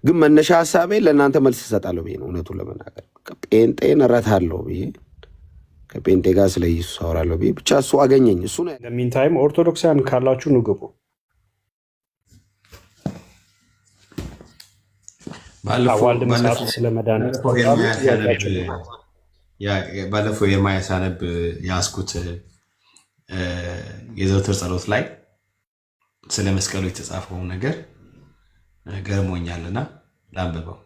ግን መነሻ ሀሳቤ ለእናንተ መልስ እሰጣለሁ ብዬ ነው። እውነቱን ለመናገር ጴንጤን እረታለሁ ብዬ ከጴንጤ ጋር ስለ ኢየሱስ አወራለሁ ብዬ ብቻ እሱ አገኘኝ። እሱ ነው። ለሚንታይም ኦርቶዶክሳውያን ካላችሁ ኑ ግቡ። ባለፈው የማያሳነብ ያስኩት የዘውትር ጸሎት ላይ ስለ መስቀሉ የተጻፈው ነገር ገርሞኛልና ላንብበው።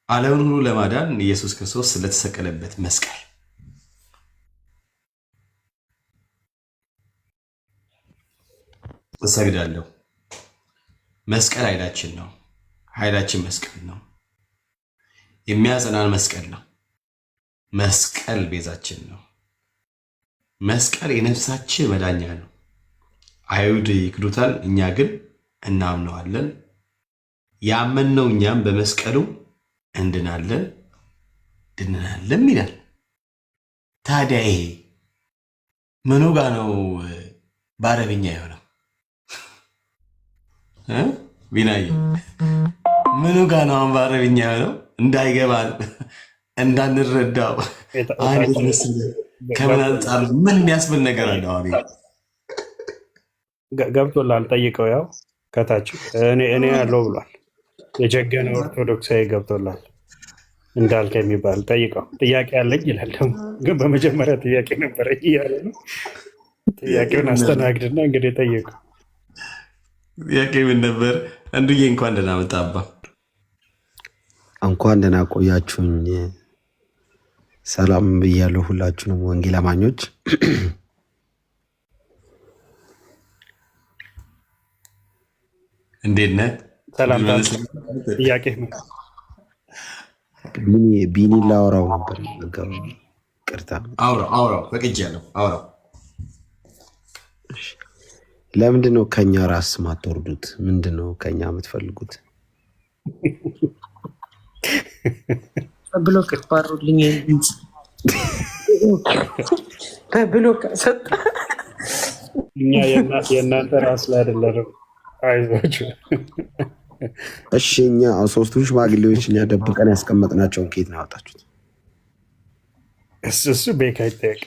ዓለምን ሁሉ ለማዳን ኢየሱስ ክርስቶስ ስለተሰቀለበት መስቀል እሰግዳለሁ። መስቀል ኃይላችን ነው። ኃይላችን መስቀል ነው። የሚያጸናን መስቀል ነው። መስቀል ቤዛችን ነው። መስቀል የነፍሳችን መዳኛ ነው። አይሁድ ይክዱታል፣ እኛ ግን እናምነዋለን። ያመንነው እኛም በመስቀሉ እንድናለን ድንናለን ይላል። ታዲያ ይሄ ምኑ ጋ ነው በአረብኛ የሆነው? ቢናዬ ምኑ ጋ ነው አሁን በአረብኛ የሆነው? እንዳይገባን እንዳንረዳው አንድ መስለ ከምን አንጻር ምን የሚያስብል ነገር አለ? አሁን ገብቶላል። ጠይቀው። ያው ከታች እኔ ያለው ብሏል። የጀገነ ኦርቶዶክሳዊ ገብቶላል እንዳልከ የሚባል ጠይቀው። ጥያቄ አለኝ ይላል ደግሞ። ግን በመጀመሪያ ጥያቄ ነበረ እያለ ነው። ጥያቄውን አስተናግድና እንግዲህ ጠይቀው። ጥያቄ ምን ነበር? አንዱዬ እንኳን ደህና መጣ አባ። እንኳን ደህና ቆያችሁኝ። ሰላም ብያለሁ ሁላችሁንም ወንጌል አማኞች። እንዴት ነህ? ሰላም። ጥያቄ ቢኒ ላወራው ነበር። ቅርታ አውራው ፈቅጃለሁ። አውራው። ለምንድን ነው ከኛ ራስ ማትወርዱት? ምንድን ነው ከኛ የምትፈልጉት? ብሎክ ባሩልኝ ብሎክ ሰጠ። እኛ የእናንተ ራስ ላይ አይደለም። አይዟችሁ። እሺ እኛ ሶስቱ ሽማግሌዎች እኛ ደብቀን ያስቀመጥናቸውን ከየት ነው ያወጣችሁት? እሱ ቤካ ይጠየቅ።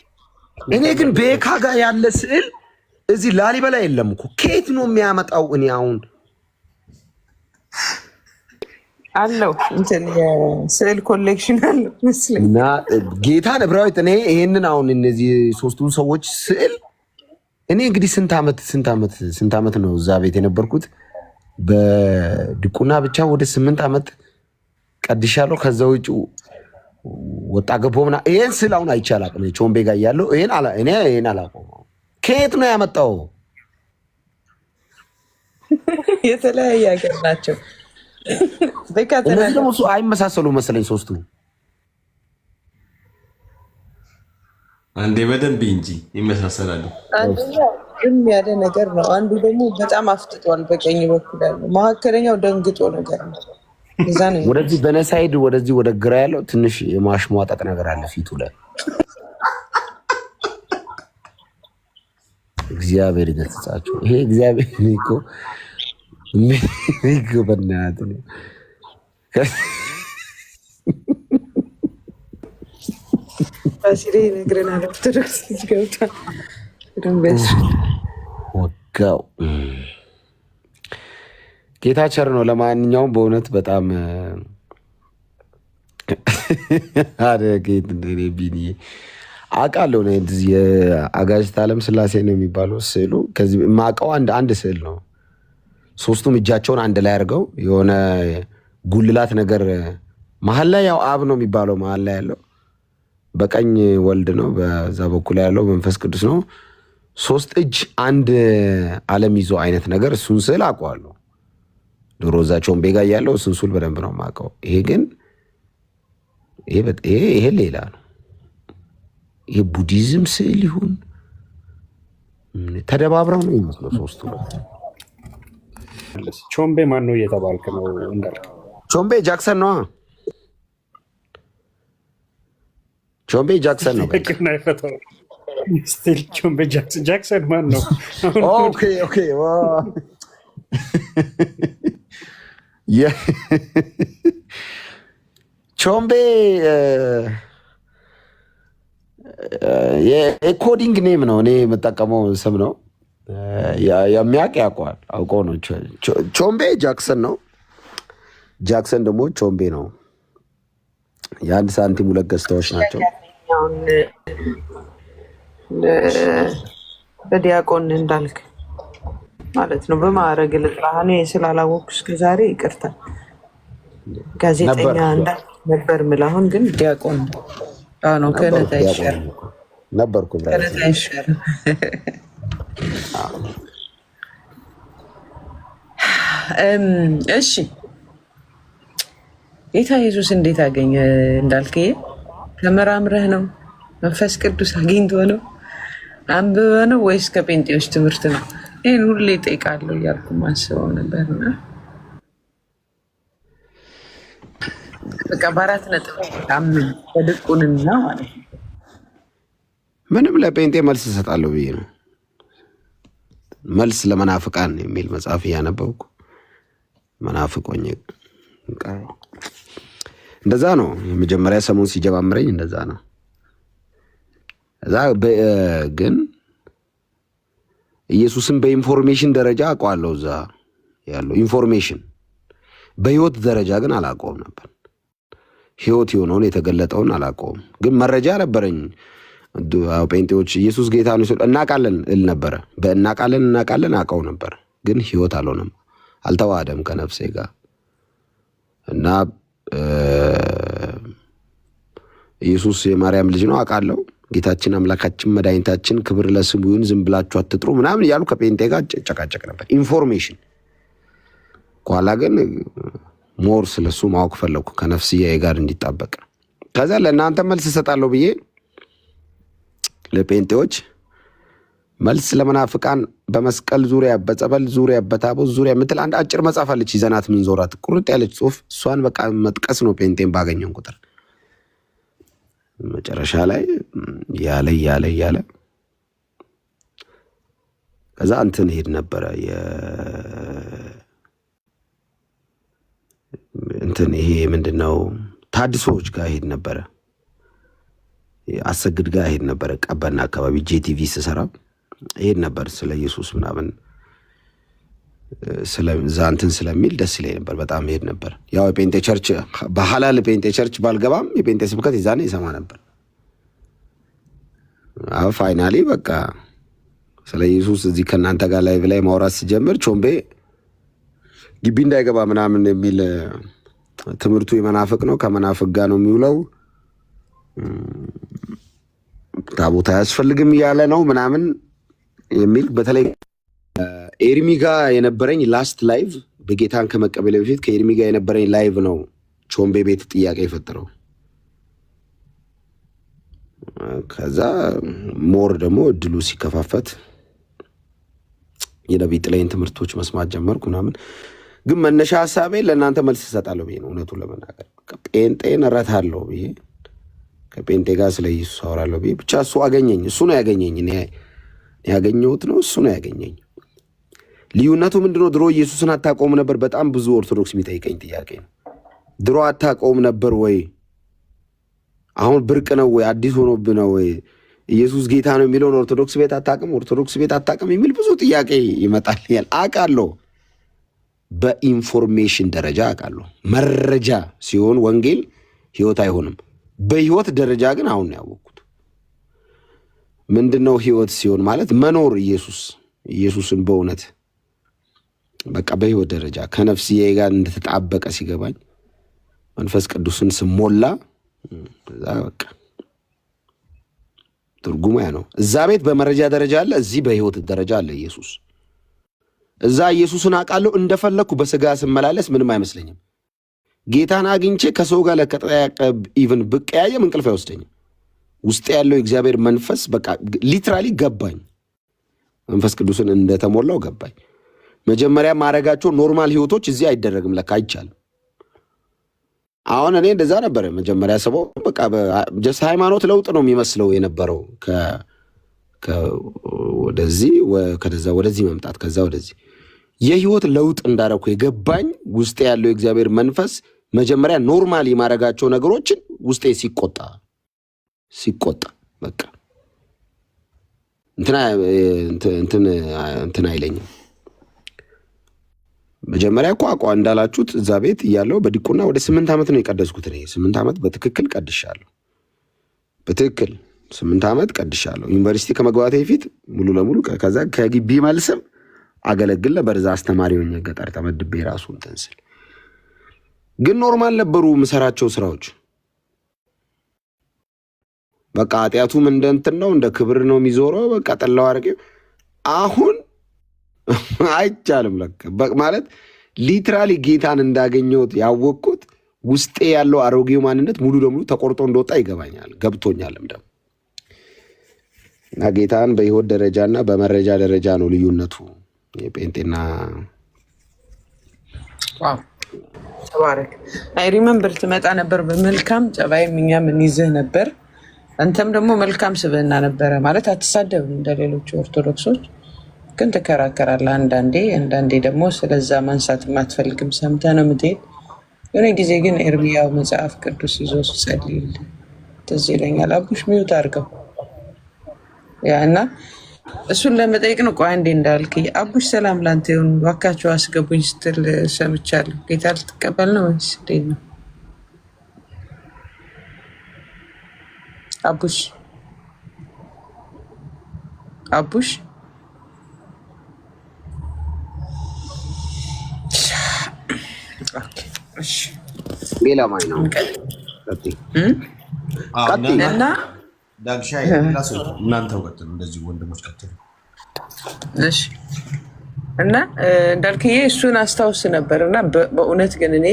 እኔ ግን ቤካ ጋር ያለ ስዕል እዚህ ላሊበላ የለም እኮ። ከየት ነው የሚያመጣው? እኔ አሁን አለው እንትን የስዕል ኮሌክሽን አለው መስለኝ እና ጌታ ነብራዊት። እኔ ይሄንን አሁን እነዚህ ሶስቱን ሰዎች ስዕል እኔ እንግዲህ ስንት ዓመት ነው እዛ ቤት የነበርኩት። በድቁና ብቻ ወደ 8 ዓመት ቀድሻለሁ። ከዛ ውጭ ወጣ ገቦ ምናምን ይሄን ስዕል አሁን አይቼ አላውቅም። ቾምቤ ጋር ያለው ይሄን አላውቀውም። ከየት ነው ያመጣው? የተለያየ ሀገር ናቸው። እነዚህ ደግሞ አይመሳሰሉ መሰለኝ ሶስቱ። አንዴ በደንብ እንጂ ይመሳሰላሉ። አንደኛው ግን ያለ ነገር ነው። አንዱ ደግሞ በጣም አፍጥጧል። በቀኝ በኩል ያለው መካከለኛው ደንግጦ ነገር ነው። እዛ ነው ወደዚህ በነሳይድ ወደዚህ ወደ ግራ ያለው ትንሽ የማሽሟጠጥ ነገር አለ ፊቱ ላይ። እግዚአብሔር ይገስጻችሁ። ይሄ እግዚአብሔር እኮ በእናትህ ነው። ሲሬ ነግረናል። ኦርቶዶክስ ልጅ ገብታ ወጋው። ጌታ ቸር ነው። ለማንኛውም በእውነት በጣም ቢኒ አውቃለሁ። የአጋዕዝተ ዓለም ሥላሴ ነው የሚባለው ስዕሉ። ከዚህ የማውቀው አንድ ስዕል ነው። ሶስቱም እጃቸውን አንድ ላይ አድርገው የሆነ ጉልላት ነገር መሀል ላይ ያው አብ ነው የሚባለው መሀል ላይ ያለው፣ በቀኝ ወልድ ነው፣ በዛ በኩል ያለው መንፈስ ቅዱስ ነው። 3 እጅ አንድ ዓለም ይዞ አይነት ነገር እሱን ስዕል አውቀዋለሁ። ድሮ እዛቸውን ቤጋ ያለው እሱን ስዕል በደንብ ነው የማውቀው። ይሄ ግን ይሄ ሌላ ነው። ይሄ ቡዲዝም ስዕል ይሁን ተደባብረው ነው የሚመስለው ሶስቱ። ቾምቤ ማን ነው እየተባልክ ነው እንዳልክ? ቾምቤ ጃክሰን ነው። ቾምቤ ጃክሰን ነው። ቾምቤ ጃክሰን ማን ነው? ኦኬ ቾምቤ የኮዲንግ ኔም ነው። እኔ የምጠቀመው ስም ነው። የሚያውቅ ያውቀዋል። አውቀው ነው። ቾምቤ ጃክሰን ነው። ጃክሰን ደግሞ ቾምቤ ነው። የአንድ ሳንቲም ሁለት ገጽታዎች ናቸው። በዲያቆን እንዳልክ ማለት ነው። በማዕረግ ልጥራህ። እኔ ስላላወቅኩ እስከዛሬ ይቅርታ። ጋዜጠኛ እንዳልክ ነበር የምልህ። አሁን ግን ዲያቆን ነው። ክህነት አይሻልም ነበርኩ። ክህነት አይሻልም። እሺ ጌታ ኢየሱስ እንዴት አገኘ እንዳልክ? ተመራምረህ ነው? መንፈስ ቅዱስ አግኝቶ ነው? አንብበ ነው ወይስ ከጴንጤዎች ትምህርት ነው? ይህን ሁሌ እጠይቃለሁ እያልኩ ማስበው ነበርና በቃ በአራት ነጥብ ታምን በድቁንና ማለት ነው። ምንም ለጴንጤ መልስ እሰጣለሁ ብዬ ነው። መልስ ለመናፍቃን የሚል መጽሐፍ እያነበብኩ መናፍቆኝ እንደዛ ነው። የመጀመሪያ ሰሞን ሲጀማምረኝ እንደዛ ነው። እዛ ግን ኢየሱስን በኢንፎርሜሽን ደረጃ አውቀዋለሁ። እዛ ያለው ኢንፎርሜሽን፣ በህይወት ደረጃ ግን አላውቀውም ነበር። ህይወት የሆነውን የተገለጠውን አላውቀውም። ግን መረጃ ነበረኝ። ጴንጤዎች ኢየሱስ ጌታ ነው ሲሉ እናውቃለን እል ነበረ። እናውቃለን አውቀው ነበር። ግን ህይወት አልሆነም፣ አልተዋሃደም ከነፍሴ ጋር እና ኢየሱስ የማርያም ልጅ ነው አውቃለሁ። ጌታችን አምላካችን መድኃኒታችን ክብር ለስሙ ይሁን፣ ዝም ብላችሁ አትጥሩ ምናምን እያሉ ከጴንጤ ጋር ጨቃጨቅ ነበር። ኢንፎርሜሽን ኋላ ግን ሞር ስለሱ ማወቅ ፈለግኩ ከነፍስያዬ ጋር እንዲጣበቅ። ከዛ ለእናንተ መልስ እሰጣለሁ ብዬ ለጴንጤዎች መልስ ለመናፍቃን በመስቀል ዙሪያ፣ በጸበል ዙሪያ፣ በታቦት ዙሪያ የምትል አንድ አጭር መጽሐፍ አለች። ይዘናት ምንዞራት ቁርጥ ያለች ጽሁፍ። እሷን በቃ መጥቀስ ነው ጴንጤን ባገኘን ቁጥር። መጨረሻ ላይ ያለ ከዛ እንትን ሄድ ነበረ እንትን ይሄ ምንድነው ታድሶዎች ጋር ሄድ ነበረ። አሰግድ ጋር ሄድ ነበረ። ቀበና አካባቢ ጄቲቪ ስሰራ ሄድ ነበር። ስለ ኢየሱስ ምናምን እንትን ስለሚል ደስ ይለኝ ነበር። በጣም ሄድ ነበር። ያው የጴንጤ ቸርች በሐላል ጴንጤ ቸርች ባልገባም የጴንጤ ስብከት ይዛኔ ይሰማ ነበር። ፋይናሊ በቃ ስለ ኢየሱስ እዚህ ከእናንተ ጋር ላይ ማውራት ሲጀምር ቾምቤ ግቢ እንዳይገባ ምናምን የሚል ትምህርቱ የመናፍቅ ነው፣ ከመናፍቅ ጋር ነው የሚውለው፣ ታቦት አያስፈልግም እያለ ነው ምናምን የሚል በተለይ ኤርሚ ጋር የነበረኝ ላስት ላይቭ በጌታን ከመቀበል በፊት ከኤርሚ ጋር የነበረኝ ላይቭ ነው ቾምቤ ቤት ጥያቄ የፈጠረው። ከዛ ሞር ደግሞ እድሉ ሲከፋፈት የነቢይ ጥላይን ትምህርቶች መስማት ጀመርኩ ምናምን። ግን መነሻ ሀሳቤ ለእናንተ መልስ እሰጣለሁ ብዬ ነው። እውነቱን ለመናገር ጴንጤን እረታለሁ ብዬ ከጴንጤ ጋር ስለ ኢየሱስ አወራለሁ ብዬ ብቻ እሱ አገኘኝ። እሱ ነው ያገኘኝ። እኔ ያገኘሁት ነው፣ እሱ ነው ያገኘኝ። ልዩነቱ ምንድነው? ድሮ ኢየሱስን አታውቀውም ነበር። በጣም ብዙ ኦርቶዶክስ የሚጠይቀኝ ጥያቄ ነው። ድሮ አታውቀውም ነበር ወይ? አሁን ብርቅ ነው ወይ? አዲስ ሆኖብህ ነው ወይ? ኢየሱስ ጌታ ነው የሚለውን ኦርቶዶክስ ቤት አታውቅም፣ ኦርቶዶክስ ቤት አታውቅም የሚል ብዙ ጥያቄ ይመጣል። አውቃለሁ፣ በኢንፎርሜሽን ደረጃ አውቃለሁ። መረጃ ሲሆን ወንጌል ህይወት አይሆንም። በህይወት ደረጃ ግን አሁን ነው ያወቅኩት። ምንድነው ህይወት ሲሆን ማለት? መኖር ኢየሱስን በእውነት በቃ በህይወት ደረጃ ከነፍስዬ ጋር እንደተጣበቀ ሲገባኝ መንፈስ ቅዱስን ስሞላ እዛ በቃ ትርጉሙ ያ ነው። እዛ ቤት በመረጃ ደረጃ አለ፣ እዚህ በህይወት ደረጃ አለ ኢየሱስ። እዛ ኢየሱስን አውቃለሁ፣ እንደፈለግኩ በስጋ ስመላለስ ምንም አይመስለኝም። ጌታን አግኝቼ ከሰው ጋር ለከጠያቀብ ኢቭን ብቀያየም እንቅልፍ አይወስደኝም። ውስጥ ያለው የእግዚአብሔር መንፈስ በቃ ሊትራሊ ገባኝ። መንፈስ ቅዱስን እንደተሞላው ገባኝ። መጀመሪያ ማድረጋቸው ኖርማል ህይወቶች እዚህ አይደረግም፣ ለካ አይቻልም። አሁን እኔ እንደዛ ነበረ መጀመሪያ ሰበው በቃ ጀስት ሃይማኖት ለውጥ ነው የሚመስለው የነበረው። ወደዚህ ከዛ ወደዚህ መምጣት ከዛ ወደዚህ የህይወት ለውጥ እንዳረኩ የገባኝ ውስጤ ያለው የእግዚአብሔር መንፈስ መጀመሪያ ኖርማል የማረጋቸው ነገሮችን ውስጤ ሲቆጣ በቃ እንትና አይለኝም። መጀመሪያ ቋቋ እንዳላችሁት እዛ ቤት እያለው በዲቁና ወደ 8 ዓመት ነው የቀደስኩት። እኔ 8 ዓመት በትክክል ቀድሻለሁ። በትክክል 8 ዓመት ቀድሻለሁ። ዩኒቨርሲቲ ከመግባቴ በፊት ሙሉ ለሙሉ ከዛ ከግቢ መልስም አገለግል ነበር። እዛ አስተማሪ ሆኜ ገጠር ተመድቤ ራሱ እንትን ስል ግን ኖርማል ነበሩ የምሰራቸው ስራዎች። በቃ ኃጢአቱም እንደ እንትን ነው፣ እንደ ክብር ነው የሚዞረው። በቃ ጠላው አድርጌው አሁን አይቻልም ለካ ማለት ሊትራሊ ጌታን እንዳገኘሁት ያወቅኩት ውስጤ ያለው አሮጌው ማንነት ሙሉ ለሙሉ ተቆርጦ እንደወጣ ይገባኛል፣ ገብቶኛልም ደግሞ እና ጌታን በህይወት ደረጃና በመረጃ ደረጃ ነው ልዩነቱ የጴንጤና። ዋው ተባረክ። አይ ሪመምበር ትመጣ ነበር በመልካም ጸባይ፣ እኛም እንይዝህ ነበር። አንተም ደግሞ መልካም ስብዕና ነበረ ማለት አትሳደብም እንደሌሎቹ ኦርቶዶክሶች፣ ግን ትከራከራለህ አንዳንዴ ደግሞ ስለዛ ማንሳት የማትፈልግም ሰምተህ ነው የምትሄድ። የሆነ ጊዜ ግን ኤርሚያው መጽሐፍ ቅዱስ ይዞ ሲጸልይል ትዝ ይለኛል። አቡሽ ሚውት አድርገው ያ እና እሱን ለመጠየቅ ነው። ቆይ አንዴ እንዳልክ አቡሽ ሰላም ላንተ ይሁን እባካችሁ አስገቡኝ ስትል ሰምቻለሁ። ጌታ ልትቀበል ነው ወይስ እንዴት ነው? አቡሽ ሌላ ማይ ነው እና ዳግሻይ እናንተ ወጥተን እንደዚህ ወንድሞች ቀጥሉ። እሺ እና እንዳልክዬ እሱን አስታውስ ነበር እና በእውነት ግን እኔ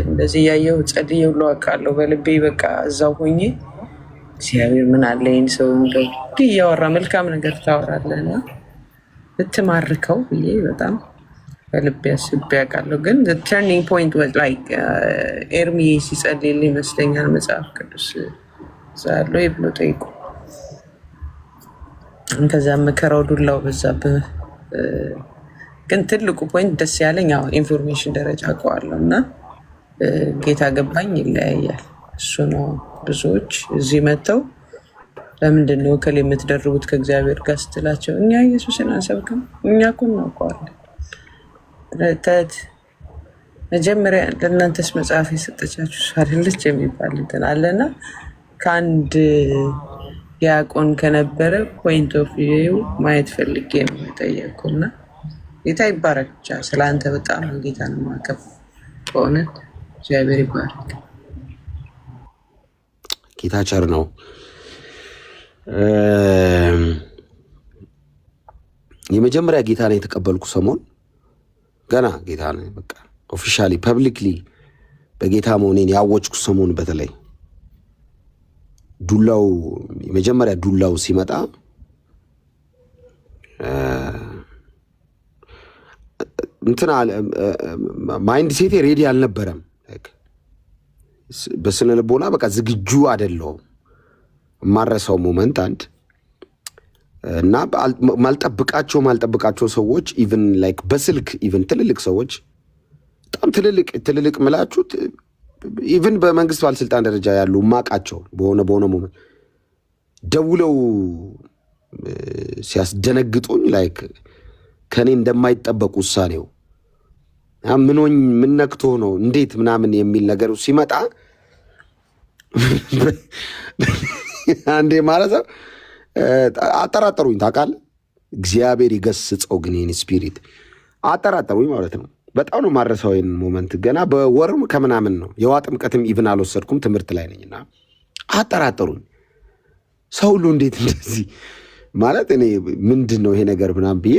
እንደዚህ ያየው ጸልዬው ለዋቃለሁ በልቤ በቃ እዛው ሆኜ እግዚአብሔር ምን አለ ይህን ሰው እንደው እያወራ መልካም ነገር ታወራለህና ብትማርከው ብዬ በጣም በልቤ አስቤ አውቃለሁ። ግን ተርኒንግ ፖይንት ኤርሚ ሲጸልይልኝ ይመስለኛል መጽሐፍ ቅዱስ ዛለው ብሎ ጠይቁ። ከዛ መከራው ዱላው በዛብህ። ግን ትልቁ ፖይንት ደስ ያለኝ ኢንፎርሜሽን ደረጃ አውቀዋለሁ እና ጌታ ገባኝ ይለያያል። እሱ ነው ብዙዎች እዚህ መጥተው ለምንድን ነው እከሌ የምትደርቡት ከእግዚአብሔር ጋር ስትላቸው እኛ ኢየሱስን አንሰብክም፣ እኛ እኮ እናውቀዋለን። መጀመሪያ ለእናንተስ መጽሐፍ የሰጠቻችሁ አይደለች የሚባል እንትን አለና ከአንድ ዲያቆን ከነበረ ፖይንት ኦፍ ቪው ማየት ፈልጌ ነው የጠየቅኩና ጌታ ይባረክ። ብቻ ስለ አንተ በጣም ጌታ ነው ማከብ በእውነት እግዚአብሔር ይባረክ። ጌታ ቸር ነው። የመጀመሪያ ጌታ ነው የተቀበልኩ ሰሞን ገና ጌታ ነው በቃ ኦፊሻሊ ፐብሊክሊ በጌታ መሆኔን ያወጅኩ ሰሞን በተለይ ዱላው የመጀመሪያ ዱላው ሲመጣ እንትና ማይንድ ሴቴ ሬዲ አልነበረም። በስነ ልቦና በቃ ዝግጁ አይደለሁም። ማረሳው ሞመንት አንድ እና ማልጠብቃቸው ሰዎች ኢቭን ላይክ በስልክ ኢቭን ትልልቅ ሰዎች በጣም ትልልቅ ምላችሁት ኢቭን በመንግስት ባለስልጣን ደረጃ ያሉ ማቃቸው በሆነ ሞመንት ደውለው ሲያስደነግጡኝ ላይክ ከኔ እንደማይጠበቅ ውሳኔው ምን ነክቶ ነው እንዴት ምናምን የሚል ነገር ሲመጣ አንዴ ማለት ነው አጠራጠሩኝ። ታውቃለህ እግዚአብሔር ይገስጸው ግን ይህን ስፒሪት አጠራጠሩኝ ማለት ነው። በጣም ነው ማረሳው ይህን ሞመንት። ገና በወርም ከምናምን ነው የዋ ጥምቀትም ኢቭን አልወሰድኩም ትምህርት ላይ ነኝና አጠራጠሩኝ። ሰው ሁሉ እንዴት እንደዚህ ማለት እኔ ምንድን ነው ይሄ ነገር ምናምን ብዬ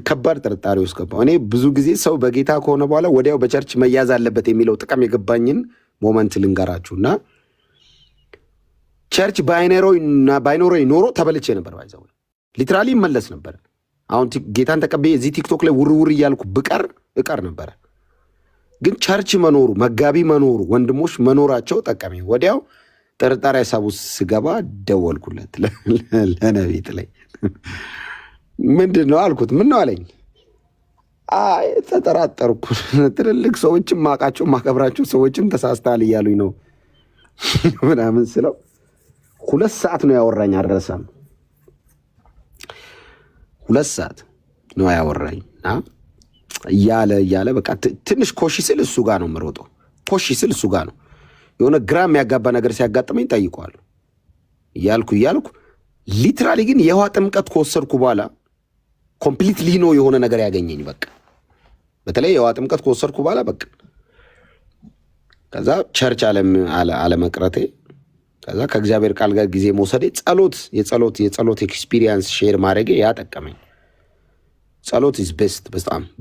ከባድ ጥርጣሬ ውስጥ ገባሁ። እኔ ብዙ ጊዜ ሰው በጌታ ከሆነ በኋላ ወዲያው በቸርች መያዝ አለበት የሚለው ጥቅም የገባኝን ሞመንት ልንገራችሁና ቸርች ባይኖረኝ ኖሮ ተበልቼ ነበር። ባይዘው ሊትራሊ ይመለስ ነበር። አሁን ጌታን ተቀበዬ እዚህ ቲክቶክ ላይ ውርውር እያልኩ እቀር ነበረ። ግን ቸርች መኖሩ መጋቢ መኖሩ ወንድሞች መኖራቸው ጠቀመኝ። ወዲያው ጥርጣሬ ሀሳብ ውስጥ ስገባ ደወልኩለት ለነቢት ላይ ምንድን ነው አልኩት። ምን ነው አለኝ። አይ ተጠራጠርኩ። ትልልቅ ሰዎችም ማቃቸው ማከብራቸው ሰዎችም ተሳስተሃል እያሉኝ ነው ምናምን ስለው 2 ሰዓት ነው ያወራኝ። አልረሳም 2 ሰዓት ነው ያወራኝ። እያለ በቃ ትንሽ ኮሺ ስል እሱ ጋር ነው የምሮጠው። ኮሺ ስል እሱ ጋር ነው የሆነ ግራ የሚያጋባ ነገር ሲያጋጥመኝ ጠይቀዋለሁ እያልኩ ሊትራሊ ግን የውሃ ጥምቀት ከወሰድኩ በኋላ ኮምፕሊትሊ ነው የሆነ ነገር ያገኘኝ። በቃ በተለይ የውሃ ጥምቀት ከወሰድኩ በኋላ በቃ ከዛ ቸርች አለመቅረቴ፣ ከዛ ከእግዚአብሔር ቃል ጋር ጊዜ መውሰዴ፣ የጸሎት ኤክስፒሪየንስ ሼር ማድረጌ ያጠቀመኝ። ጸሎት ኢዝ ቤስት፣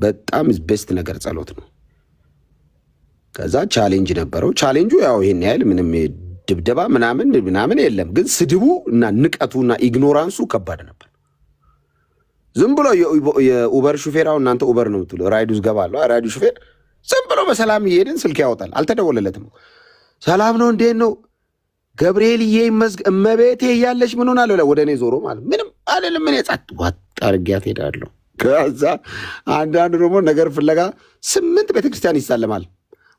በጣም ኢዝ ቤስት ነገር ጸሎት ነው። ከዛ ቻሌንጅ ነበረው። ቻሌንጁ ያው ይሄን ያህል ምንም ድብደባ ምናምን የለም፣ ግን ስድቡ እና ንቀቱና ኢግኖራንሱ ከባድ ነበር። ዝም ብሎ የኡበር ሹፌራው እናንተ ኡበር ነው የምትሉ ራይድ ውስጥ ገባለሁ። ራይዱ ሹፌር ዝም ብሎ በሰላም እየሄድን ስልክ ያወጣል። አልተደወለለትም። ሰላም ነው እንዴት ነው ገብርኤልዬ ይመስገን እመቤቴ እያለች ምን ሆናለሁ ወደ እኔ ዞሮ ማለት ምንም አይደለም። ምን ጸጥ ዋጥ አድርጊያት ሄዳለሁ። ከዛ አንዳንዱ ደግሞ ነገር ፍለጋ 8 ቤተክርስቲያን ይሳለማል።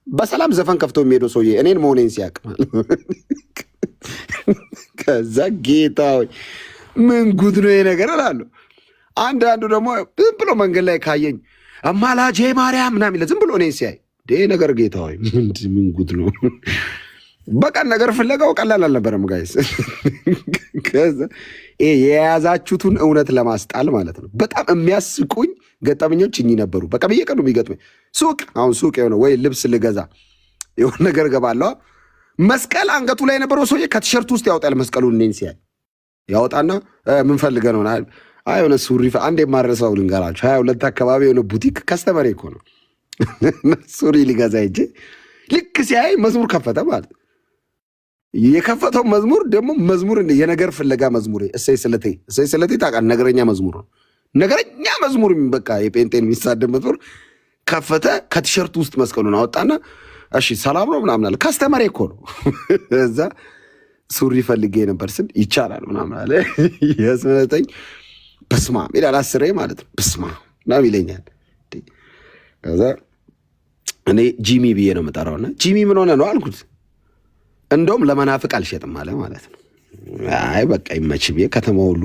በሰላም ዘፈን ከፍቶ የሚሄደው ሰውዬ እኔን መሆኔን ሲያቅ ከዛ ጌታ ሆይ ምን ጉድ ነው ይሄ ነገር እላለሁ። አንዳንዱ ደግሞ ዝም ብሎ መንገድ ላይ ካየኝ አማላጄ ማርያም ምናምን ይላል። ዝም ብሎ እኔን ሲያይ ነገር ጌታ ሆይ ምን ጉድ ነው። በቀን ነገር ፍለጋው ቀላል አልነበረም ጋይስ። ከዛ የያዛችሁትን እውነት ለማስጣል ማለት ነው። በጣም የሚያስቁኝ ገጠመኞች እኚህ ነበሩ። በቃ በየቀኑ የሚገጥመኝ ሱቅ የሆነ ወይ ልብስ ልገዛ የሆነ ነገር ገባለሁ። መስቀል አንገቱ ላይ የነበረው ሰውዬ ከቲሸርት ውስጥ ያወጣል መስቀሉን። እኔን ሲያይ ያወጣና ምን ፈልገህ ነው? አይ የሆነ ሱሪ አንድ የማረሳው ልንገራችሁ። 22 አካባቢ የሆነ ቡቲክ ከስተመሬ እኮ ነው ሱሪ ሊገዛ ሂጄ ልክ ሲያይ መዝሙር ከፈተ ማለት የከፈተው መዝሙር የነገር ፍለጋ መዝሙር እሰይ ስለቴ ታውቃለህ? ነገረኛ መዝሙር ነው። ነገረኛ መዝሙር በቃ የጴንጤን የሚሳደብ መዝሙር ከፈተ። ከቲሸርቱ ውስጥ መስቀሉን አወጣና እሺ ሰላም ነው ምናምን አለ። ካስተመሬ እኮ ነው። እዛ ሱሪ ፈልጌ ነበር ስል ይቻላል ምናምን አለ። የስመለጠኝ በስማም ይላል 10 ማለት ነው። በስማም ምናምን ይለኛል። ከዛ እኔ ጂሚ ብዬ ነው የምጠራውና ጂሚ ምን ሆነ ነው አልኩት። እንደውም ለመናፍቅ አልሸጥም አለ ማለት ነው። አይ በቃ ይመች ብዬ ከተማ ሁሉ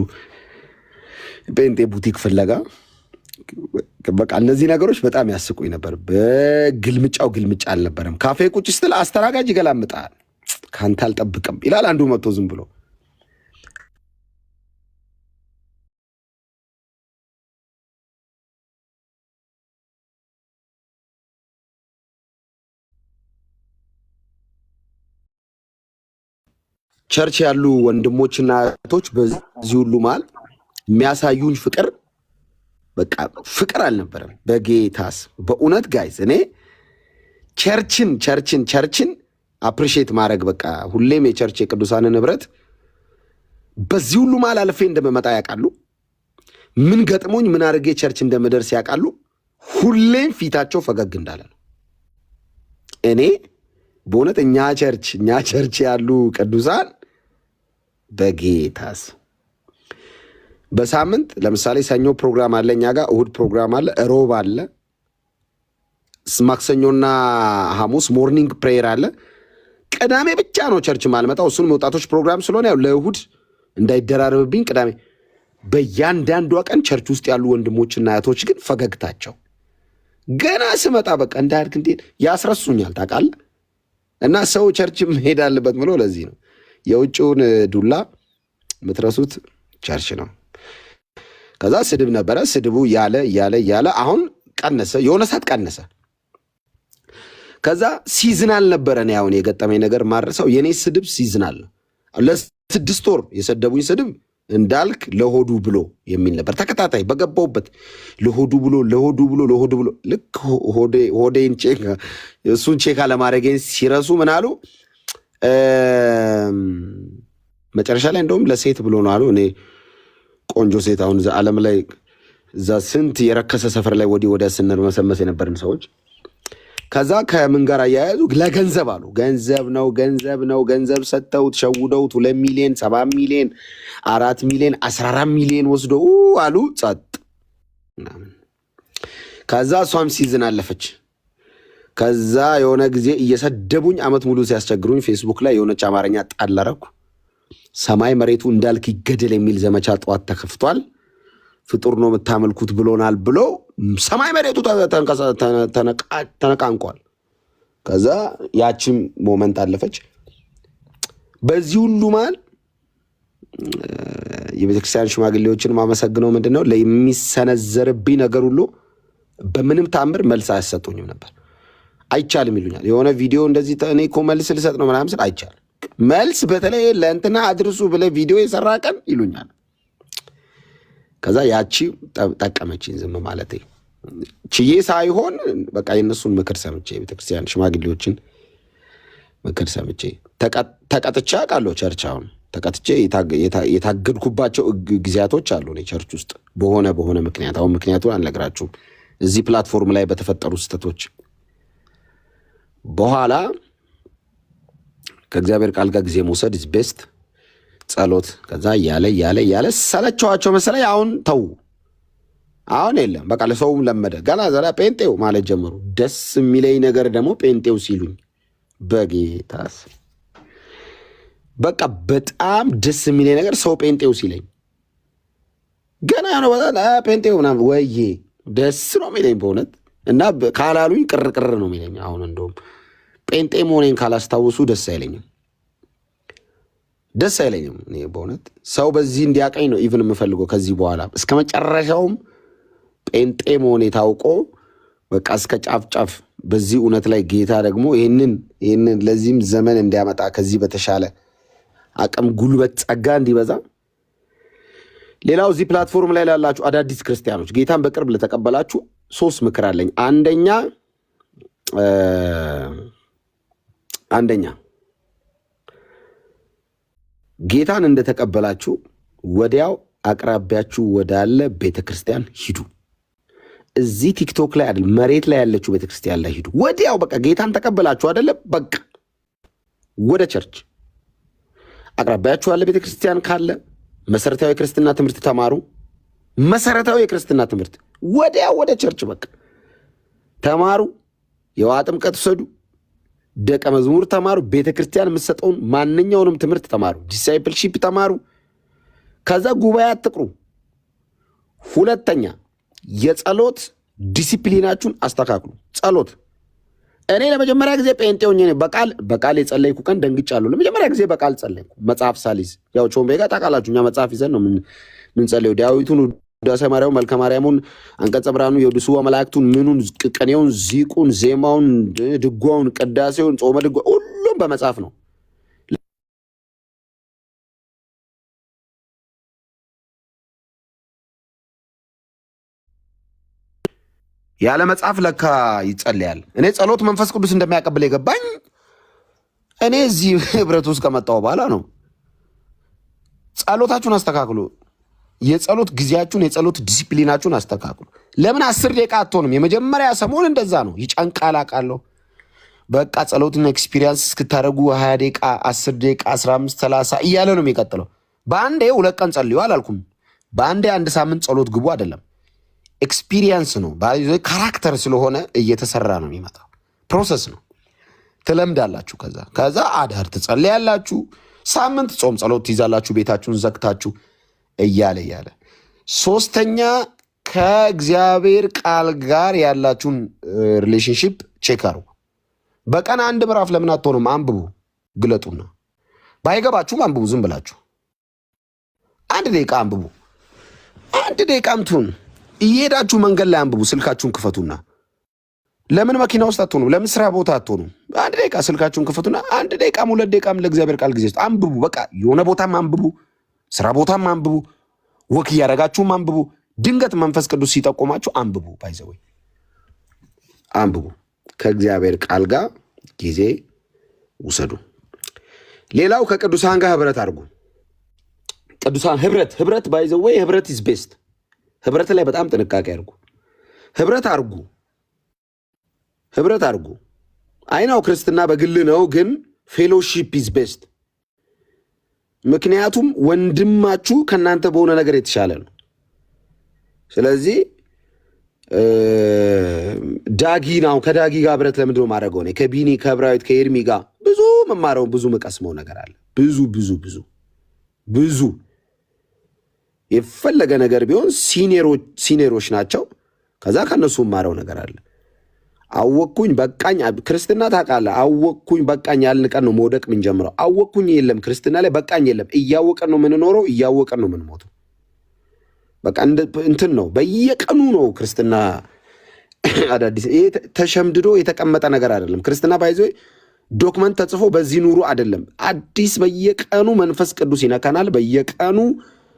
ጴንጤ ቡቲክ ፍለጋ በቃ እነዚህ ነገሮች በጣም ያስቁኝ ነበር። በግልምጫው ግልምጫ አልነበረም። ካፌ ቁጭ ስትል አስተናጋጅ ይገላምጣል። ካንተ አልጠብቅም ይላል አንዱ መጥቶ ዝም ብሎ ቸርች ያሉ ወንድሞችና እህቶች በዚህ ሁሉ መሃል የሚያሳዩኝ ፍቅር በቃ ፍቅር አልነበረም። በጌታስ በእውነት ጋይዝ እኔ ቸርችን አፕሪሼት ማድረግ በቃ ሁሌም የቸርች የቅዱሳንን ህብረት በዚህ ሁሉ መሃል አልፌ እንደመመጣ ያውቃሉ። ምን ገጥሞኝ ምን አድርጌ ቸርች እንደምደርስ ያውቃሉ። ሁሌም ፊታቸው ፈገግ እንዳለ ነው። እኔ በእውነት እኛ ቸርች ያሉ ቅዱሳን በጌታስ በሳምንት ለምሳሌ ሰኞ ፕሮግራም አለ እኛ ጋር፣ እሁድ ፕሮግራም አለ፣ ሮብ አለ፣ ማክሰኞና ሐሙስ ሞርኒንግ ፕሬየር አለ። ቅዳሜ ብቻ ነው ቸርች ማልመጣው። እሱን ወጣቶች ፕሮግራም ስለሆነ ያው ለእሁድ እንዳይደራረብብኝ ቅዳሜ። በእያንዳንዷ ቀን ቸርች ውስጥ ያሉ ወንድሞችና እህቶች ግን ፈገግታቸው ገና ስመጣ በቃ እንዳልክ እንዴ ያስረሱኛል ታውቃለህ። እና ሰው ቸርች መሄድ አለበት ብሎ ለዚህ ነው የውጭውን ዱላ የምትረሱት ቸርች ነው። ከዛ ስድብ ነበረ። ስድቡ ያለ አሁን ቀነሰ፣ የሆነ ሰዓት ቀነሰ። ከዛ ሲዝናል ነበረ። እኔ አሁን የገጠመኝ ነገር ማረሰው የኔ ስድብ ሲዝናል ነው። ለ6 ወር የሰደቡኝ ስድብ እንዳልክ ለሆዱ ብሎ የሚል ነበር። ተከታታይ በገባውበት ለሆዱ ብሎ ልክ ሆዴን እሱን ቼካ ለማድረጌን ሲረሱ ምን አሉ? መጨረሻ ላይ እንደውም ለሴት ብሎ ነው አሉ። እኔ ቆንጆ ሴት አሁን እዛ ዓለም ላይ እዛ ስንት የረከሰ ሰፈር ላይ ወዲያ ስንርመሰመስ የነበርን ሰዎች ከዛ ከምን ጋር አያያዙ? ለገንዘብ አሉ። ገንዘብ ሰጥተውት ሸውደውት 2 ሚሊዮን 7 ሚሊዮን 4 ሚሊዮን 14 ሚሊዮን ወስደው አሉ። ጸጥ። ከዛ እሷም ሲዝን አለፈች። ከዛ የሆነ ጊዜ እየሰደቡኝ አመት ሙሉ ሲያስቸግሩኝ ፌስቡክ ላይ የሆነች አማርኛ ጣል አደረኩ። ሰማይ መሬቱ እንዳልክ ይገደል የሚል ዘመቻ ጠዋት ተከፍቷል። ፍጡር ነው የምታመልኩት ብሎናል ብሎ ሰማይ መሬቱ ተነቃንቋል። ከዛ ያቺም ሞመንት አለፈች። በዚህ ሁሉ መሃል የቤተክርስቲያን ሽማግሌዎችን ማመሰግነው ምንድነው ለሚሰነዘርብኝ ነገር ሁሉ በምንም ታምር መልስ አያሰጡኝም ነበር። አይቻልም ይሉኛል። የሆነ ቪዲዮ እንደዚህ እኔ እኮ መልስ ልሰጥ ነው ምናምን ስል አይቻልም መልስ በተለይ ለእንትና አድርሱ ብለህ ቪዲዮ የሰራ ቀን ይሉኛል። ከዛ ያቺ ጠቀመችኝ ዝም ማለቴ ችዬ ሳይሆን በቃ የነሱን ምክር ሰምቼ የቤተክርስቲያን ሽማግሌዎችን ምክር ሰምቼ ተቀጥቼ አውቃለሁ። ቸርች አሁን ተቀጥቼ የታገድኩባቸው ጊዜያቶች አሉ እኔ ቸርች ውስጥ በሆነ ምክንያት። አሁን ምክንያቱን አልነግራችሁም። እዚህ ፕላትፎርም ላይ በተፈጠሩ ስህተቶች በኋላ ከእግዚአብሔር ቃል ጋር ጊዜ መውሰድ ኢዝ ቤስት ጸሎት። ከዛ እያለ ሰለቸዋቸው መሰለኝ። አሁን ተው፣ አሁን የለም በቃ ለሰውም ለመደ። ገና ዘላ ጴንጤው ማለት ጀመሩ። ደስ የሚለኝ ነገር ደግሞ ጴንጤው ሲሉኝ በጌታስ በቃ በጣም ደስ የሚለኝ ነገር ሰው ጴንጤው ሲለኝ ገና ነው በጣም ጴንጤው ምናምን ወዬ ደስ ነው የሚለኝ በእውነት። እና ካላሉኝ ቅርቅር ነው የሚለኝ። አሁን እንደውም ጴንጤ መሆኔን ካላስታውሱ ደስ አይለኝም እኔ በእውነት ሰው በዚህ እንዲያቀኝ ነው ኢቭን የምፈልገው። ከዚህ በኋላ እስከ መጨረሻውም ጴንጤ መሆኔ ታውቆ በቃ እስከ ጫፍ በዚህ እውነት ላይ ጌታ ደግሞ ይህንን ለዚህም ዘመን እንዲያመጣ ከዚህ በተሻለ አቅም፣ ጉልበት፣ ጸጋ እንዲበዛ። ሌላው እዚህ ፕላትፎርም ላይ ላላችሁ አዳዲስ ክርስቲያኖች ጌታን በቅርብ ለተቀበላችሁ 3 ምክር አለኝ። አንደኛ ጌታን እንደተቀበላችሁ ወዲያው አቅራቢያችሁ ወዳለ ቤተክርስቲያን ሂዱ። እዚህ ቲክቶክ ላይ አይደል መሬት ላይ ያለችው ቤተክርስቲያን ላይ ሂዱ። ወዲያው በቃ ጌታን ተቀበላችሁ አይደለ በቃ ወደ ቸርች አቅራቢያችሁ ያለ ቤተክርስቲያን ካለ መሰረታዊ ክርስትና ትምህርት ተማሩ። መሰረታዊ የክርስትና ትምህርት ወዲያው ወደ ቸርች በቃ ተማሩ። የውሃ ጥምቀት ውሰዱ። ደቀ መዝሙር ተማሩ። ቤተክርስቲያን የምትሰጠውን ማንኛውንም ትምህርት ተማሩ። ዲሳይፕልሺፕ ተማሩ። ከዛ ጉባኤ አትቅሩ። ሁለተኛ የጸሎት ዲሲፕሊናችሁን አስተካክሉ። ጸሎት እኔ ለመጀመሪያ ጊዜ ጴንጤ ሆኜ በቃል የጸለይኩ ቀን ደንግጫለሁ። ለመጀመሪያ ጊዜ በቃል ጸለይኩ መጽሐፍ ሳሊዝ። ያው ቾምቤ ጋር ታውቃላችሁ እኛ መጽሐፍ ይዘን ነው ምንጸለየው። ዳዊቱን፣ ውዳሴ ማርያም፣ መልከ ማርያሙን፣ አንቀጸ ብርሃኑ፣ የድስዋ መላእክቱን፣ ምኑን፣ ቅኔውን፣ ዚቁን፣ ዜማውን፣ ድጓውን፣ ቅዳሴውን፣ ጾመ ድጓ ሁሉም በመጽሐፍ ነው። ያለ መጽሐፍ ለካ ይጸልያል። እኔ ጸሎት መንፈስ ቅዱስ እንደሚያቀብል የገባኝ እኔ እዚህ ህብረት ውስጥ ከመጣሁ በኋላ ነው። ጸሎታችሁን አስተካክሉ። የጸሎት ጊዜያችሁን፣ የጸሎት ዲሲፕሊናችሁን አስተካክሉ። ለምን 10 ደቂቃ አትሆንም? የመጀመሪያ ሰሞን እንደዛ ነው። ይጨንቃል አውቃለሁ። በቃ ጸሎትን ኤክስፒሪየንስ እስክታደርጉ 20 ደቂቃ፣ 10 ደቂቃ፣ 15፣ 30 እያለ ነው የሚቀጥለው። በአንዴ 2 ቀን ጸልዩ አላልኩም። በአንዴ 1 ሳምንት ጸሎት ግቡ አይደለም። ኤክስፒሪየንስ ነው። ካራክተር ስለሆነ እየተሰራ ነው የሚመጣው። ፕሮሰስ ነው። ትለምዳላችሁ። ከዛ አዳር ትጸልያላችሁ። ሳምንት ጾም ጸሎት ትይዛላችሁ። ቤታችሁን ዘግታችሁ እያለ 3ኛ ከእግዚአብሔር ቃል ጋር ያላችሁን ሪሌሽንሽፕ ቼክ አርጉ። በቀን 1 ምዕራፍ ለምን አትሆኑም? አንብቡ፣ ግለጡና ባይገባችሁም አንብቡ። ዝም ብላችሁ 1 ደቂቃ አንብቡ። 1 ደቂቃም ትሁን እየሄዳችሁ መንገድ ላይ አንብቡ። ስልካችሁን ክፈቱና ለምን መኪና ውስጥ አትሆኑ? ለምን ስራ ቦታ አትሆኑ? 1 ደቂቃ ስልካችሁን ክፈቱና 1 ደቂቃም 2 ደቂቃም ለእግዚአብሔር ቃል ጊዜ አንብቡ። በቃ የሆነ ቦታም አንብቡ፣ ስራ ቦታም አንብቡ፣ ወክ እያደረጋችሁም አንብቡ። ድንገት መንፈስ ቅዱስ ሲጠቆማችሁ አንብቡ። ባይዘወይ አንብቡ። ከእግዚአብሔር ቃል ጋር ጊዜ ውሰዱ። ሌላው ከቅዱሳን ጋር ህብረት አድርጉ። ቅዱሳን ህብረት ባይዘወይ ህብረት ኢዝ ቤስት። ህብረት ላይ በጣም ጥንቃቄ አድርጉ። ህብረት አድርጉ። አይናው ክርስትና በግል ነው፣ ግን ፌሎሺፕ ኢዝ ቤስት። ምክንያቱም ወንድማችሁ ከእናንተ በሆነ ነገር የተሻለ ነው። ስለዚህ ዳጊ ነው። ከዳጊ ጋር ብረት ለምንድነው ማድረገው? እኔ ከቢኒ ከብራዊት ከኤርሚ ጋር ብዙ መማረው ብዙ መቀስመው ነገር አለ። ብዙ የፈለገ ነገር ቢሆን ሲኒየሮች ናቸው። ከዛ ከነሱ ማረው ነገር አለ። አወቅኩኝ በቃኝ። ክርስትና ታውቃለህ፣ አወቅኩኝ በቃኝ ያልን ቀን ነው መውደቅ ምን ጀምረው። አወቅኩኝ የለም ክርስትና ላይ በቃኝ የለም። እያወቀን ነው የምንኖረው፣ እያወቀን ነው የምንሞተው። በቃ እንትን ነው፣ በየቀኑ ነው ክርስትና አዳዲስ። ይሄ ተሸምድዶ የተቀመጠ ነገር አይደለም። ክርስትና ባይዞ ዶክመንት ተጽፎ በዚህ ኑሩ አይደለም። አዲስ በየቀኑ መንፈስ ቅዱስ ይነካናል። በየቀኑ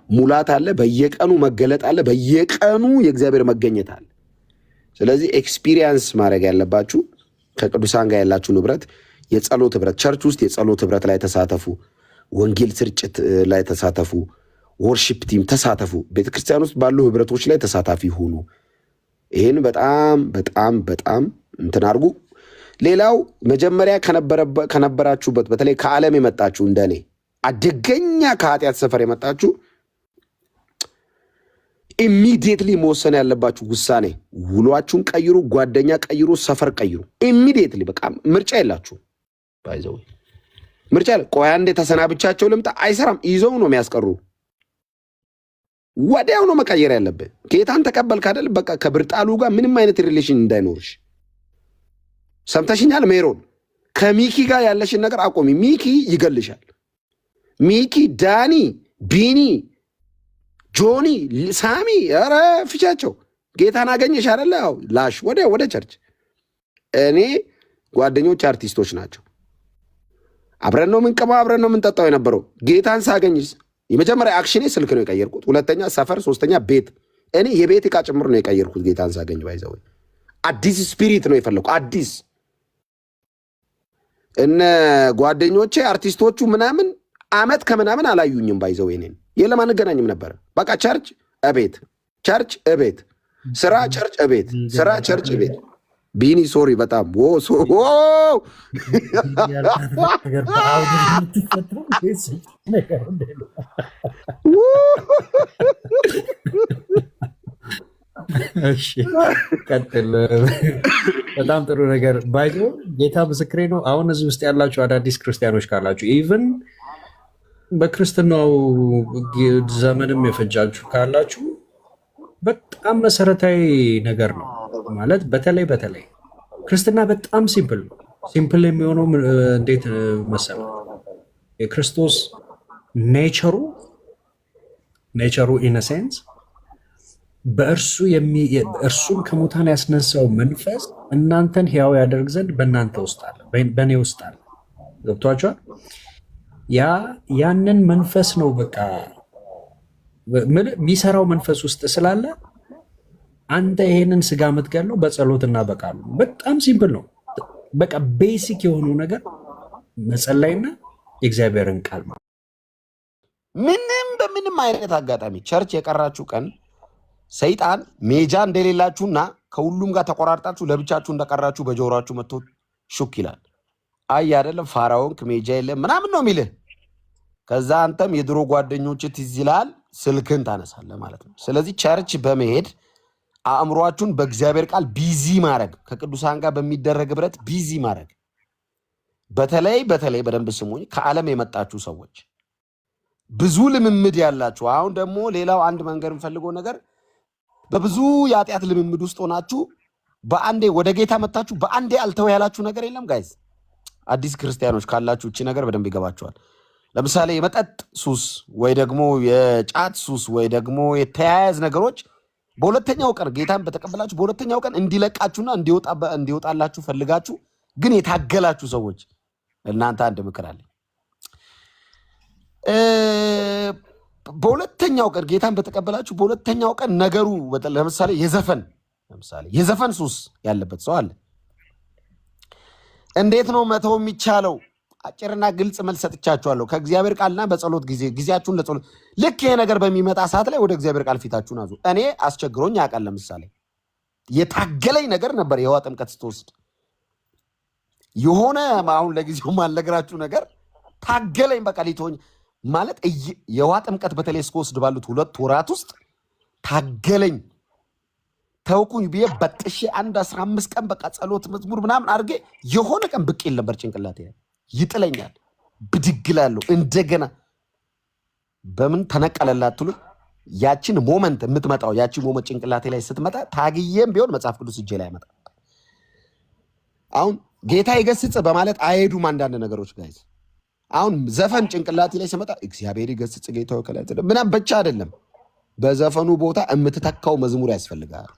ሙላት አለ፣ በየቀኑ መገለጥ አለ፣ በየቀኑ የእግዚአብሔር መገኘት አለ። ስለዚህ ኤክስፒሪየንስ ማድረግ ያለባችሁ ከቅዱሳን ጋር ያላችሁ ንብረት የጸሎት ህብረት፣ ቸርች ውስጥ የጸሎት ህብረት ላይ ተሳተፉ። ወንጌል ስርጭት ላይ ተሳተፉ። ወርሺፕ ቲም ተሳተፉ። ቤተክርስቲያን ውስጥ ባሉ ህብረቶች ላይ ተሳታፊ ሁኑ። ይህን በጣም በጣም በጣም እንትን አድርጉ። ሌላው መጀመሪያ ከነበራችሁበት በተለይ ከዓለም የመጣችሁ እንደኔ አደገኛ ከኃጢአት ሰፈር የመጣችሁ ኢሚዲየትሊ መወሰን ያለባችሁ ውሳኔ፣ ውሏችሁን ቀይሩ፣ ጓደኛ ቀይሩ፣ ሰፈር ቀይሩ። ኢሚዲየትሊ በቃ ምርጫ የላችሁ። ባይዘው ምርጫ ቆይ አንዴ ተሰናብቻቸው ልምጣ አይሰራም። ይዘው ነው የሚያስቀሩ። ወዲያው ነው መቀየር ያለብህ። ጌታን ተቀበልክ አይደል? በቃ ከብርጣሉ ጋር ምንም አይነት ሪሌሽን እንዳይኖርሽ። ሰምተሽኛል ሜሮን? ከሚኪ ጋር ያለሽን ነገር አቆሚ። ሚኪ ይገልሻል። ሚኪ፣ ዳኒ፣ ቢኒ፣ ጆኒ፣ ሳሚ፣ ኧረ ፍቻቸው። ጌታን አገኘሽ አይደለ? ያው ላሽ ወደ ቸርች። እኔ ጓደኞች አርቲስቶች ናቸው። አብረን ነው የምንቀማው፣ አብረን ነው የምንጠጣው የነበረው። ጌታን ሳገኝስ የመጀመሪያ አክሽኔ ስልክ ነው የቀየርኩት። ሁለተኛ ሰፈር፣ ሶስተኛ ቤት። እኔ የቤት ዕቃ ጭምር ነው የቀየርኩት። ጌታን ሳገኝ ባይዘው አዲስ ስፒሪት ነው የፈለኩ። አዲስ እነ ጓደኞቼ አርቲስቶቹ ምናምን አመት ከምናምን አላዩኝም። ባይዘው እኔን የለም አንገናኝም ነበር። በቃ ቸርች እቤት፣ ቸርች እቤት፣ ስራ ቸርች እቤት፣ ስራ ቸርች እቤት። ቢኒ ሶሪ በጣም ቀጥል። በጣም ጥሩ ነገር ባይዞ ጌታ ምስክሬ ነው። አሁን እዚህ ውስጥ ያላችሁ አዳዲስ ክርስቲያኖች ካላችሁ ኢቭን በክርስትናው ዘመንም የፈጃችሁ ካላችሁ በጣም መሰረታዊ ነገር ነው ማለት በተለይ ክርስትና በጣም ሲምፕል ነው። ሲምፕል የሚሆነው እንዴት መሰለህ? የክርስቶስ ኔቸሩ ኢን ሴንስ እርሱን ከሙታን ያስነሳው መንፈስ እናንተን ሕያው ያደርግ ዘንድ በእናንተ ውስጥ አለ፣ በእኔ ውስጥ አለ። ገብቷችኋል? ያንን መንፈስ ነው በቃ የሚሰራው መንፈስ ውስጥ ስላለ አንተ ይሄንን ስጋ የምትገለው በጸሎትና በቃሉ። በጣም ሲምፕል ነው። በቃ ቤሲክ የሆነው ነገር መጸለይና የእግዚአብሔርን ቃል በምንም አይነት አጋጣሚ ቸርች የቀራችሁ ቀን ሰይጣን ሜጃ እንደሌላችሁና ከሁሉም ጋር ተቆራርጣችሁ ለብቻችሁ እንደቀራችሁ በጆሮአችሁ መጥቶ ሹክ ይላል። አይ አይደለም ፋራውን ሜጃ የለም ምናምን ነው የሚልህ። ከዛ አንተም የድሮ ጓደኞች ትዝ ይላል ስልክን ታነሳለህ ማለት ነው። ስለዚህ ቸርች በመሄድ አእምሯችሁን በእግዚአብሔር ቃል ቢዚ ማድረግ፣ ከቅዱሳን ጋር በሚደረግ ህብረት ቢዚ ማድረግ። በተለይ በደንብ ስሙኝ፣ ከዓለም የመጣችሁ ሰዎች ብዙ ልምምድ ያላችሁ። አሁን ደግሞ ሌላው አንድ መንገር የምፈልገው ነገር በብዙ የኃጢአት ልምምድ ውስጥ ሆናችሁ በአንዴ ወደ ጌታ መጣችሁ በአንዴ አልተው ያላችሁ ነገር የለም ጋይዝ። አዲስ ክርስቲያኖች ካላችሁ እቺ ነገር በደንብ ይገባችኋል። ለምሳሌ የመጠጥ ሱስ ወይ ደግሞ የጫት ሱስ ወይ ደግሞ የተያያዝ ነገሮች በሁለተኛው ቀን ጌታን በተቀበላችሁ በሁለተኛው ቀን እንዲለቃችሁና እንዲወጣላችሁ ፈልጋችሁ ግን የታገላችሁ ሰዎች እናንተ አንድ ምክር አለ። በሁለተኛው ቀን ጌታን በተቀበላችሁ በሁለተኛው ቀን ነገሩ ለምሳሌ የዘፈን ሱስ ያለበት ሰው አለ። እንዴት ነው መተው የሚቻለው? አጭርና ግልጽ መልስ ሰጥቻችኋለሁ። ከእግዚአብሔር ቃልና በጸሎት ጊዜያችሁን ለጸሎት ልክ ይሄ ነገር በሚመጣ ሰዓት ላይ ወደ እግዚአብሔር ቃል ፊታችሁን አዙ። እኔ አስቸግሮኝ ያውቃል። ለምሳሌ የታገለኝ ነገር ነበር። የውሃ ጥምቀት ስትወስድ የሆነ አሁን ለጊዜው ማልነግራችሁ ነገር ታገለኝ። በቃ ሊቶኝ ማለት የውሃ ጥምቀት በተለይ እስከወስድ ባሉት 2 ወራት ውስጥ ታገለኝ። ተውኩኝ ብዬ በጥሼ 15 ቀን በቃ ጸሎት መዝሙር ምናምን አድርጌ የሆነ ቀን ብቅ ይል ነበር ጭንቅላቴ ይጥለኛል። ብድግ እላለሁ እንደገና በምን ተነቀለላት ትሉ ያችን ሞመንት የምትመጣው ያቺ ሞመንት ጭንቅላቴ ላይ ስትመጣ ታግዬም ቢሆን መጽሐፍ ቅዱስ እጄ ላይ ያመጣ። አሁን ጌታ ይገስጽ በማለት አይሄዱም አንዳንድ ነገሮች ጋይዝ። አሁን ዘፈን ጭንቅላቴ ላይ ሲመጣ እግዚአብሔር ይገስጽ ጌታው ከላይ ምናምን ብቻ አይደለም፣ በዘፈኑ ቦታ የምትተካው መዝሙር ያስፈልጋል።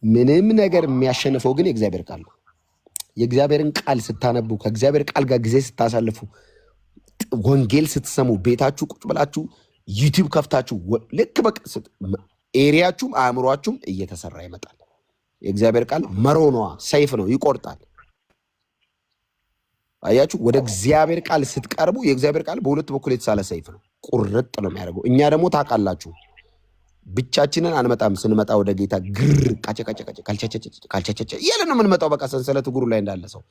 ምንም ነገር የሚያሸንፈው ግን የእግዚአብሔር ቃል ነው። የእግዚአብሔርን ቃል ስታነቡ፣ ከእግዚአብሔር ቃል ጋር ጊዜ ስታሳልፉ፣ ወንጌል ስትሰሙ፣ ቤታችሁ ቁጭ ብላችሁ ዩቲዩብ ከፍታችሁ ልክ በቃ ኤሪያችሁም አእምሯችሁም እየተሰራ ይመጣል። የእግዚአብሔር ቃል መሮኗ ሰይፍ ነው፣ ይቆርጣል። አያችሁ፣ ወደ እግዚአብሔር ቃል ስትቀርቡ የእግዚአብሔር ቃል በሁለት በኩል የተሳለ ሰይፍ ነው፣ ቁርጥ ነው የሚያደርገው። እኛ ደግሞ ታውቃላችሁ ብቻችንን አንመጣም። ስንመጣ ወደ ጌታ ግር ካልቸቸቸ እያለ ነው የምንመጣው። በቃ ሰንሰለት እግሩ ላይ እንዳለ ሰው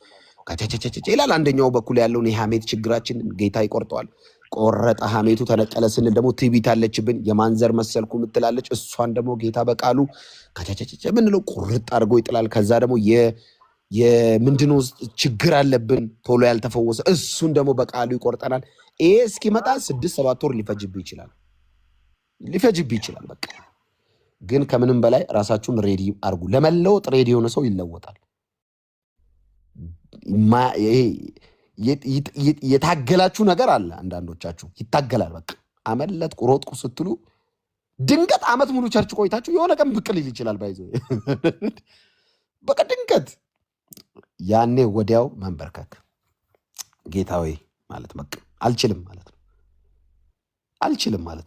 ካልቸቸቸ ይላል። አንደኛው በኩል ያለውን የሐሜት ችግራችን ጌታ ይቆርጠዋል። ቆረጠ፣ ሐሜቱ ተነቀለ ስንል ደግሞ ትዕቢት አለችብን፣ የማንዘር መሰልኩ ምትላለች። እሷን ደግሞ ጌታ በቃሉ ካልቸቸቸ ምንለው ቁርጥ አድርጎ ይጥላል። ከዛ ደግሞ የምንድነው ችግር አለብን ቶሎ ያልተፈወሰ፣ እሱን ደግሞ በቃሉ ይቆርጠናል። ይሄ እስኪመጣ 6-7 ወር ሊፈጅብህ ይችላል። በቃ ግን ከምንም በላይ ራሳችሁን ሬዲ አርጉ። ለመለወጥ ሬዲ የሆነ ሰው ይለወጣል። የታገላችሁ ነገር አለ። አንዳንዶቻችሁ ይታገላል። በቃ አመለጥኩ ሮጥኩ ስትሉ ድንገት ዓመት ሙሉ ቸርች ቆይታችሁ የሆነ ቀን ብቅ ሊል ይችላል። ባይዘ በቃ ድንገት ያኔ ወዲያው መንበርከክ ጌታ ሆይ ማለት በቃ አልችልም ማለት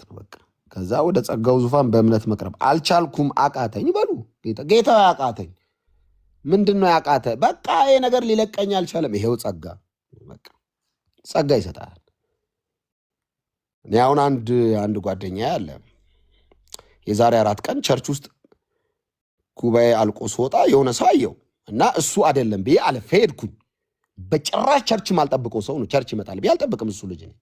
ነው። በቃ ከዛ ወደ ጸጋው ዙፋን በእምነት መቅረብ። አልቻልኩም አቃተኝ በሉ። ጌታ አቃተኝ። ምንድነው ያቃተ? በቃ ይሄ ነገር ሊለቀኝ አልቻለም። ይሄው ጸጋ፣ በቃ ጸጋ ይሰጣል። እኔ አሁን አንድ ጓደኛ ያለ የዛሬ 4 ቀን ቸርች ውስጥ ጉባኤ አልቆ ስወጣ የሆነ ሰው አየው እና እሱ አይደለም ብዬ አለፈ ሄድኩኝ። በጭራሽ ቸርች ማልጠብቀው ሰው ነው። ቸርች ይመጣል ብዬ አልጠብቅም። እሱ ልጅ ነው።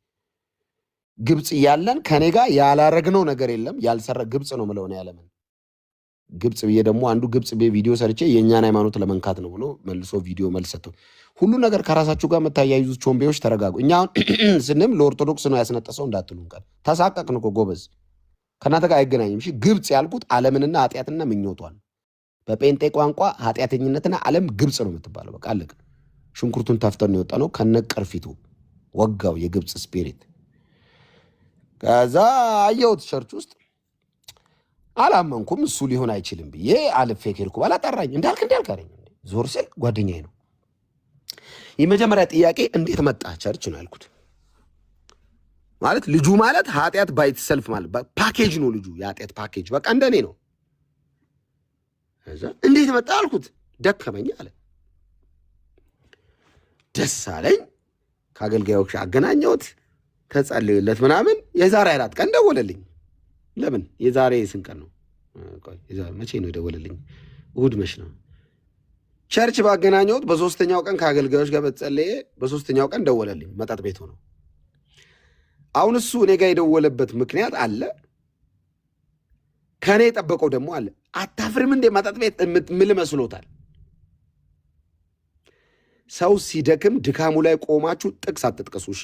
ግብጽ እያለን ከኔ ጋር ያላረግነው ነገር የለም። ያልሰራ ግብጽ ነው ምለው ነው ያለምን ግብጽ ብዬ ደግሞ አንዱ ግብጽ ቪዲዮ ሰርቼ የኛን ሃይማኖት ለመንካት ነው ብሎ መልሶ ቪዲዮ መልሰቱ። ሁሉ ነገር ከራሳችሁ ጋር መታያይዙ ቾምቤዎች ተረጋጉ። እኛ ስንም ለኦርቶዶክስ ነው ያስነጠሰው እንዳትሉን ቃል ተሳቀቅን እኮ ጎበዝ፣ ከናንተ ጋር አይገናኝም። እሺ ግብጽ ያልኩት ዓለምንና ኃጢአትና ምኞቷን በጴንጤ ቋንቋ ኃጢአተኝነትና ዓለም ግብጽ ነው የምትባለው። በቃ አለቅ። ሽንኩርቱን ታፍተን ነው የወጣነው ከነቀርፊቱ ወጋው የግብጽ ስፒሪት። ከዛ አየሁት ቸርች ውስጥ አላመንኩም። እሱ ሊሆን አይችልም ብዬ አልፌ ኬልኩ። ባላጠራኝ እንዳልክ አለኝ። ዞር ስል ጓደኛዬ ነው። የመጀመሪያ ጥያቄ እንዴት መጣ ቸርች ነው ያልኩት። ማለት ልጁ ማለት ኃጢአት ባይት ሰልፍ ማለት ፓኬጅ ነው ልጁ፣ የኃጢአት ፓኬጅ በቃ እንደኔ ነው። እዛ እንዴት መጣ አልኩት። ደከመኝ አለ። ደስ አለኝ። ከአገልጋዮች አገናኘሁት፣ ተጸለየለት ምናምን። የዛሬ 4 ቀን ደወለልኝ። ለምን የዛሬ ስንት ቀን ነው? መቼ ነው የደወለልኝ? እሑድ መች ነው? ቸርች ባገናኘሁት በ3ኛው ቀን ከአገልጋዮች ጋር በተጸለየ በ3ኛው ቀን ደወለልኝ። መጠጥ ቤት ሆነው። አሁን እሱ እኔ ጋር የደወለበት ምክንያት አለ። ከእኔ የጠበቀው ደግሞ አለ። አታፍርም እንዴ መጠጥ ቤት ምል መስሎታል። ሰው ሲደክም ድካሙ ላይ ቆማችሁ ጥቅስ አትጥቀሱ እሺ።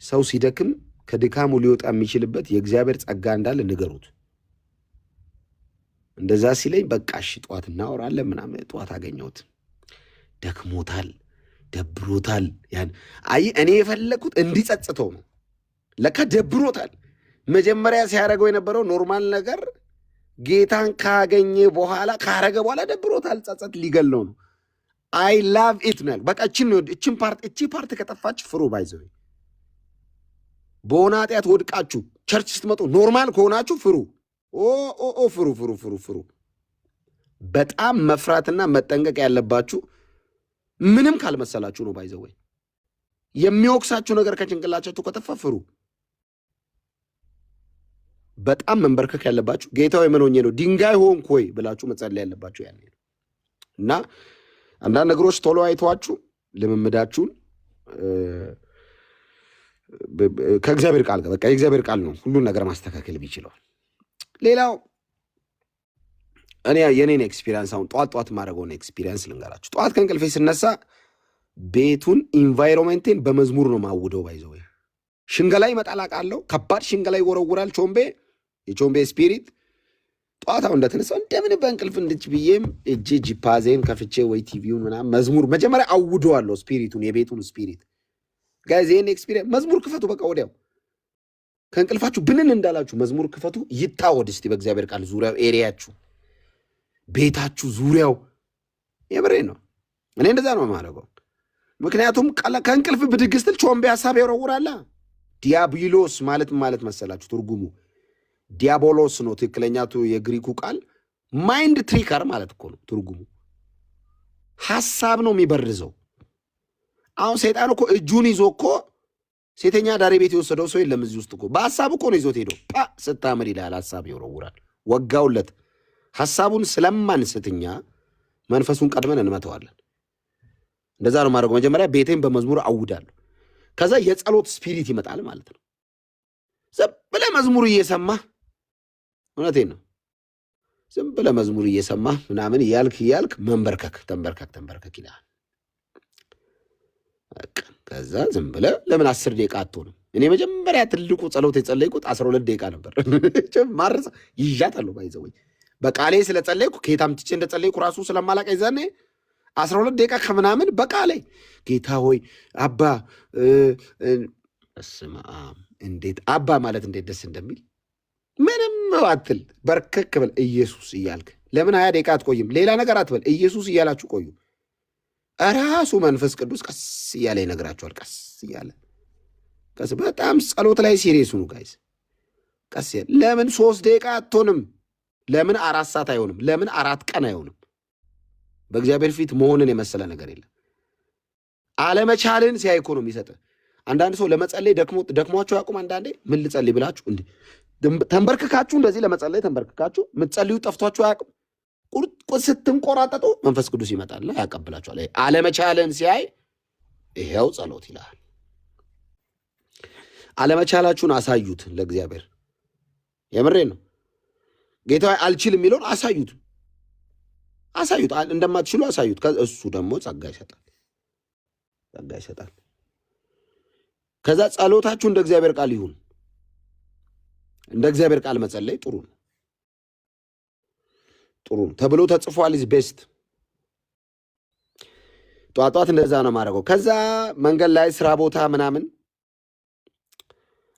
ሰው ሲደክም ከድካሙ ሊወጣ የሚችልበት የእግዚአብሔር ጸጋ እንዳለ ንገሩት። እንደዛ ሲለኝ በቃ እሺ ጠዋት እናወራለን ምናምን። ጠዋት አገኘሁት። ደክሞታል፣ ደብሮታል። ያን እኔ የፈለኩት እንዲጸጽተው ነው። ለካ ደብሮታል። መጀመሪያ ሲያደርገው የነበረው ኖርማል ነገር ጌታን ካገኘ በኋላ ካረገ በኋላ ደብሮታል። ጸጸት ሊገለው ነው። አይ ላቭ ኢት ነው። በቃ እቺ ፓርት ከጠፋች ፍሩ ባይዘው። በሆነ ኃጢአት ወድቃችሁ ቸርች ስትመጡ ኖርማል ከሆናችሁ ፍሩ። ፍሩ። በጣም መፍራትና መጠንቀቅ ያለባችሁ ምንም ካልመሰላችሁ ነው። ባይዘው የሚወቅሳችሁ ነገር ከጭንቅላቻችሁ ከጠፋ ፍሩ። በጣም መንበርከክ ያለባችሁ ጌታው ምን ሆኜ ነው ድንጋይ ሆንኩ ወይ ብላችሁ መጸለይ ያለባችሁ ያኔ ነው። እና አንዳንድ ነገሮች ቶሎ አይተዋችሁ ልምምዳችሁን ከእግዚአብሔር ቃል ጋር በቃ የእግዚአብሔር ቃል ነው ሁሉን ነገር ማስተካከል ቢችለው። ሌላው እኔ የኔን ኤክስፒሪየንስ አሁን ጧት ማድረገውን ኤክስፒሪየንስ ልንገራችሁ። ጧት ከእንቅልፌ ስነሳ ቤቱን ኢንቫይሮንሜንቴን በመዝሙር ነው ማውደው። ባይዘው ሽንገላ ይመጣል አውቃለሁ። ከባድ ሽንገላ ይወረውራል የቾምቤ ስፒሪት። ጧት አሁን እንደተነሳው እንደምን በእንቅልፍ እንድች ብዬም እጄ ጂፓዜን ከፍቼ ወይ ቲቪውን ምናምን መዝሙር መጀመሪያ አውደዋለሁ። ስፒሪቱን የቤቱን ስፒሪት ጋይዝ ይሄን ኤክስፒሪየንስ መዝሙር ክፈቱ። በቃ ወዲያው ከእንቅልፋችሁ ብንን እንዳላችሁ መዝሙር ክፈቱ። ይታወድ እስቲ በእግዚአብሔር ቃል ዙሪያው ኤሪያችሁ ቤታችሁ ዙሪያው የምሬ ነው። እኔ እንደዛ ነው የማደርገው። ምክንያቱም ከእንቅልፍ ብድግ ስትል ቾምቤ ሀሳብ ያወረውራላ። ዲያብሎስ ማለት መሰላችሁ ትርጉሙ ዲያቦሎስ ነው። ትክክለኛቱ የግሪኩ ቃል ማይንድ ትሪከር ማለት እኮ ነው ትርጉሙ። ሀሳብ ነው የሚበርዘው። አሁን ሰይጣን እኮ እጁን ይዞ እኮ ሴተኛ ዳሪ ቤት የወሰደው ሰው የለም እዚህ ውስጥ እኮ በሀሳብ እኮ ነው ይዞት ሄደው ስታምር ይላል። ሀሳብ ይወረውራል። ወጋውለት። ሀሳቡን ስለማንስትኛ መንፈሱን ቀድመን እንመተዋለን። እንደዛ ነው ማድረግ። መጀመሪያ ቤቴን በመዝሙር አውዳለሁ። ከዛ የጸሎት ስፒሪት ይመጣል ማለት ነው። ዝም ብለህ መዝሙር እየሰማህ እውነቴን ነው። ዝም ብለህ መዝሙር እየሰማህ ምናምን እያልክ ተንበርከክ ይላል። ከዛ ዝም ብለህ ለምን 10 ደቂቃ አትሆንም? እኔ መጀመሪያ ትልቁ ጸሎት የጸለይኩት 12 ደቂቃ ነበር። ማርሳ ይዣታለሁ ባይዘወይ በቃሌ ስለጸለይኩ ከየታም ትቼ እንደጸለይኩ ራሱ ስለማላቀ ይዛኔ 12 ደቂቃ ከምናምን በቃሌ ጌታ ሆይ አባ እስማ እንዴት አባ ማለት እንዴት ደስ እንደሚል ምንም አትል። በርከክ በል ኢየሱስ እያልክ ለምን 20 ደቂቃ አትቆይም? ሌላ ነገር አትበል። ኢየሱስ እያላችሁ ቆዩ። ራሱ መንፈስ ቅዱስ ቀስ እያለ ይነግራችኋል። ቀስ እያለ በጣም ጸሎት ላይ ሲሪየስ ሁኑ ጋይስ። ቀስ እያለ ለምን 3 ደቂቃ አትሆንም? ለምን 4 ሰዓት አይሆንም? ለምን 4 ቀን አይሆንም? በእግዚአብሔር ፊት መሆንን የመሰለ ነገር የለም። አለመቻልን ሲያይ እኮ ነው የሚሰጥህ። አንዳንድ ሰው ለመጸለይ ደክሟቸው ያቁም። አንዳንዴ ምን ልጸልይ ብላችሁ እንዴ ተንበርክካችሁ እንደዚህ ለመጸለይ ተንበርክካችሁ ምትጸልዩ ጠፍቷችሁ አያውቅም። ስትንቆራጠጡ መንፈስ ቅዱስ ይመጣል ያቀብላችኋል። አለመቻልን ሲያይ ይሄው ጸሎት ይላል። አለመቻላችሁን አሳዩት ለእግዚአብሔር። የምሬን ነው። ጌታ አልችልም የሚለውን አሳዩት። እንደማትችሉ አሳዩት። እሱ ደግሞ ጸጋ ይሰጣል። ከዛ ጸሎታችሁ እንደ እግዚአብሔር ቃል ይሁን። እንደ እግዚአብሔር ቃል መጸለይ ጥሩ ነው ተብሎ ተጽፏል። ኢዝ ቤስት። ጧት እንደዛ ነው ማድረገው። ከዛ መንገድ ላይ ስራ ቦታ ምናምን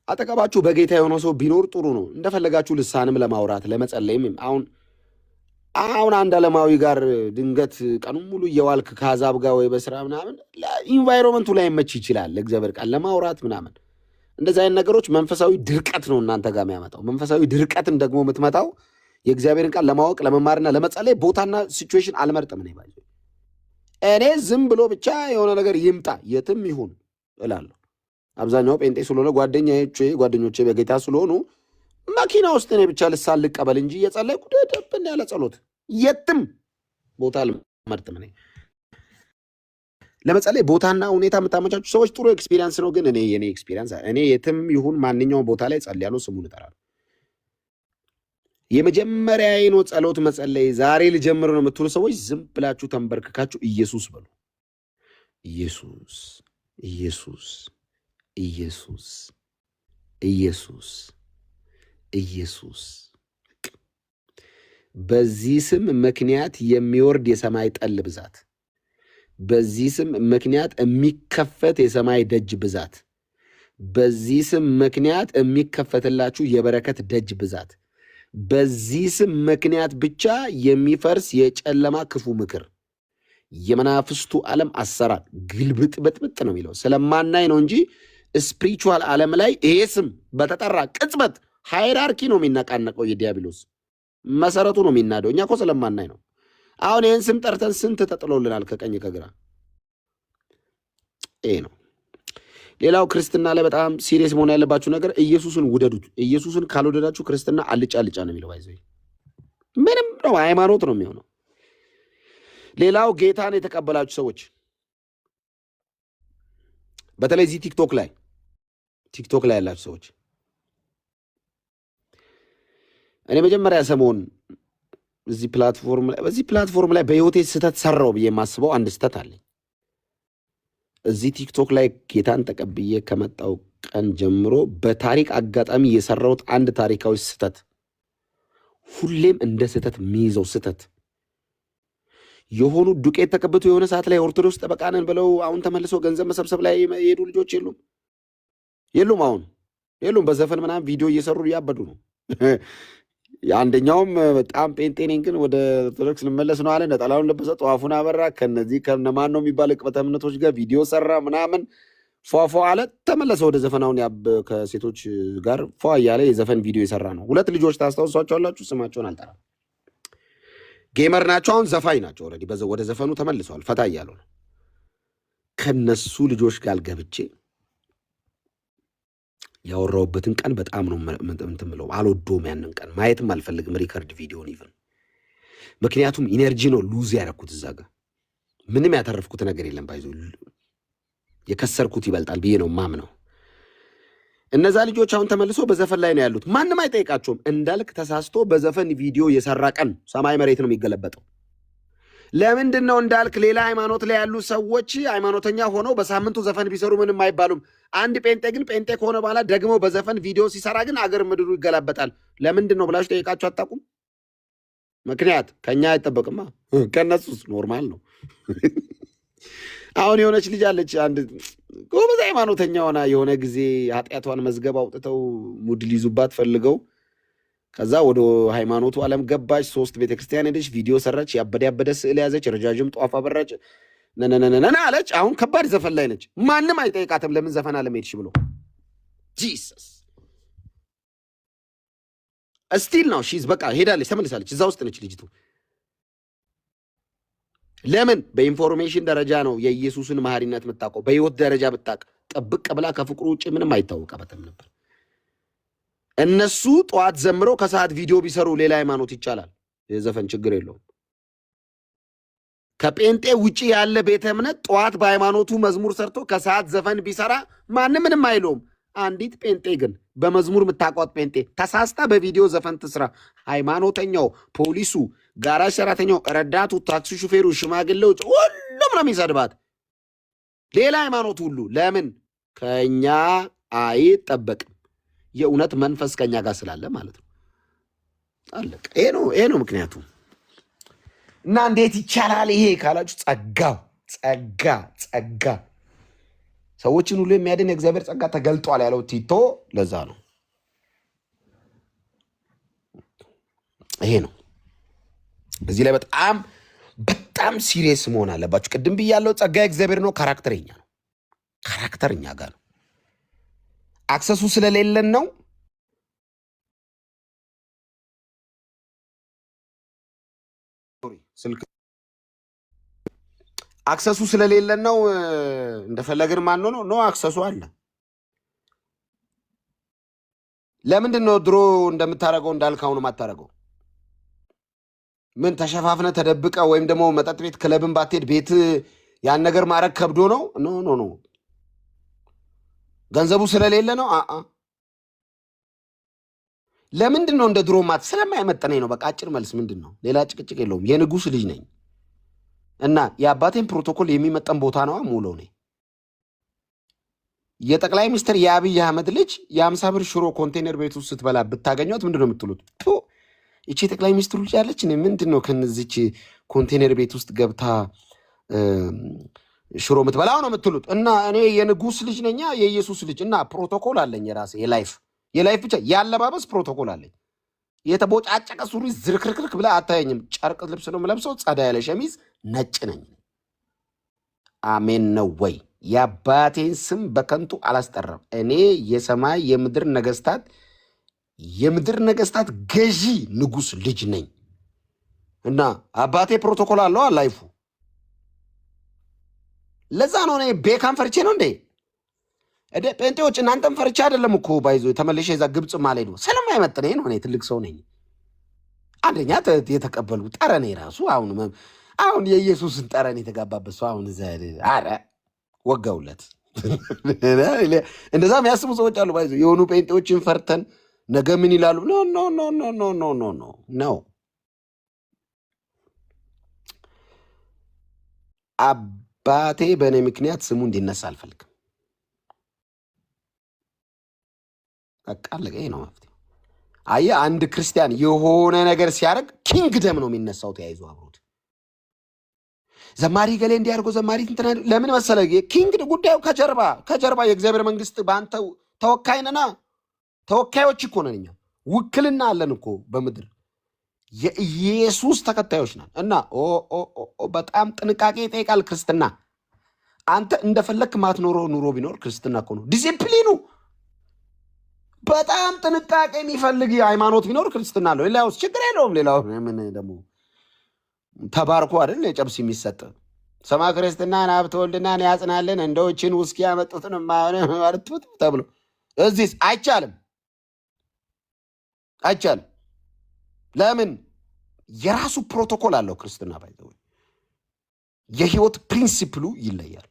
አጠገባችሁ በጌታ የሆነ ሰው ቢኖር ጥሩ ነው። እንደፈለጋችሁ ልሳንም ለማውራት ለመጸለይም። አሁን አንድ ዓለማዊ ጋር ድንገት ቀኑን ሙሉ እየዋልክ ከአዛብ ጋር ወይ በስራ ምናምን ኢንቫይሮመንቱ ላይ መች ይችላል ለእግዚአብሔር ቃል ለማውራት ምናምን። እንደዚህ አይነት ነገሮች መንፈሳዊ ድርቀት ነው እናንተ ጋር የሚያመጣው። መንፈሳዊ ድርቀትን ደግሞ የምትመጣው የእግዚአብሔርን ቃል ለማወቅ ለመማርና ለመጸለይ ቦታና ሲቹዌሽን አልመርጥም። እኔ ዝም ብሎ ብቻ የሆነ ነገር ይምጣ የትም ይሁን እላለሁ። አብዛኛው ጴንጤ ስለሆነ ጓደኞቼ በጌታ ስለሆኑ መኪና ውስጥ እኔ ብቻ ልሳን ልቀበል እንጂ እየጸለይኩ ደብን ያለ ጸሎት የትም ቦታ አልመርጥም። ለመጸለይ ቦታና ሁኔታ የምታመቻቹ ሰዎች ጥሩ ኤክስፒሪየንስ ነው። ግን የኔ ኤክስፒሪየንስ እኔ የትም ይሁን ማንኛውም ቦታ ላይ ጸልያለሁ፣ ስሙን እጠራለሁ። የመጀመሪያ ነው ጸሎት መጸለይ ዛሬ ልጀምር ነው የምትሉ ሰዎች ዝም ብላችሁ ተንበርክካችሁ ኢየሱስ በሉ። ኢየሱስ ኢየሱስ ኢየሱስ ኢየሱስ ኢየሱስ። በዚህ ስም ምክንያት የሚወርድ የሰማይ ጠል ብዛት፣ በዚህ ስም ምክንያት የሚከፈት የሰማይ ደጅ ብዛት፣ በዚህ ስም ምክንያት የሚከፈትላችሁ የበረከት ደጅ ብዛት፣ በዚህ ስም ምክንያት ብቻ የሚፈርስ የጨለማ ክፉ ምክር፣ የመናፍስቱ ዓለም አሰራር ግልብጥብጥብጥ ነው የሚለው ስለማናይ ነው እንጂ ስፒሪቹዋል ዓለም ላይ ይሄ ስም በተጠራ ቅጽበት ሃይራርኪ ነው የሚነቃነቀው። የዲያብሎስ መሰረቱ ነው የሚናደው። እኛ እኮ ስለማናይ ነው። አሁን ይህን ስም ጠርተን ስንት ተጥሎልናል ከቀኝ ከግራ። ይሄ ነው። ሌላው ክርስትና ላይ በጣም ሲሪየስ መሆን ያለባችሁ ነገር ኢየሱስን ውደዱት። ኢየሱስን ካልወደዳችሁ ክርስትና አልጫ ነው የሚለው። ባይዘይ ምንም ነው ሃይማኖት ነው የሚሆነው። ሌላው ጌታን የተቀበላችሁ ሰዎች በተለይ እዚህ ቲክቶክ ላይ ያላችሁ ሰዎች እኔ መጀመሪያ ሰሞን በዚህ ፕላትፎርም ላይ በህይወቴ ስህተት ሰራው ብዬ የማስበው አንድ ስህተት አለኝ። እዚህ ቲክቶክ ላይ ጌታን ተቀብዬ ከመጣው ቀን ጀምሮ በታሪክ አጋጣሚ የሰራሁት አንድ ታሪካዊ ስህተት፣ ሁሌም እንደ ስህተት የሚይዘው ስህተት፣ የሆኑ ዱቄት ተቀብቶ የሆነ ሰዓት ላይ ኦርቶዶክስ ጠበቃ ነን ብለው አሁን ተመልሶ ገንዘብ መሰብሰብ ላይ የሄዱ ልጆች የሉም። አሁን የሉም። በዘፈን ምናምን ቪዲዮ እየሰሩ እያበዱ ነው። አንደኛውም በጣም ጴንጤ ነኝ ግን ወደ ኦርቶዶክስ ልመለስ ነው አለ። ነጠላውን ለበሰ፣ ጠዋፉን አበራ፣ ከነዚህ ከነማን ነው የሚባል ቅበተ እምነቶች ጋር ቪዲዮ ሰራ ምናምን ፏፏ አለ። ተመለሰ ወደ ዘፈናውን ከሴቶች ጋር ፏ እያለ የዘፈን ቪዲዮ የሰራ ነው። 2 ልጆች ታስታውሷቸዋላችሁ። ስማቸውን አልጠራም። ጌመር ናቸው። አሁን ዘፋኝ ናቸው። ኦልሬዲ ወደ ዘፈኑ ተመልሰዋል። ፈታ እያሉ ነው። ከነሱ ልጆች ጋር ገብቼ ያወራሁበትን ቀን በጣም ነው እንትን የምለው። አልወደውም። ያንን ቀን ማየትም አልፈልግም። ሪከርድ ቪዲዮን ኢቨን ምክንያቱም ኢነርጂ ነው ሉዝ ያደረኩት። እዛ ጋር ምንም ያተረፍኩት ነገር የለም። ባይዞ የከሰርኩት ይበልጣል ብዬ ነው ማምነው። እነዛ ልጆች አሁን ተመልሶ በዘፈን ላይ ነው ያሉት። ማንም አይጠይቃቸውም። እንዳልክ ተሳስቶ በዘፈን ቪዲዮ የሰራ ቀን ሰማይ መሬት ነው የሚገለበጠው። ለምንድን ነው እንዳልክ ሌላ ሃይማኖት ላይ ያሉ ሰዎች ሃይማኖተኛ ሆነው በሳምንቱ ዘፈን ቢሰሩ ምንም አይባሉም? አንድ ጴንጤ ግን ጴንጤ ከሆነ በኋላ ደግሞ በዘፈን ቪዲዮ ሲሰራ ግን አገር ምድሩ ይገላበጣል። ለምንድን ነው ብላችሁ ጠይቃችሁ አታውቁም? ምክንያት ከኛ አይጠበቅማ። ከነሱስ ኖርማል ነው። አሁን የሆነች ልጅ አለች፣ አንድ ጎበዝ ሃይማኖተኛ ሆና የሆነ ጊዜ ኃጢአቷን መዝገብ አውጥተው ሙድ ሊይዙባት ፈልገው ከዛ ወደ ሃይማኖቱ ዓለም ገባች። 3 ቤተክርስቲያን ሄደች፣ ቪዲዮ ሰራች፣ ያበደ ስዕል ያዘች፣ ረጃጅም ጧፍ አበራች፣ ነነነነነ አለች። አሁን ከባድ ዘፈን ላይ ነች። ማንም አይጠይቃትም ለምን ዘፈን አለመሄድሽ ብሎ። ጂሰስ እስቲል ነው ሺዝ በቃ ሄዳለች፣ ተመልሳለች። እዛ ውስጥ ነች ልጅቱ። ለምን? በኢንፎርሜሽን ደረጃ ነው የኢየሱስን መሐሪነት የምታውቀው። በህይወት ደረጃ ብታውቅ ጥብቅ ብላ ከፍቅሩ ውጭ ምንም አይታወቃትም ነበር። እነሱ ጠዋት ዘምረው ከሰዓት ቪዲዮ ቢሰሩ ሌላ ሃይማኖት ይቻላል፣ የዘፈን ችግር የለውም። ከጴንጤ ውጪ ያለ ቤተ እምነት ጠዋት በሃይማኖቱ መዝሙር ሰርቶ ከሰዓት ዘፈን ቢሰራ ማንም ምንም አይለውም። አንዲት ጴንጤ ግን በመዝሙር የምታቋት ጴንጤ ተሳስታ በቪዲዮ ዘፈን ትስራ፣ ሃይማኖተኛው፣ ፖሊሱ፣ ጋራጅ ሰራተኛው፣ ረዳቱ፣ ታክሲ ሹፌሩ፣ ሽማግሌዎች ሁሉም ነው የሚሰድባት። ሌላ ሃይማኖት ሁሉ ለምን? ከኛ አይጠበቅም። የእውነት መንፈስ ከኛ ጋር ስላለ ማለት ነው። አለቀ። ይሄ ነው ምክንያቱ። እና እንዴት ይቻላል ይሄ ካላችሁ ጸጋ ሰዎችን ሁሉ የሚያድን የእግዚአብሔር ጸጋ ተገልጧል ያለው ቲቶ ለዛ ነው። ይሄ ነው። እዚህ ላይ በጣም ሲሪየስ መሆን አለባችሁ። ቅድም ብያለሁ፣ ጸጋ የእግዚአብሔር ነው። ካራክተርኛ ነው። ካራክተርኛ ጋር ነው። አክሰሱ ስለሌለን ነው። አክሰሱ ስለሌለን ነው እንደፈለግን ማን ነው አክሰሱ አለ። ለምንድን ነው ድሮ እንደምታረገው እንዳልካው ነው ማታረገው? ምን ተደብቀ ወይም ደግሞ መጠጥ ቤት ክለብን ባትሄድ ቤት ያን ነገር ማድረግ ከብዶ ነው? ኖ ገንዘቡ ስለሌለ ነው። ለምንድን ነው እንደ ድሮ ስለማይመጠነኝ ነው። በቃ አጭር መልስ ምንድን ነው? ሌላ ጭቅጭቅ የለውም። የንጉስ ልጅ ነኝ እና የአባቴን ፕሮቶኮል የሚመጠን ቦታ ነው ሙለው ነኝ። የጠቅላይ ሚኒስትር የአብይ አህመድ ልጅ የ50 ብር ሽሮ ኮንቴነር ቤት ውስጥ ስትበላ ብታገኟት ምንድን ነው የምትሉት? ይቺ የጠቅላይ ሚኒስትሩ ልጅ ያለች ምንድን ነው ከነዚች ኮንቴነር ቤት ውስጥ ገብታ ሽሮ የምትበላው ነው የምትሉት። እና እኔ የንጉስ ልጅ ነኝ፣ የኢየሱስ ልጅ እና ፕሮቶኮል አለኝ የራሴ የላይፍ ብቻ ያለባበስ ፕሮቶኮል አለኝ። የተቦጫጨቀ ሱሪ ዝርክርክርክ ብላ አታየኝም። ጨርቅ ልብስ ነው የምለብሰው፣ ጸዳ ያለ ሸሚዝ፣ ነጭ ነኝ። አሜን ነው ወይ? የአባቴን ስም በከንቱ አላስጠራም። እኔ የሰማይ የምድር ነገስታት ገዢ ንጉስ ልጅ ነኝ እና አባቴ ፕሮቶኮል አለው ላይፉ። ለዛ ነው እኔ ቤካን ፈርቼ ነው እንዴ ጴንጤዎች እናንተም ፈርቼ አይደለም እኮ ባይዞ ተመልሼ እዛ ግብፅ ማለዱ ስለማይመጥነኝ ነው። እኔ ትልቅ ሰው ነኝ። አንደኛ የተቀበሉ ጠረኔ ራሱ አሁን የኢየሱስን ጠረን የተጋባበት ሰው አሁን እዛ አረ ወጋውለት። እንደዛ የሚያስቡ ሰዎች አሉ። ባይዞ የሆኑ ጴንጤዎችን ፈርተን ነገ ምን ይላሉ? ኖ ኖ ኖ ኖ ኖ ኖ ኖ ኖ ነው። አባቴ በእኔ ምክንያት ስሙ እንዲነሳ አልፈልግም። በቃ አለቀ። ይሄ ነው መፍትሄ። አየህ፣ አንድ ክርስቲያን የሆነ ነገር ሲያደርግ ኪንግደም ነው የሚነሳው ተያይዞ አብሮት። ዘማሪ ገሌ እንዲያደርገው ዘማሪ እንትና ለምን መሰለህ? ኪንግ ጉዳዩ ከጀርባ የእግዚአብሔር መንግስት በአንተ ተወካይ ነና። ተወካዮች እኮ ነን እኛ። ውክልና አለን እኮ በምድር የኢየሱስ ተከታዮች ነን። እና በጣም ጥንቃቄ ይጠይቃል ክርስትና። አንተ እንደፈለክ ማትኖረው ኑሮ ቢኖር ክርስትና እኮ ነው። ዲሲፕሊኑ በጣም ጥንቃቄ የሚፈልግ ሃይማኖት ቢኖር ክርስትና ነው። ሌላውስ ችግር የለውም። ሌላው ምን ደግሞ ተባርኮ አይደል የጨብስ የሚሰጥ ሰማ ክርስትናን ሀብተ ወልድናን ያጽናልን እንደዎችን ውስኪ ያመጡትን ማለቱት ተብሎ እዚህስ አይቻልም። ለምን? የራሱ ፕሮቶኮል አለው ክርስትና። ባይዘው የህይወት ፕሪንሲፕሉ ይለያል።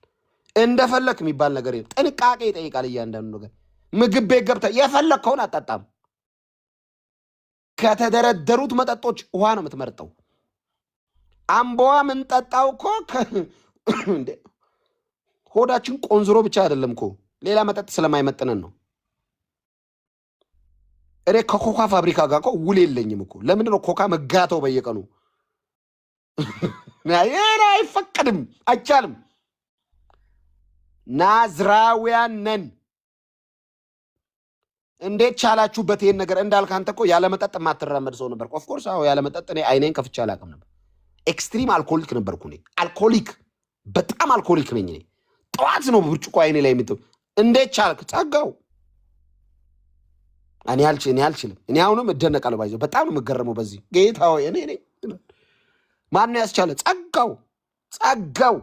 እንደፈለክ የሚባል ነገር የለም። ጥንቃቄ ይጠይቃል እያንዳንዱ ነገር። ምግብ ቤት ገብተህ የፈለግከውን አጠጣም። ከተደረደሩት መጠጦች ውሃ ነው የምትመርጠው። አምቦዋ ምንጠጣው እኮ ሆዳችን ቆንዝሮ ብቻ አይደለም እኮ ሌላ መጠጥ ስለማይመጥነን ነው። እኔ ከኮካ ፋብሪካ ጋር እኮ ውል የለኝም እኮ። ለምንድን ነው ኮካ መጋተው በየቀኑ? ይሄን አይፈቀድም፣ አይቻልም። ናዝራውያን ነን። እንዴት ቻላችሁበት ይሄን ነገር? እንዳልክ አንተ እኮ ያለመጠጥ የማትራመድ ሰው ነበር። ኦፍኮርስ አዎ፣ ያለመጠጥ እኔ አይኔን ከፍቼ አላውቅም ነበር። ኤክስትሪም አልኮሊክ ነበርኩ እኔ። አልኮሊክ፣ በጣም አልኮሊክ ነኝ እኔ። ጠዋት ነው ብርጭቆ አይኔ ላይ የምትው። እንዴት ቻልክ? ጸጋው። እኔ አልችልም። እኔ አሁንም እደነቃለሁ። ባይዘው በጣም ነው የምገረመው በዚህ ጌታ ሆይ። እኔ ማን ነው ያስቻለ? ጸጋው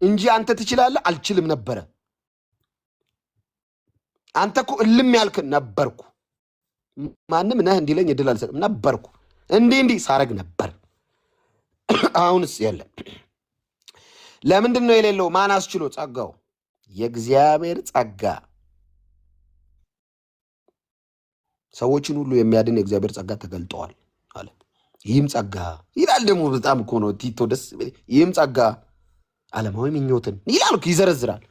እንጂ አንተ ትችላለህ። አልችልም ነበረ። አንተ እኮ እልም ያልክ ነበርኩ። ማንም ነህ እንዲለኝ እድል አልሰጥም ነበርኩ። እንዲህ ሳረግ ነበር። አሁንስ የለም። ለምንድን ነው የሌለው? ማን አስችሎ? ጸጋው። የእግዚአብሔር ጸጋ ሰዎችን ሁሉ የሚያድን የእግዚአብሔር ጸጋ ተገልጠዋል አለ። ይህም ጸጋ ይላል ደግሞ በጣም እኮ ነው ቲቶ ደስ። ይህም ጸጋ ዓለማዊ ምኞትን ይላል፣ ይዘረዝራል።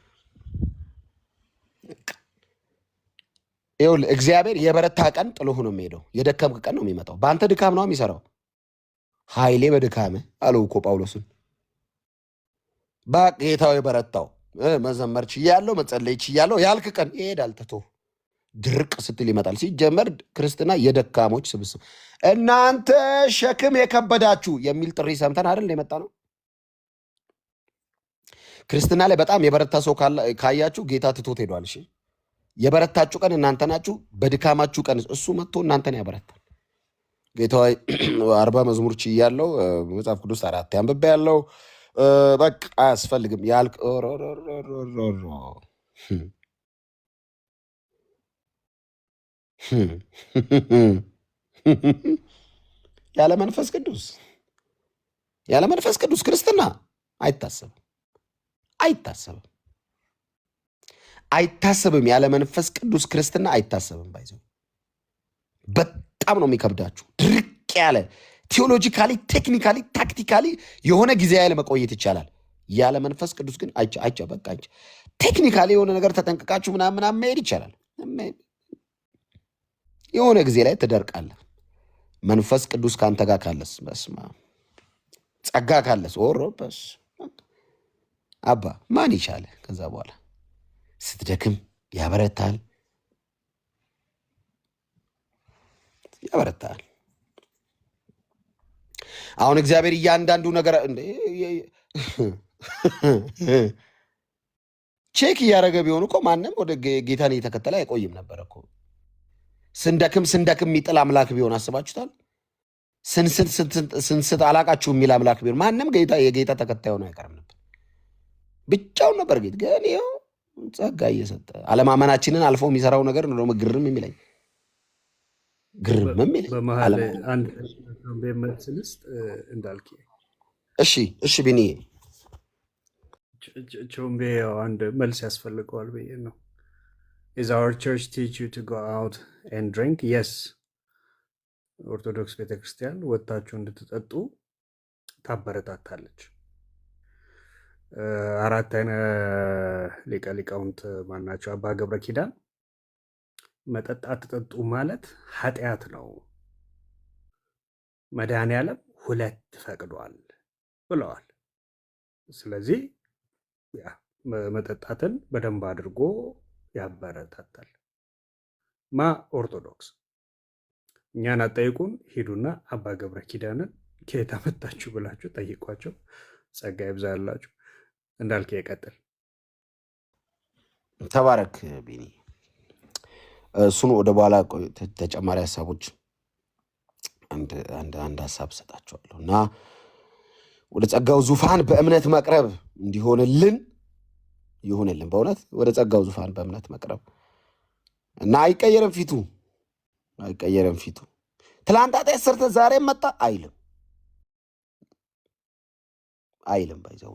ይኸውልህ እግዚአብሔር የበረታ ቀን ጥሎህ ነው የሚሄደው። የደከምክ ቀን ነው የሚመጣው። በአንተ ድካም ነው የሚሰራው። ኃይሌ በድካምህ አለው እኮ ጳውሎስን። ጌታው የበረታው መዘመር ችያለሁ፣ መጸለይ ችያለሁ ያልክ ቀን ይሄዳል ትቶ ድርቅ ስትል ይመጣል። ሲጀመር ክርስትና የደካሞች ስብስብ። እናንተ ሸክም የከበዳችሁ የሚል ጥሪ ሰምተን አይደል የመጣ ነው። ክርስትና ላይ በጣም የበረታ ሰው ካያችሁ ጌታ ትቶት ሄዷል። እሺ የበረታችሁ ቀን እናንተ ናችሁ። በድካማችሁ ቀን እሱ መጥቶ እናንተን ያበረታል። ጌታ 40 መዝሙር ችያለሁ፣ መጽሐፍ ቅዱስ 4 አንብቤ ያለው በቃ አያስፈልግም ያልክ ያለ መንፈስ ቅዱስ ክርስትና አይታሰብም። ያለ መንፈስ ቅዱስ ክርስትና አይታሰብም። ባይዘው በጣም ነው የሚከብዳችሁ። ድርቅ ያለ ቴዎሎጂካሊ፣ ቴክኒካሊ፣ ታክቲካሊ የሆነ ጊዜ ያለ መቆየት ይቻላል። ያለ መንፈስ ቅዱስ ግን በቃ ቴክኒካሊ የሆነ ነገር ተጠንቅቃችሁ ምናምን መሄድ ይቻላል። የሆነ ጊዜ ላይ ትደርቃለህ። መንፈስ ቅዱስ ከአንተ ጋር ካለስ፣ በስመ አብ ጸጋ ካለስ ኦሮበስ አባ ማን ይቻለ? ከዛ በኋላ ስትደክም ያበረታል። አሁን እግዚአብሔር እያንዳንዱ ነገር ቼክ እያደረገ ቢሆን እኮ ማንም ወደ ጌታን እየተከተለ አይቆይም ነበር እኮ። ስንደክም የሚጥል አምላክ ቢሆን አስባችሁታል? ስንስት አላቃችሁ የሚል አምላክ ቢሆን ማንም የጌታ ተከታይ ሆኖ አይቀርም ነበር። ብቻውን ነበር ጌታ። ግን ይኸው ጸጋ እየሰጠ አለማመናችንን አልፎ የሚሰራው ነገር ነው ደግሞ ግርም የሚለኝ በመሀል አንድ መልስ ልስጥ እንዳልክ። እሺ ቢኒዬ ቾምቤ አንድ መልስ ያስፈልገዋል ብዬ ነው። Is our church teach you to go out and drink? Yes. ኦርቶዶክስ ቤተክርስቲያን ወጣችሁ እንድትጠጡ ታበረታታለች። አራት ሊቀ ሊቃውንት ማናቸው አባ ገብረ ኪዳን መጠጥ አትጠጡ ማለት ኃጢአት ነው፣ መድኃኔዓለም ሁለት ፈቅዷል ብለዋል። ስለዚህ መጠጣትን በደንብ አድርጎ ያበረታታል። ኦርቶዶክስ እኛን አጠይቁን፣ ሂዱና አባ ገብረ ኪዳንን ከየት አመጣችሁ ብላችሁ ጠይቋቸው። ጸጋ ይብዛላችሁ። እንዳልክ ይቀጥል። ተባረክ ቢኒ። እሱን ወደ በኋላ ተጨማሪ ሀሳቦች አንድ ሀሳብ ሰጣቸዋለሁ እና ወደ ጸጋው ዙፋን በእምነት መቅረብ እንዲሆንልን ይሁንልን። በእውነት ወደ ጸጋው ዙፋን በእምነት መቅረብ እና አይቀየርም ፊቱ ትላንት ኃጢአት ሰርተህ ዛሬ መጣ አይልም ባይዘው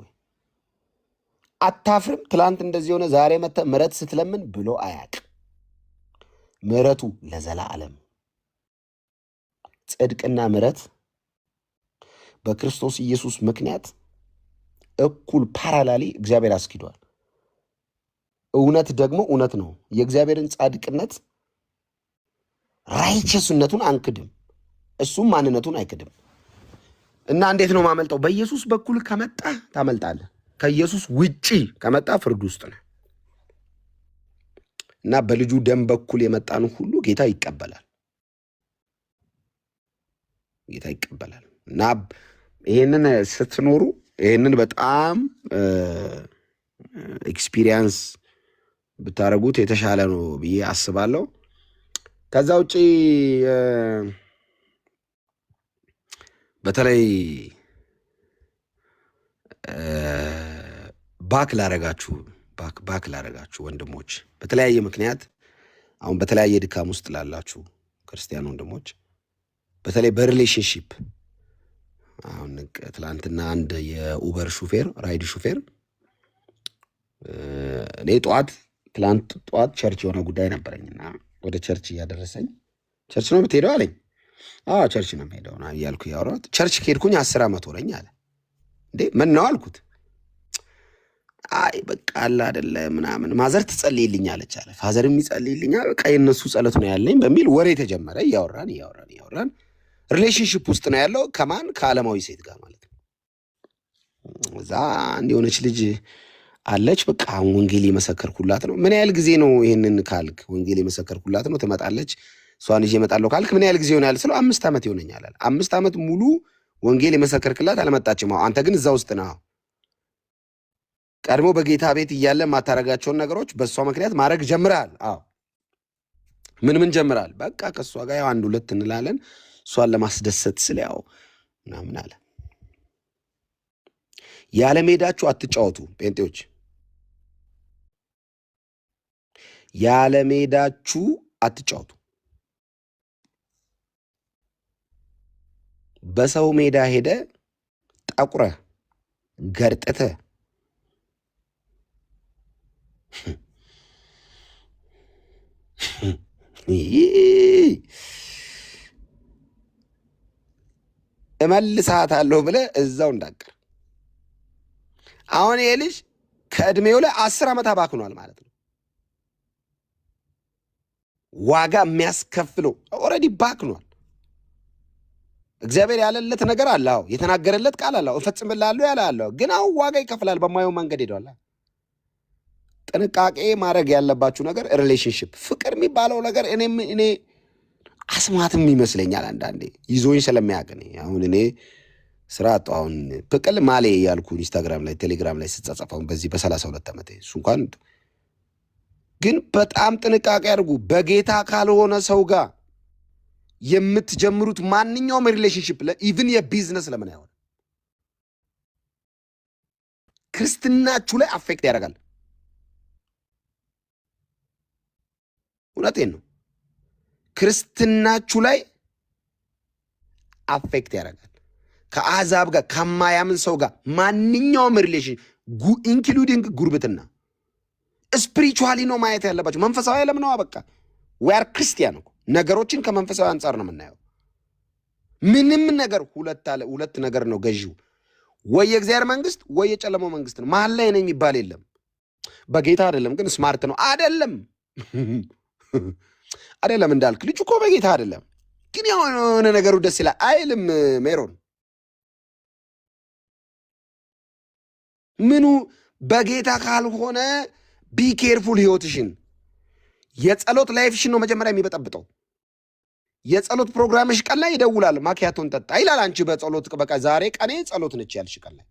አታፍርም። ትላንት እንደዚህ ሆነ ዛሬ መጥተህ ምሕረት ስትለምን ብሎ አያውቅም። ምሕረቱ ለዘላለም ጽድቅና ምሕረት በክርስቶስ ኢየሱስ ምክንያት እኩል ፓራላሊ እግዚአብሔር አስኪዷል። እውነት ደግሞ እውነት ነው። የእግዚአብሔርን ጻድቅነት ራይቸስነቱን አንክድም፣ እሱም ማንነቱን አይክድም። እና እንዴት ነው ማመልጠው? በኢየሱስ በኩል ከመጣ ታመልጣለህ። ከኢየሱስ ውጪ ከመጣ ፍርድ ውስጥ ነህ። እና በልጁ ደም በኩል የመጣን ሁሉ ጌታ ይቀበላል። እና ይሄንን ስትኖሩ ይሄንን በጣም ኤክስፒሪየንስ ብታረጉት የተሻለ ነው ብዬ አስባለሁ። ከዛ ውጪ በተለይ ባክ ላረጋችሁ ወንድሞች በተለያየ ምክንያት አሁን በተለያየ ድካም ውስጥ ላላችሁ ክርስቲያን ወንድሞች በተለይ በሪሌሽንሺፕ አሁን ትላንትና አንድ የኡበር ራይድ ሹፌር እኔ ትላንት ጠዋት ቸርች የሆነ ጉዳይ ነበረኝና ወደ ቸርች እያደረሰኝ ቸርች ነው የምትሄደው አለኝ። ቸርች ነው የምሄደው እያልኩ ያወራሁት ቸርች ከሄድኩኝ 10 ዓመት ሆነኝ አለ። እንዴ ምን ነው አልኩት። አይ በቃ አለ አይደለ ምናምን ማዘር ትጸልይልኛለች አለ። ፋዘርም ይጸልይልኛል፣ በቃ የነሱ ጸሎት ነው ያለኝ በሚል ወሬ ተጀመረ። እያወራን ሪሌሽንሺፕ ውስጥ ነው ያለው። ከማን? ከዓለማዊ ሴት ጋር ማለት ነው። እዛ አንድ የሆነች ልጅ አለች። በቃ ወንጌል የመሰከርኩላት ነው። ምን ያህል ጊዜ ነው ይሄንን ካልክ? ወንጌል የመሰከርኩላት ነው ትመጣለች፣ እሷን ይዤ እመጣለሁ ካልክ ምን ያህል ጊዜ ሆነ ያለ ስለው 5 ዓመት ይሆነኛል አለ። 5 ዓመት ሙሉ ወንጌል የመሰከርክላት አልመጣችም። አንተ ግን እዛ ውስጥ ነህ። ቀድሞ በጌታ ቤት እያለ የማታረጋቸውን ነገሮች በእሷ ምክንያት ማድረግ ጀምረሃል። ምን ጀምረሃል? በቃ ከእሷ ጋር ያው 1-2 እንላለን እሷን ለማስደሰት ስለ ያው ምናምን አለ። ያለ ሜዳችሁ አትጫወቱ ጴንጤዎች፣ ያለ ሜዳችሁ አትጫወቱ። በሰው ሜዳ ሄደ ጠቁረ ገርጥተ እመልሳታለሁ ብለህ እዛው እንዳቀር። አሁን ይሄ ልጅ ከእድሜው ላይ 10 ዓመት አባክኗል ማለት ነው። ዋጋ የሚያስከፍለው ኦልሬዲ ባክኗል። እግዚአብሔር ያለለት ነገር አለ፣ የተናገረለት ቃል አለ፣ እፈጽምልሃለሁ ያለ አለ። ግን አሁን ዋጋ ይከፍላል። በማየው መንገድ ሄዷል። ጥንቃቄ ማድረግ ያለባችሁ ነገር ሪሌሽንሽፕ፣ ፍቅር የሚባለው ነገር እኔ አስማትም ይመስለኛል አንዳንዴ ይዞኝ ስለሚያውቅ አሁን እኔ ስራ አጣሁ። አሁን ፍቅል ማሌ ያልኩ ኢንስታግራም ላይ ቴሌግራም ላይ ስጻጻፈው በዚህ በ32 ዓመቴ እሱ እንኳን ግን በጣም ጥንቃቄ አድርጉ። በጌታ ካልሆነ ሰው ጋር የምትጀምሩት ማንኛውም ሪሌሽንሽፕ ኢቭን የቢዝነስ ለምን አይሆን ክርስትናችሁ ላይ አፌክት ያደርጋል። እውነቴን ነው። ክርስትናችሁ ላይ አፌክት ያደርጋል። ከአሕዛብ ጋር ከማያምን ሰው ጋር ማንኛውም ሪሌሽን ኢንክሉዲንግ ጉርብትና ስፒሪቹዋሊ ነው ማየት ያለባቸው። መንፈሳዊ ዓለም ነው በቃ። ዌር ክርስቲያን እኮ ነገሮችን ከመንፈሳዊ አንጻር ነው የምናየው። ምንም ነገር ሁለት ነገር ነው ገዢው፣ ወይ የእግዚአብሔር መንግስት ወይ የጨለማው መንግስት ነው። መሀል ላይ ነው የሚባል የለም። በጌታ አይደለም ግን ስማርት ነው አይደለም አይደለም እንዳልክ ልጁ እኮ በጌታ አይደለም ግን የሆነ ነገሩ ደስ ይላል አይልም። ሜሮን ምኑ በጌታ ካልሆነ ቢኬርፉል ህይወትሽን የጸሎት ላይፍሽን ነው መጀመሪያ የሚበጠብጠው። የጸሎት ፕሮግራምሽ ቀን ላይ ይደውላል። ማኪያቶን ጠጣ ይላል። አንቺ በጸሎት በቃ ዛሬ ቀኔ ጸሎት ነች ያልሽ ቀን ላይ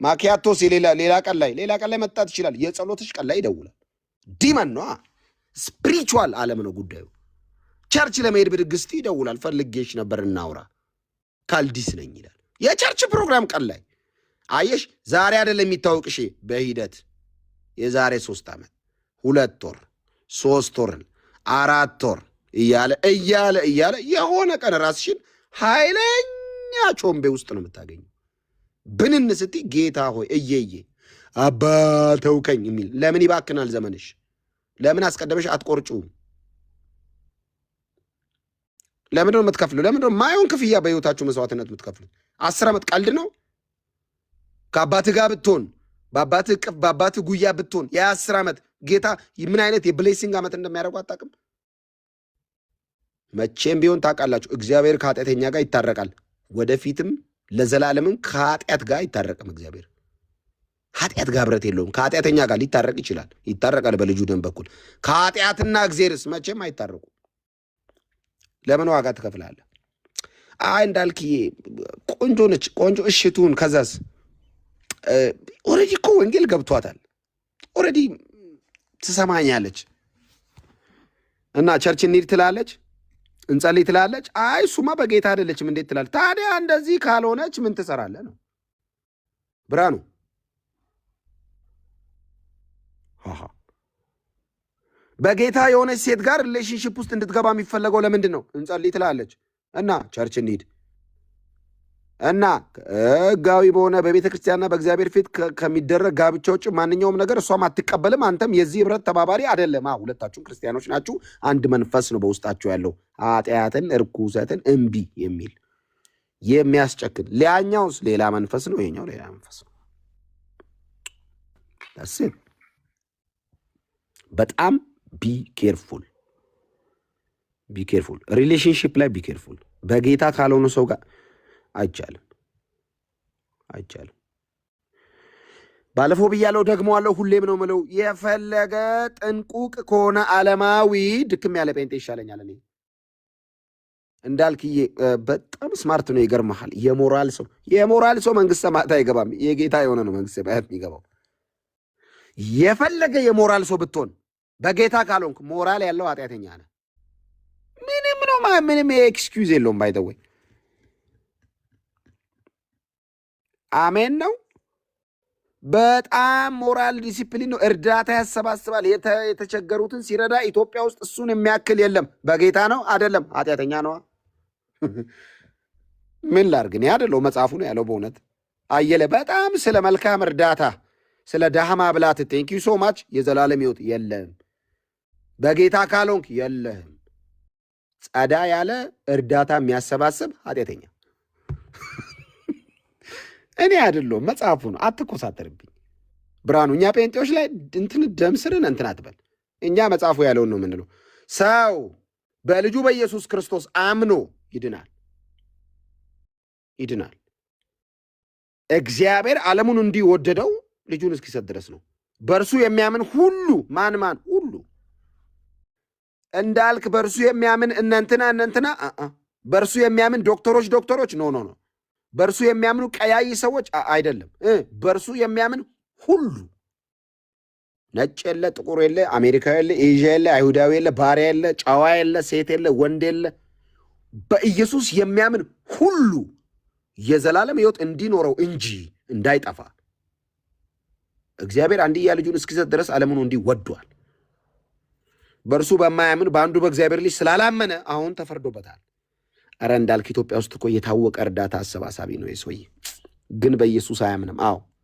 ማኪያቶስ ሌላ ቀን ላይ መጣት ይችላል። የጸሎትሽ ቀን ላይ ይደውላል። ዲመን ነው፣ ስፒሪቹዋል ዓለም ነው ጉዳዩ። ቸርች ለመሄድ ብድግስቲ ይደውላል። ፈልጌሽ ነበር እናውራ፣ ካልዲስ ነኝ ይላል። የቸርች ፕሮግራም ቀን ላይ አየሽ። ዛሬ አይደለም የሚታወቅሽ በሂደት የዛሬ 3 ዓመት 2 ወር 3 ወር 4 ወር እያለ የሆነ ቀን ራስሽን ኃይለኛ ጮምቤ ውስጥ ነው የምታገኙ። ብንን ስቲ ጌታ ሆይ እየዬ አባ ተውከኝ የሚል ለምን ይባክናል ዘመንሽ? ለምን አስቀደመሽ አትቆርጩም? ለምንድን ነው የምትከፍሉ? ለምንድን ነው ማየውን ክፍያ በህይወታችሁ መስዋዕትነት የምትከፍሉ? 10 ዓመት ቀልድ ነው? ከአባትህ ጋር ብትሆን በአባትህ እቅፍ በአባትህ ጉያ ብትሆን የ10 ዓመት ጌታ ምን አይነት የብሌሲንግ ዓመት እንደሚያደርጉ አታውቅም? መቼም ቢሆን ታውቃላችሁ፣ እግዚአብሔር ከኃጢአተኛ ጋር ይታረቃል። ወደፊትም ለዘላለምም ከኃጢአት ጋር አይታረቅም። እግዚአብሔር ኃጢአት ጋር ብረት የለውም። ከኃጢአተኛ ጋር ሊታረቅ ይችላል፣ ይታረቃል በልጁ ደም በኩል። ከኃጢአትና እግዚአብሔርስ መቼም አይታረቁ። ለምን ዋጋ ትከፍላለህ? አይ እንዳልክዬ ቆንጆ ነች፣ ቆንጆ እሽቱን ከዛስ ኦልሬዲ እኮ ወንጌል ገብቷታል። ኦልሬዲ ትሰማኛለች እና ቸርች እንሂድ ትላለች፣ እንጸልይ ትላለች። አይ እሱማ በጌታ አይደለችም እንዴት ትላለች? ታዲያ እንደዚህ ካልሆነች ምን ትሰራለህ ነው ብርሃኑ? በጌታ የሆነች ሴት ጋር ሪሌሽንሽፕ ውስጥ እንድትገባ የሚፈለገው ለምንድን ነው? እንጸልይ ትላለች እና ቸርች እንሂድ እና ሕጋዊ በሆነ በቤተ ክርስቲያንና በእግዚአብሔር ፊት ከሚደረግ ጋብቻ ውጭ ማንኛውም ነገር እሷም አትቀበልም፣ አንተም የዚህ ህብረት ተባባሪ አይደለም። ሁለታችሁም ክርስቲያኖች ናችሁ። አንድ መንፈስ ነው በውስጣችሁ ያለው፣ ኃጢአትን እርኩሰትን እምቢ የሚል የሚያስጨክን። ሊያኛውስ ሌላ መንፈስ ነው፣ ይሄኛው ሌላ መንፈስ ነው። በጣም ቢኬርፉል ሪሌሽንሽፕ ላይ ቢኬርፉል። በጌታ ካልሆነ ሰው ጋር አይቻልም። ባለፈው ብያለሁ፣ ደግመዋለሁ፣ ሁሌም ነው ምለው፣ የፈለገ ጥንቁቅ ከሆነ ዓለማዊ ድክም ያለ ጴንጤ ይሻለኛል። እኔ እንዳልክዬ በጣም ስማርት ነው፣ ይገርመሃል። የሞራል ሰው መንግስተ ሰማያት አይገባም። የጌታ የሆነ ነው መንግስተ ሰማያት የሚገባው። የፈለገ የሞራል ሰው ብትሆን በጌታ ካልሆንክ ሞራል ያለው ኃጢአተኛ ነህ። ምንም ኤክስኪውዝ የለውም። ባይተወይ አሜን ነው። በጣም ሞራል ዲሲፕሊን ነው። እርዳታ ያሰባስባል። የተቸገሩትን ሲረዳ ኢትዮጵያ ውስጥ እሱን የሚያክል የለም። በጌታ ነው አይደለም፣ ኃጢአተኛ ነዋ። ምን ላርግ? እኔ አይደለሁ መጽሐፉ ነው ያለው። በእውነት አየለ በጣም ስለ መልካም እርዳታ ስለ ድሃ ማብላት ቴንኪዩ ሶ ማች። የዘላለም ሕይወት የለህም በጌታ ካልሆንክ የለህም። ጸዳ ያለ እርዳታ የሚያሰባስብ ኃጢአተኛ እኔ አይደለሁም መጽሐፉ ነው። አትኮሳተርብኝ ብርሃኑ። እኛ ጴንጤዎች ላይ ደምስርን አትበል። እኛ መጽሐፉ ያለውን ነው የምንለው። ሰው በልጁ በኢየሱስ ክርስቶስ አምኖ ይድናል። እግዚአብሔር ዓለሙን እንዲህ ወደደው ልጁን እስኪሰጥ ድረስ ነው። በእርሱ የሚያምን ሁሉ ማን ሁሉ እንዳልክ በእርሱ የሚያምን እነንትና በእርሱ የሚያምን ዶክተሮች ኖ በእርሱ የሚያምኑ ቀያይ ሰዎች አይደለም። በእርሱ የሚያምን ሁሉ ነጭ የለ፣ ጥቁር የለ፣ አሜሪካዊ የለ፣ ኤዥያ የለ፣ አይሁዳዊ የለ፣ ባሪያ የለ፣ ጨዋ የለ፣ ሴት የለ፣ ወንድ የለ፣ በኢየሱስ የሚያምን ሁሉ የዘላለም ሕይወት እንዲኖረው እንጂ እንዳይጠፋ እግዚአብሔር አንድያ ልጁን እስኪሰጥ ድረስ ዓለሙን እንዲህ ወዷል። በእርሱ በማያምን በአንዱ በእግዚአብሔር ልጅ ስላላመነ አሁን ተፈርዶበታል። ኧረ እንዳልክ ኢትዮጵያ ውስጥ እኮ የታወቀ እርዳታ አሰባሳቢ ነው የሰውዬ፣ ግን በኢየሱስ አያምንም።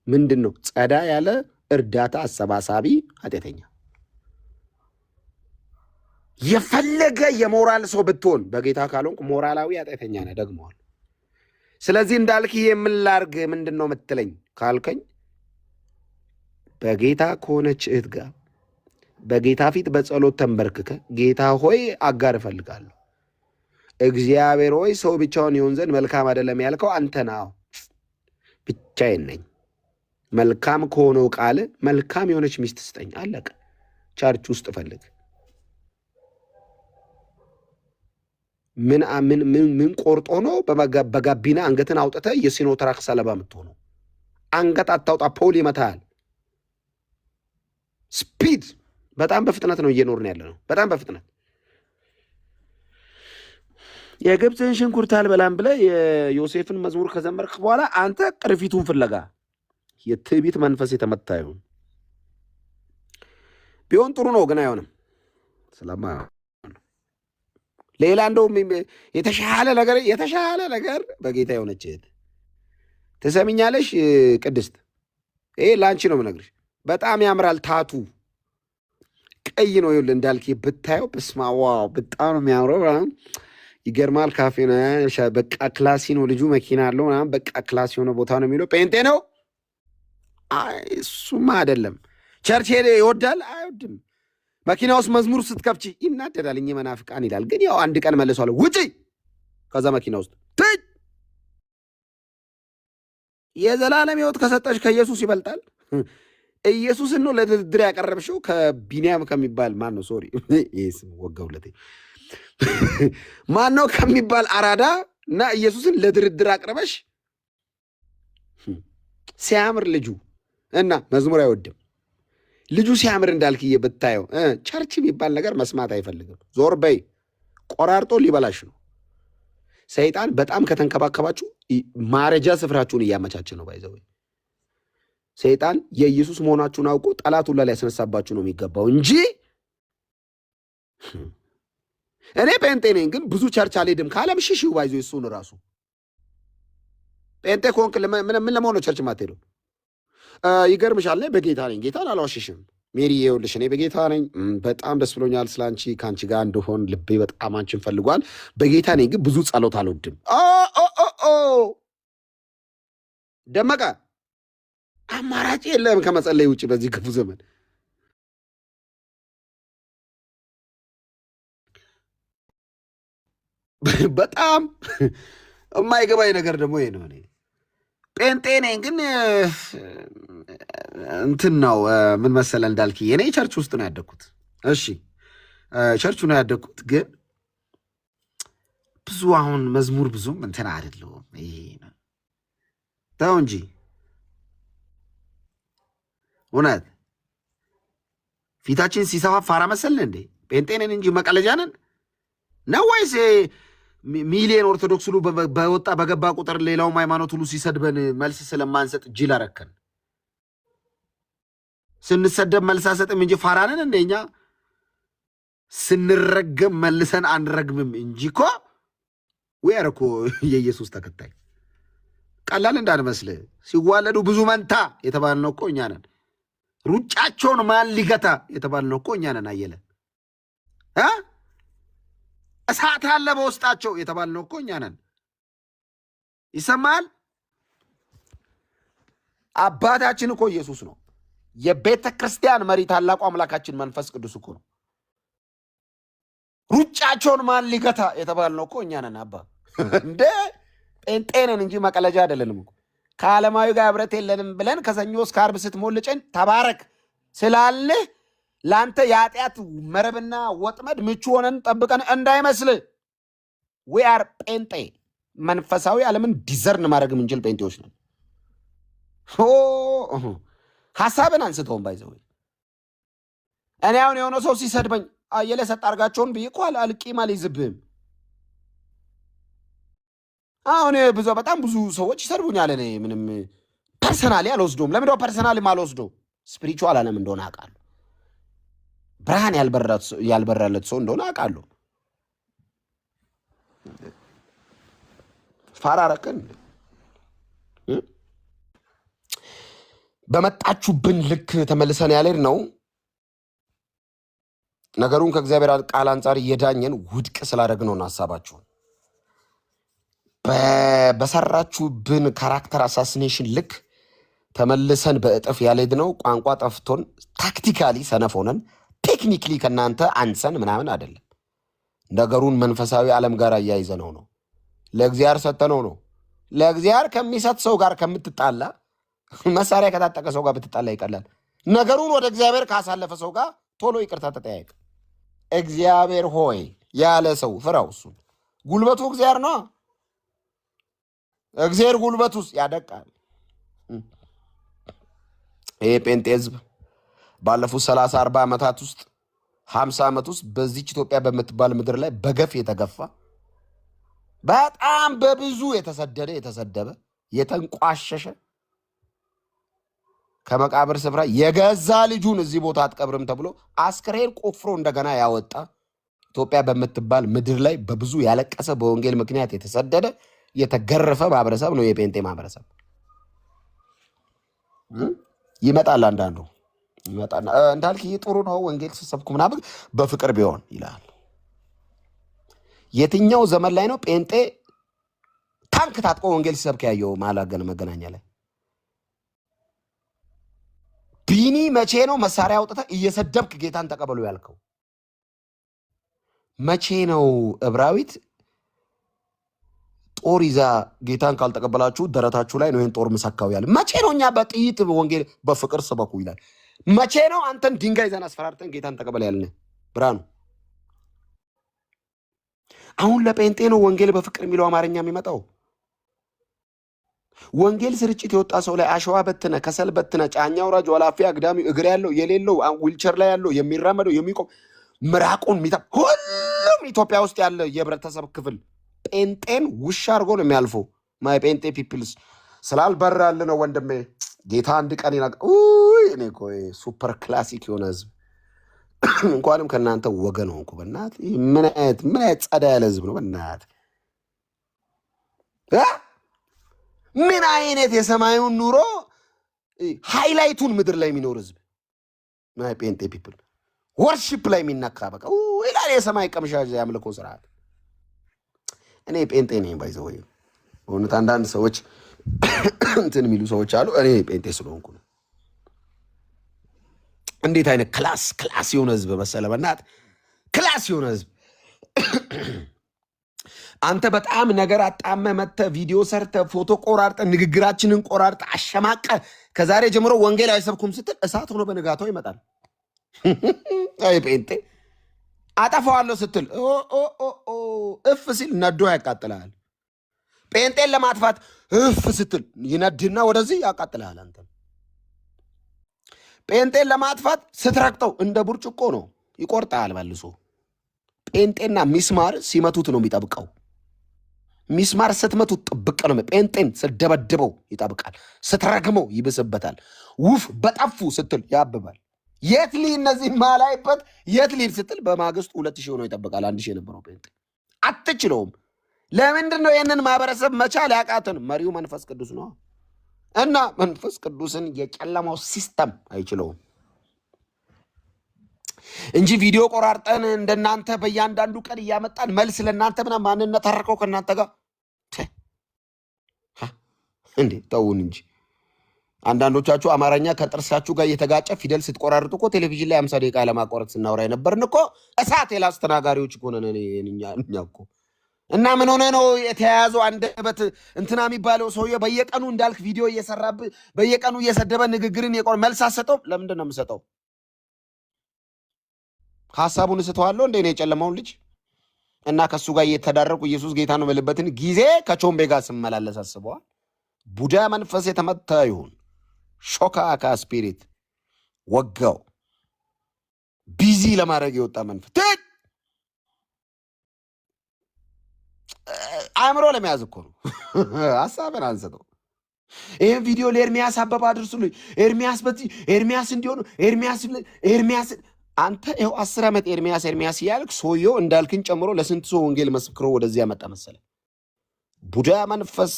ምንድን ነው ጸዳ ያለ እርዳታ አሰባሳቢ ኃጢአተኛ። የፈለገ የሞራል ሰው ብትሆን በጌታ ካልሆንክ ሞራላዊ ኃጢአተኛ ነህ። ደግመዋል። ስለዚህ እንዳልክ የምን ላድርግ ምንድን ነው የምትለኝ ካልከኝ በጌታ ከሆነች እህት ጋር በጌታ ፊት በጸሎት ተንበርክከ ጌታ ሆይ አጋር እፈልጋለሁ፣ እግዚአብሔር ሆይ ሰው ብቻውን ይሆን ዘንድ መልካም አይደለም ያልከው አንተ ነህ። ብቻዬን ነኝ። መልካም ከሆነው ቃል መልካም የሆነች ሚስት ስጠኝ። አለቀ። ቸርች ውስጥ ፈልግ። ምን ቆርጦ ነው በጋቢና አንገትን አውጥተህ የሲኖትራክ ሰለባ የምትሆነው? አንገት አታውጣ፣ ፖል ይመታል። ስፒድ በጣም በፍጥነት ነው እየኖርን ያለ ነው። በጣም በፍጥነት የግብፅን ሽንኩርት አልበላም ብለህ የዮሴፍን መዝሙር ከዘመርክ በኋላ አንተ ቅርፊቱን ፍለጋ የትዕቢት መንፈስ የተመታ ይሁን ቢሆን ጥሩ ነው፣ ግን አይሆንም። ሌላ እንደውም የተሻለ ነገር በጌታ የሆነች እህት ትሰሚኛለሽ? ቅድስት ይሄ ለአንቺ ነው የምነግርሽ። በጣም ያምራል። ታቱ ቀይ ነው። ይኸውልህ እንዳልክ ብታየው በስመ አብ ዋው፣ በጣም ነው የሚያምረው። ይገርማል። ካፌ ነው በቃ ክላሲ ነው። ልጁ መኪና አለው ምናምን በቃ ክላሲ የሆነ ቦታ ነው የሚለው። ጴንጤ ነው። እሱማ አይደለም። ቸርች ሄደ ይወዳል አይወድም። መኪና ውስጥ መዝሙር ስትከፍቺ ይናደዳል። እኚህ መናፍቃን ይላል። ግን ያው አንድ ቀን መልሷል። ውጪ ከዛ መኪና ውስጥ የዘላለም ሕይወት ከሰጠሽ ከኢየሱስ ይበልጣል። ኢየሱስን ነው ለድርድር ያቀረብሽው ከቢኒያም ከሚባል ማን ነው? ሶሪ ይሄ ስም ወገውለቴ ማን ነው ከሚባል አራዳ እና ኢየሱስን ለድርድር አቅርበሽ ሲያምር ልጁ እና መዝሙር አይወድም ልጁ ሲያምር እንዳልክዬ ብታየው ቸርች የሚባል ነገር መስማት አይፈልግም። ዞር በይ። ቆራርጦ ሊበላሽ ነው። ሰይጣን በጣም ከተንከባከባችሁ ማረጃ ስፍራችሁን እያመቻቸ ነው። ባይዘው ሰይጣን የኢየሱስ መሆናችሁን አውቆ ጠላቱን ላይ ያስነሳባችሁ ነው የሚገባው እንጂ እኔ ጴንጤ ነኝ ግን ብዙ ቸርች አልሄድም ካለም ሽሽው ባይዘው እሱን ራሱ ጴንጤ ኮንክ ምን ለመሆን ነው ቸርች ማትሄደው? ይገርምሻል። በጌታ ነኝ፣ ጌታን አልዋሽሽም። ሜሪ ይኸውልሽ እኔ በጌታ ነኝ። በጣም ደስ ብሎኛል ስላንቺ፣ ከአንቺ ጋር እንደሆን ልቤ በጣም አንቺን ፈልጓል። በጌታ ነኝ ግን ብዙ ጸሎት አልወድም። ደመቀ አማራጭ የለም ከመጸለይ ውጭ በዚህ ክፉ ዘመን። በጣም የማይገባኝ ነገር ደግሞ ይሄ ነው። እኔ ጴንጤ ነኝ ግን እንትን ነው ምን መሰለ እንዳልክ እኔ ቸርች ውስጥ ነው ያደግኩት። እሺ ቸርቹ ነው ያደግኩት፣ ግን ብዙ አሁን መዝሙር ብዙም እንትን አይደለሁም። ይሄ ነው ተው እንጂ እውነት ፊታችን ሲሰፋ ፋራ መሰልን እንዴ? ጴንጤ ነን እንጂ መቀለጃ ነን ነው ወይስ ሚሊዮን ኦርቶዶክስ ሁሉ በወጣ በገባ ቁጥር ሌላውም ሃይማኖት ሁሉ ሲሰድበን መልስ ስለማንሰጥ ጅል አረከን? ስንሰደብ መልስ አንሰጥም እንጂ ፋራንን እንደኛ ስንረገም መልሰን አንረግምም እንጂ እኮ ወያር እኮ የኢየሱስ ተከታይ ቀላል እንዳንመስል ሲዋለዱ ብዙ መንታ የተባልነው እኮ እኛ ነን። ሩጫቸውን ማን ሊገታ የተባልነው እኮ እኛ ነን። አየለ እሳት አለ በውስጣቸው የተባልነው እኮ እኛ ነን። ይሰማል። አባታችን እኮ ኢየሱስ ነው። የቤተ ክርስቲያን መሪ ታላቁ አምላካችን መንፈስ ቅዱስ እኮ ነው። ሩጫቸውን ማን ሊገታ የተባልነው እኮ እኛ ነን። አባ እንደ ጴንጤ ነን እንጂ መቀለጃ አይደለንም እኮ። ከዓለማዊ ጋር ህብረት የለንም ብለን ከሰኞ እስከ ዓርብ ስትሞልጨን ተባረክ ስላልህ ለአንተ የኃጢአት መረብና ወጥመድ ምቹ ሆነን ጠብቀን እንዳይመስል። ዊ አር ጴንጤ። መንፈሳዊ ዓለምን ዲዘርን ማድረግ የምንችል ጴንጤዎች ነን። ሀሳብን አንስተውን ባይዘው እኔ አሁን የሆነ ሰው ሲሰድበኝ አየለ ሰጥ አርጋቸውን ብዬ እኮ አልቂም አልይዝብህም። አሁን በጣም ብዙ ሰዎች ይሰድቡኛል። እኔ ምንም ፐርሰናሊ አልወስዶም። ለምንድነው ፐርሰናሊ አልወስዶ? ስፒሪቹዋል ዓለም እንደሆነ አውቃለሁ። ብርሃን ያልበራለት ሰው እንደሆነ አውቃለሁ። ፋራ ረከን በመጣችሁብን ልክ ተመልሰን ያልሄድ ነው። ነገሩን ከእግዚአብሔር ቃል አንጻር እየዳኘን ውድቅ ስላደረግነው ሀሳባችሁን በሰራችሁብን ካራክተር አሳሲኔሽን ልክ ተመልሰን በእጥፍ ያልሄድ ነው። ቋንቋ ጠፍቶን ታክቲካሊ ሰነፍ ሆነን ቴክኒክሊ ከእናንተ አንሰን ምናምን አይደለም። ነገሩን መንፈሳዊ ዓለም ጋር እያይዘነው ነው። ለእግዚአብሔር ሰጠነው ነው። ለእግዚአብሔር ከሚሰጥ ሰው ጋር ከምትጣላ መሳሪያ ከታጠቀ ሰው ጋር ብትጣላ ይቀላል። ነገሩን ወደ እግዚአብሔር ካሳለፈ ሰው ጋር ቶሎ ይቅርታ ተጠያየቅ። እግዚአብሔር ሆይ ያለ ሰው ፍራው። እሱን ጉልበቱ እግዚአብሔር ነው። እግዚአብሔር ጉልበቱ ውስጥ ያደቃል። ይሄ ጴንጤ ህዝብ ባለፉት 30-40 ዓመታት ውስጥ 50 ዓመት ውስጥ በዚች ኢትዮጵያ በምትባል ምድር ላይ በገፍ የተገፋ በጣም በብዙ የተሰደደ የተሰደበ የተንቋሸሸ ከመቃብር ስፍራ የገዛ ልጁን እዚህ ቦታ አትቀብርም ተብሎ አስክሬን ቆፍሮ እንደገና ያወጣ ኢትዮጵያ በምትባል ምድር ላይ በብዙ ያለቀሰ በወንጌል ምክንያት የተሰደደ የተገረፈ ማህበረሰብ ነው የጴንጤ ማህበረሰብ። ይመጣል አንዳንዱ ይመጣና እንዳልክ ጥሩ ነው ወንጌል ሲሰብኩ ምናምን በፍቅር ቢሆን ይላል። የትኛው ዘመን ላይ ነው ጴንጤ ታንክ ታጥቆ ወንጌል ሲሰብክ ያየው? ማላገን መገናኛ ላይ ቢኒ መቼ ነው መሳሪያ አውጥተህ እየሰደብክ ጌታን ተቀበሉ ያልከው? መቼ ነው ዕብራዊት ጦር ይዛ ጌታን ካልተቀበላችሁ ደረታችሁ ላይ ነው ይሄን ጦር መሰካው ያለ? መቼ ነው እኛ በጥይት ወንጌል በፍቅር ሰበኩ ይላል? መቼ ነው አንተን ድንጋይ ይዘን አስፈራርተን ጌታን ተቀበል ያልን? ብርሃኑ አሁን ለጴንጤ ነው ወንጌል በፍቅር የሚለው አማርኛ የሚመጣው። ወንጌል ስርጭት የወጣ ሰው ላይ አሸዋ በትነ ከሰል በትነ ጫኛ አውራጅ ወላፊ አግዳሚ እግር ያለው የሌለው ዊልቸር ላይ ያለው የሚራመደው የሚቆም ምራቁን ሚታ ሁሉም ኢትዮጵያ ውስጥ ያለ የህብረተሰብ ክፍል ጴንጤን ውሻ አድርጎ ነው የሚያልፈው። ማይ ጴንጤ ፒፕልስ ስላልበራል ነው ወንድሜ። ጌታ አንድ ቀን ይናቅ እኔ እኮ ሱፐር ክላሲክ የሆነ ህዝብ እንኳንም ከእናንተ ወገን ሆንኩ። በእናት ምን አይነት ጸዳ ያለ ህዝብ ነው በእናት። ምን አይነት የሰማዩን ኑሮ ሃይላይቱን ምድር ላይ የሚኖር ህዝብ ማይ ጴንጤ ፒፕል ወርሺፕ ላይ የሚነካ በቃ ይላል የሰማይ ቀምሻ ያምልኮ ስርዓት። እኔ ጴንጤ ነኝ ባይዘው ወይ በእውነት አንዳንድ ሰዎች እንትን የሚሉ ሰዎች አሉ። እኔ ጴንጤ ስለሆንኩ ነው። እንዴት አይነት ክላስ የሆነ ህዝብ መሰለ በእናት ክላስ የሆነ ህዝብ። አንተ በጣም ነገር አጣመ መተ ቪዲዮ ሰርተ ፎቶ ቆራርጠ ንግግራችንን ቆራርጠ አሸማቀ ከዛሬ ጀምሮ ወንጌል አይሰብኩም ስትል እሳት ሆኖ በንጋታው ይመጣል። አይ ጴንጤ አጠፋዋለሁ ስትል እፍ ሲል ነዶ ያቃጥልሃል። ጴንጤን ለማጥፋት እፍ ስትል ይነድና ወደዚህ ያቃጥልሃል። አንተ ጴንጤን ለማጥፋት ስትረቅጠው እንደ ብርጭቆ ነው ይቆርጣል መልሶ። ጴንጤና ሚስማር ሲመቱት ነው የሚጠብቀው። ሚስማር ስትመቱት ጥብቅ ነው። ጴንጤን ስትደበድበው ይጠብቃል፣ ስትረግመው ይብስበታል። ውፍ በጠፉ ስትል ያብባል። የት ሊ እነዚህ ማላይበት የት ሊድ ስትል በማግስቱ 2000 ሆኖ ይጠብቃል። 1000 የነበረው ጴንጤ አትችለውም። ለምንድን ነው ይህንን ማህበረሰብ መቻል ያቃተን? መሪው መንፈስ ቅዱስ ነው እና መንፈስ ቅዱስን የጨለማው ሲስተም አይችለውም እንጂ ቪዲዮ ቆራርጠን እንደናንተ በእያንዳንዱ ቀን እያመጣን መልስ ለእናንተ ምናምን ማንነት ተረከው ከእናንተ ጋር እንዴ ተውን እንጂ። አንዳንዶቻችሁ አማርኛ ከጥርሳችሁ ጋር እየተጋጨ ፊደል ስትቆራርጡ እኮ ቴሌቪዥን ላይ 50 ደቂቃ ለማቋረጥ ስናወራ የነበርን እኮ እሳት የላስ ተናጋሪዎች እኮ ነን እኛ እኮ። እና ምን ሆነ ነው የተያያዘው አንደበት እንትና የሚባለው ሰውዬ በየቀኑ እንዳልክ ቪዲዮ እየሰራብህ በየቀኑ እየሰደበ ንግግርን መልስ አሰጠው። ለምንድን ነው የምሰጠው? ሀሳቡን እስተዋለሁ እንደ እኔ የጨለማውን ልጅ እና ከሱ ጋር እየተዳረቁ ኢየሱስ ጌታ ነው የምልበትን ጊዜ ከቾምቤ ጋር ስመላለስ አስበዋል። ቡዳ መንፈስ የተመታ ይሁን ሾካካ ስፒሪት ወጋው ቢዚ ለማድረግ የወጣ መንፈስ አእምሮ ለመያዝ እኮ ነው። ሀሳብን አንሰጠው። ይህን ቪዲዮ ለኤርሚያስ አበባ አድርሱልኝ። ኤርሚያስ እንዲሆኑ ኤርሚያስ አንተ ይኸው 10 ዓመት ኤርሚያስ እያልክ ሰውየው እንዳልክን ጨምሮ ለስንት ሰው ወንጌል መስክሮ ወደዚህ ያመጣ መሰለ። ቡዳ መንፈስ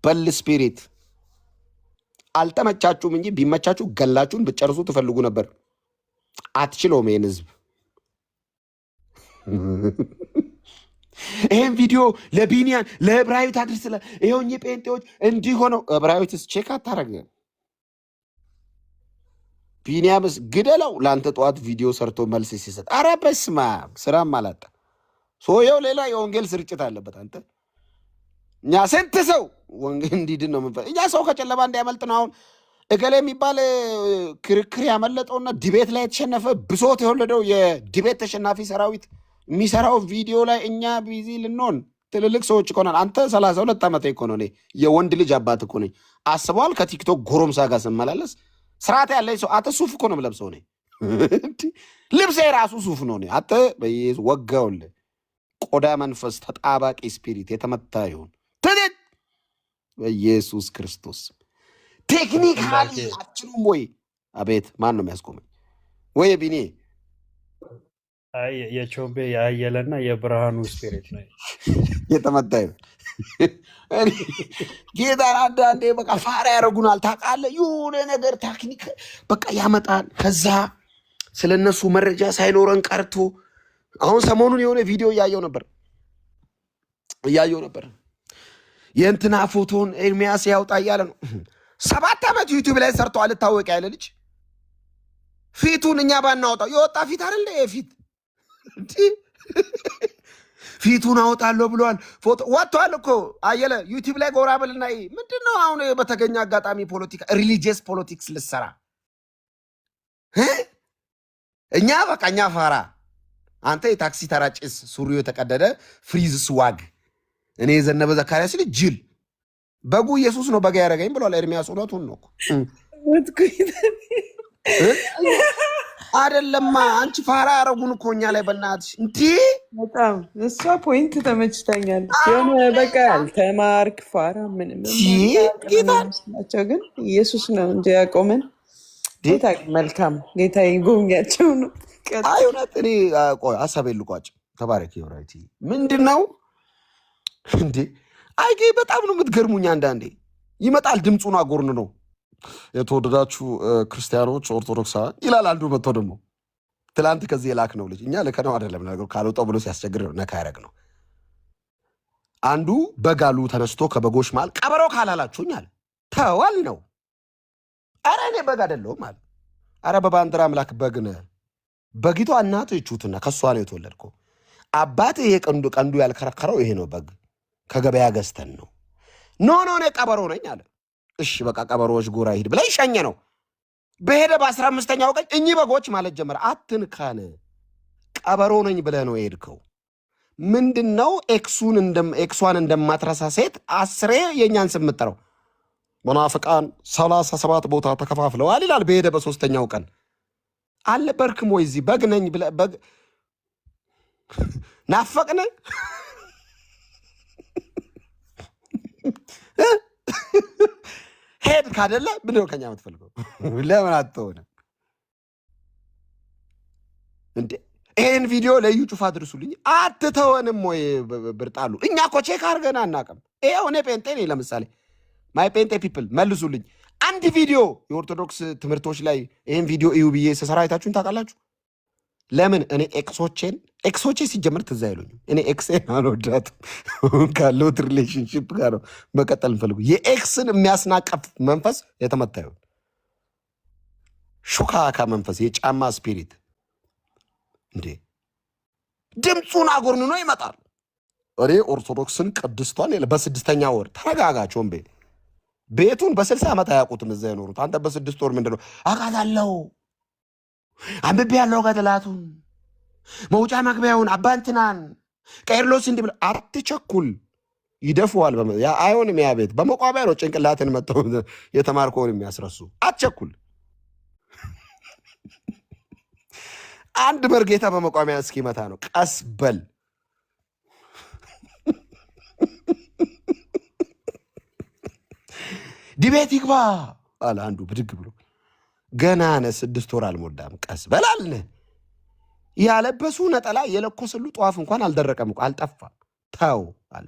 በል ስፒሪት አልተመቻችሁም እንጂ ቢመቻችሁ ገላችሁን ብጨርሱ ትፈልጉ ነበር። አትችለውም ይሄን ህዝብ። ይሄን ቪዲዮ ለቢኒያን ለዕብራዊት አድርስ። ይሄውኝ ጴንጤዎች እንዲህ ሆነው ዕብራዊትስ ቼክ አታረግም። ቢኒያምስ ግደለው። ለአንተ ጠዋት ቪዲዮ ሰርቶ መልስ ሲሰጥ ኧረ በስመ አብ ስራም አላጣ። ሰውየው ሌላ የወንጌል ስርጭት አለበት። አንተ እኛ ስንት ሰው ወንጌል እንዲድን ነው የምንፈልግ። እኛ ሰው ከጨለማ እንዳያመልጥ ነው። አሁን እገሌ የሚባል ክርክር ያመለጠውና ዲቤት ላይ የተሸነፈ ብሶት የወለደው የዲቤት ተሸናፊ ሰራዊት የሚሰራው ቪዲዮ ላይ እኛ ቢዚ ልንሆን ትልልቅ ሰዎች እኮናል። አንተ 32 ዓመት እኮ ነው። እኔ የወንድ ልጅ አባት እኮ ነኝ። አስበዋል። ከቲክቶክ ጎረምሳ ጋር ስመላለስ ስርዓት ያለኝ ሰው። አተ ሱፍ እኮ ነው የምለብሰው እኔ። ልብሴ ራሱ ሱፍ ነው። እኔ አተ ወጋውልህ። ቆዳ መንፈስ ተጣባቂ ስፒሪት የተመታ ይሁን ትድት በኢየሱስ ክርስቶስ። ቴክኒካሊ አችሉም ወይ? አቤት ማን ነው የሚያስቆመኝ? ወይ ቢኒ የቾምቤ የአየለና የብርሃኑ ስፒሪት ነው የተመታ ይሁን። ጌታን አንዳንዴ በቃ ፋራ ያደርጉናል። ታውቃለህ የሆነ ነገር ቴክኒክ በቃ ያመጣል። ከዛ ስለነሱ መረጃ ሳይኖረን ቀርቶ አሁን ሰሞኑን የሆነ ቪዲዮ እያየው ነበር። የእንትና ፎቶን ኤርሚያስ ያውጣ እያለ ነው። 7 ዓመት ዩቲዩብ ላይ ሰርቶ አልታወቅ ያለ ልጅ ፊቱን እኛ ባናወጣው የወጣ ፊት አይደለ? ፊት ፊቱን አወጣለሁ ብሏል። ፎቶ ወጥቷል እኮ አየለ። ዩቲዩብ ላይ ጎራ ብልና ምንድነው አሁን በተገኘ አጋጣሚ ፖለቲካ ሪሊጂየስ ፖለቲክስ ልሰራ እኛ በቃ እኛ ፋራ። አንተ የታክሲ ተራጭስ ሱሪው የተቀደደ ፍሪዝ ስዋግ እኔ የዘነበ ዘካርያስ ልጅ ጅል በጉ ኢየሱስ ነው በጋ ያደረገኝ ብሏል ኤርሚያስ። እውነቱን ነው አይደለማ? አንቺ ፋራ ያረጉን እኮ እኛ ላይ በእናትሽ እንዴ! በጣም እሷ ፖይንት ተመችታኛለች። የሆነ በቃ አልተማርክ ፋራ ምንም ናቸው፣ ግን ኢየሱስ ነው እንጂ ያቆመን። ጌታ መልካም ጌታ ይጎብኛቸው ነው። አይ እውነት እኔ ቆይ ሀሳቤን ልቋጭ። ተባረክ የወራይቲ ምንድን ነው እንዴ? አይ በጣም ነው የምትገርሙኝ። አንዳንዴ ይመጣል ድምፁን አጎርን ነው የተወደዳችሁ ክርስቲያኖች ኦርቶዶክሳውያን ይላል አንዱ መጥቶ ደግሞ ትላንት ከዚህ የላክ ነው ልጅ እኛ ልከነው አይደለም ነገሩ ካልወጣው ብሎ ሲያስቸግር ነካ ያደረግ ነው። አንዱ በጋሉ ተነስቶ ከበጎች መሃል ቀበሮ ካላላችሁኝ አለ ተዋል ነው። አረ እኔ በግ አይደለሁም አለ። አረ በባንዲራ አምላክ በግ ነህ። በጊቷ እናት ይቹትና ከሷ ነው የተወለድከው። አባት ይሄ ቀንዱ ያልከረከረው ይሄ ነው በግ ከገበያ ገዝተን ነው። ኖ እኔ ቀበሮ ነኝ አለ። እሺ በቃ ቀበሮዎች ጎራ ይሄድ ብላ ይሸኘ ነው። በሄደ በ15ኛው ቀን እኚህ በጎች ማለት ጀመረ። አትንካን ቀበሮ ነኝ ብለህ ነው የሄድከው። ምንድነው ኤክሷን እንደማትረሳ ሴት 10 የኛን ስም የምትጠራው? መናፍቃን 37 ቦታ ተከፋፍለዋል ይላል። በሄደ በ3ኛው ቀን አልነበርክም ወይ እዚህ በግ ነኝ ብለህ በግ ናፈቅነ ሄድ ካደለ ምንድነው ከኛ የምትፈልገው? ለምን አትሆንም እንዴ? ይሄን ቪዲዮ ለዩ ጩፋ አድርሱልኝ። አትተወንም ወይ ብርጣሉ? እኛ እኮ ቼክ አድርገን አናውቅም። ይሄው እኔ ጴንጤ ነኝ ለምሳሌ ማይ ጴንጤ ፒፕል መልሱልኝ። አንድ ቪዲዮ የኦርቶዶክስ ትምህርቶች ላይ ይሄን ቪዲዮ እዩ ብዬ ስሰራ አይታችሁን ታውቃላችሁ? ለምን እኔ ኤክሶቼ ሲጀምር ትዝ አይሉኝም። እኔ ኤክሴን አልወዳትም። ካለውት ሪሌሽንሽፕ ጋር ነው መቀጠል እንፈልጉ። የኤክስን የሚያስናቀፍ መንፈስ የተመታ ይሁን። ሹካካ መንፈስ፣ የጫማ ስፒሪት እንዴ ድምፁን አጎርንኖ ይመጣል። እኔ ኦርቶዶክስን ቅድስቷን በ6ኛ ወር ተረጋጋቸውን ቤቱን በ60 ዓመት አያውቁትም እዛ የኖሩት። አንተ በ6 ወር ምንድነው አውቃታለሁ አንብቤ ያለው ገድላቱን መውጫ መግቢያውን አባንትናን ቄርሎስ እንዲህ ብለህ አትቸኩል። ይደፉዋል። አይሆንም። ያ ቤት በመቋሚያ ነው ጭንቅላትን መጥተው የተማርከውን የሚያስረሱ። አትቸኩል። አንድ መርጌታ በመቋሚያ እስኪመታ ነው። ቀስ በል። ዲቤት ይግባ አለ አንዱ ብድግ ብሎ። ገና ነህ 6 ወር አልሞላም። ቀስ በላልነ ያለበሱ ነጠላ የለኮስሉ ጧፍ እንኳን አልደረቀም እኮ አልጠፋም። ተው አለ።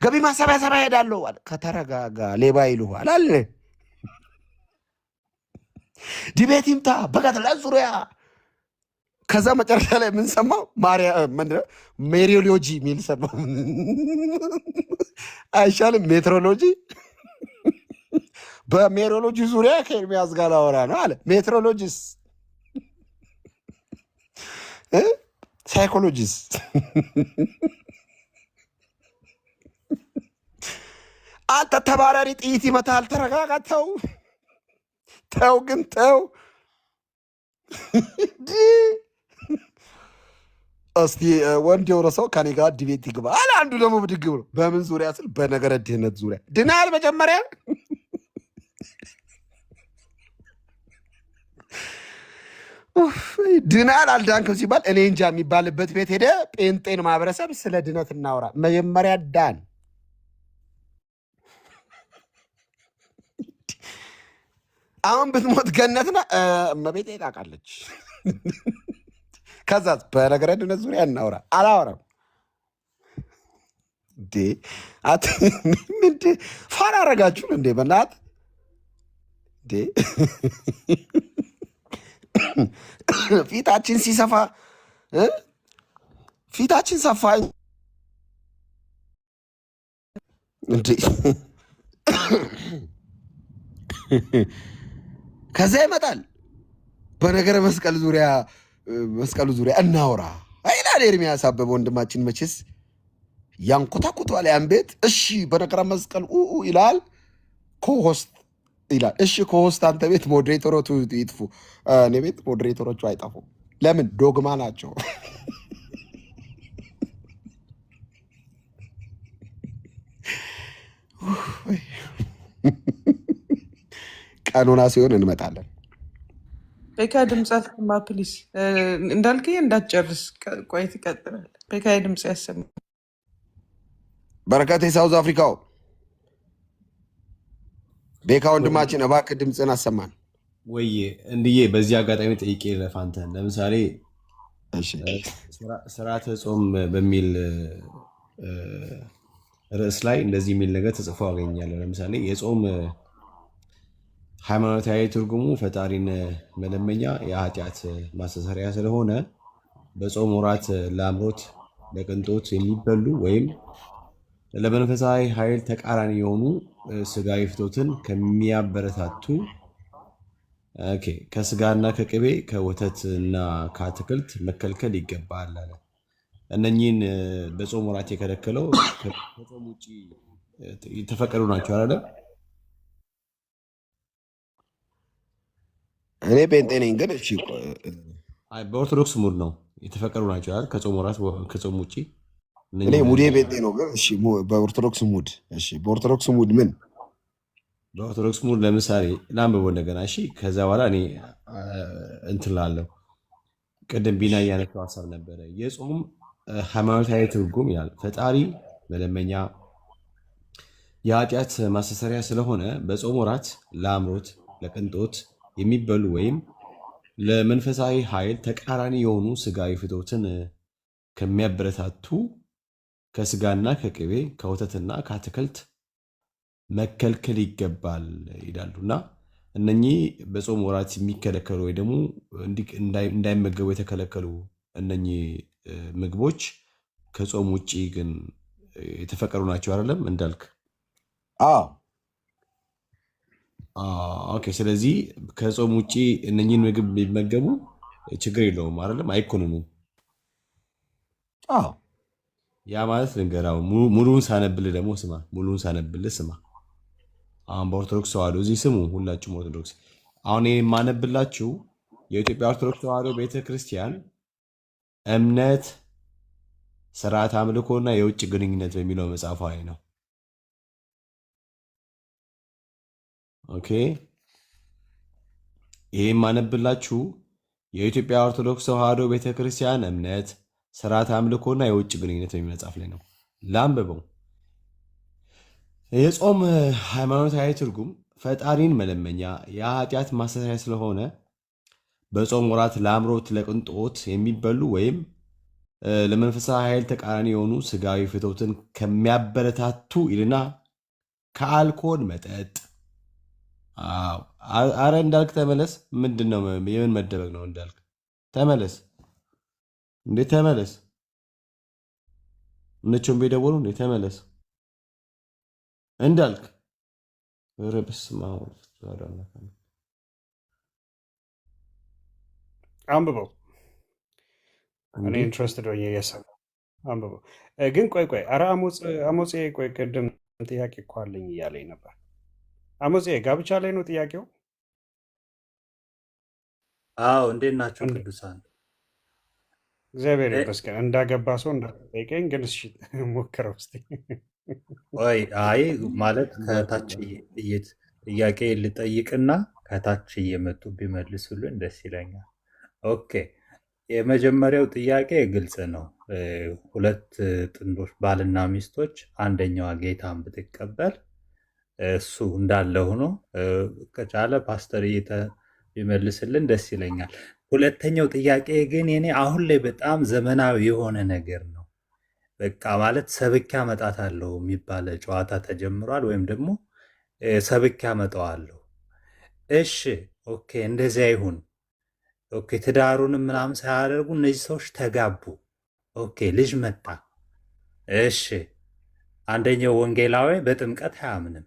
ገቢ ማሰባሰቢያ ሄዳለሁ አለ። ከተረጋጋ ሌባ ይሉሃል አለ። ዲቤት ይምታ በቀጥላ ዙሪያ። ከዛ መጨረሻ ላይ የምንሰማው ሜሪዮሎጂ የሚል ሰማው። አይሻልም? ሜትሮሎጂ በሜሪዮሎጂ ዙሪያ ከኤርሚያስ ጋር ላወራ ነው አለ። ሜትሮሎጂስ፣ ሳይኮሎጂስ አንተ ተባራሪ ጥይት ይመታል። ተረጋጋ። ተው ግን ተው። እስቲ ወንድ የሆነ ሰው ከኔ ጋር ዲቤት ይግባ አለ። አንዱ ደግሞ ብድግ ብሎ በምን ዙሪያ ስል በነገረ ድህነት ዙሪያ። ድናል መጀመሪያ ድናል አልዳንክም ሲባል እኔ እንጃ የሚባልበት ቤት ሄደ። ጴንጤን ማህበረሰብ ስለ ድነት እናውራ። መጀመሪያ ዳን። አሁን ብትሞት ገነትና እመቤቴ ታውቃለች። ከዛ በነገረ ድነት ዙሪያ እናውራ። አላወራም እንዴ? ምንድ ፋራ አረጋችሁን እንዴ? በናት እንዴ ፊታችን ሲሰፋ ፊታችን ሰፋ እንዴ? ከዛ ይመጣል በነገረ መስቀሉ ዙሪያ እናውራ ይላል ኤርሚያስ አበበ ወንድማችን። መቼስ ያንኮታኩቷል ያን ቤት። እሺ በነገረ መስቀል ይላል፣ ኮሆስት ይላል። እሺ ኮሆስት አንተ ቤት ሞዴሬተሮቹ ይጥፉ፣ እኔ ቤት ሞዴሬተሮቹ አይጠፉም። ለምን? ዶግማ ናቸው። ቀኑና ሲሆን እንመጣለን። ቤካ ድምፅ አትሰማ ፕሊስ። እንዳልከኝ እንዳትጨርስ፣ ቆይ ትቀጥላለህ። ቤካ ድምፅ ያሰማ። በረከት የሳውዝ አፍሪካው ቤካ ወንድማችን እባክህ ድምፅን አሰማን። ወይ እንድዬ በዚህ አጋጣሚ ጠይቄ ለፋንተን ለምሳሌ ስርዓተ ጾም በሚል ርዕስ ላይ እንደዚህ የሚል ነገር ተጽፎ አገኛለሁ። ለምሳሌ የጾም ሃይማኖታዊ ትርጉሙ ፈጣሪን መለመኛ የኃጢአት ማስተሰሪያ ስለሆነ በጾም ወራት ለአምሮት ለቅንጦት የሚበሉ ወይም ለመንፈሳዊ ኃይል ተቃራኒ የሆኑ ስጋዊ ፍቶትን ከሚያበረታቱ ከስጋና ከቅቤ ከወተትና ከአትክልት መከልከል ይገባል አለ። እነኚህን በጾም ወራት የከለከለው ከጾም ውጭ የተፈቀዱ ናቸው አለ። እኔ ጴንጤ ነኝ ግን እሺ፣ በኦርቶዶክስ ሙድ ነው የተፈቀዱ ናቸው አይደል? ከጾም ወራት ከጾም ውጭ እኔ ሙዴ ጴንጤ ነው ግን እሺ፣ በኦርቶዶክስ ሙድ እሺ፣ በኦርቶዶክስ ሙድ ምን በኦርቶዶክስ ሙድ ለምሳሌ ላንብበው እንደገና እሺ። ከዛ በኋላ እኔ እንትን ላለሁ ቅድም ቢና እያነሳው ሀሳብ ነበረ። የጾም ሃይማኖታዊ ትርጉም ይላል ፈጣሪ መለመኛ የኃጢአት ማስተሰሪያ ስለሆነ በጾም ወራት ለአምሮት ለቅንጦት የሚበሉ ወይም ለመንፈሳዊ ኃይል ተቃራኒ የሆኑ ስጋዊ ፍቶትን ከሚያበረታቱ ከስጋና ከቅቤ ከወተትና ከአትክልት መከልከል ይገባል ይላሉ። እና እነኚህ በጾም ወራት የሚከለከሉ ወይ ደግሞ እንዳይመገቡ የተከለከሉ እነኚህ ምግቦች ከጾም ውጭ ግን የተፈቀዱ ናቸው አይደለም እንዳልክ? ኦኬ። ስለዚህ ከጾም ውጭ እነኚህን ምግብ ቢመገቡ ችግር የለውም አይደለም? አይኮንኑም። ያ ማለት ልንገራው ሙሉውን ሳነብልህ ደግሞ ስማ፣ ሙሉውን ሳነብልህ ስማ። አሁን በኦርቶዶክስ ተዋህዶ እዚህ ስሙ ሁላችሁም ኦርቶዶክስ። አሁን የማነብላችሁ የኢትዮጵያ ኦርቶዶክስ ተዋህዶ ቤተክርስቲያን እምነት፣ ስርዓት አምልኮና የውጭ ግንኙነት በሚለው መጽሐፏ ላይ ነው። ኦኬ። ይህ የማነብላችሁ የኢትዮጵያ ኦርቶዶክስ ተዋህዶ ቤተክርስቲያን እምነት፣ ስርዓት አምልኮና የውጭ ግንኙነት በሚለው መጽሐፍ ላይ ነው። ላንብበው። የጾም ሃይማኖታዊ ትርጉም ፈጣሪን መለመኛ የኃጢአት ማስተሰሪያ ስለሆነ በጾም ወራት ለአምሮት ለቅንጦት የሚበሉ ወይም ለመንፈሳዊ ኃይል ተቃራኒ የሆኑ ስጋዊ ፍትወትን ከሚያበረታቱ ይልና ከአልኮል መጠጥ አዎ። አረ እንዳልክ ተመለስ። ምንድን ነው የምን መደበቅ ነው? እንዳልክ ተመለስ እንዴ ተመለስ። እነቸውን ቤደወሉ እንዴ ተመለስ እንዳልክ። ኧረ በስመ አብ አንብበው። እኔ ኢንትረስትድ ሆኜ እየሰማሁ አንብበው። ግን ቆይ፣ ኧረ አሞፄ ቆይ፣ ቅድም ጥያቄ እኮ አለኝ እያለኝ ነበር። አሞፄ ጋብቻ ላይ ነው ጥያቄው? አዎ እንዴት ናቸው ቅዱሳን? እግዚአብሔር ይመስገን። እንዳገባ ሰው እንዳጠይቀኝ ግን እሺ ሞክረው እስኪ። ወይ አይ ማለት ከታች ጥያቄ ልጠይቅና ከታች እየመጡ ቢመልሱልን ደስ ይለኛል። ኦኬ የመጀመሪያው ጥያቄ ግልጽ ነው። ሁለት ጥንዶች ባልና ሚስቶች አንደኛዋ ጌታን ብትቀበል እሱ እንዳለ ሆኖ ከቻለ ፓስተር ቢመልስልን ደስ ይለኛል። ሁለተኛው ጥያቄ ግን የኔ አሁን ላይ በጣም ዘመናዊ የሆነ ነገር ነው። በቃ ማለት ሰብኬ አመጣታለሁ የሚባለ ጨዋታ ተጀምሯል፣ ወይም ደግሞ ሰብኬ አመጣዋለሁ። እሺ ኦኬ እንደዚያ ይሁን። ኦኬ ትዳሩንም ምናምን ሳያደርጉ እነዚህ ሰዎች ተጋቡ። ኦኬ ልጅ መጣ። እሺ አንደኛው ወንጌላዊ በጥምቀት አያምንም፣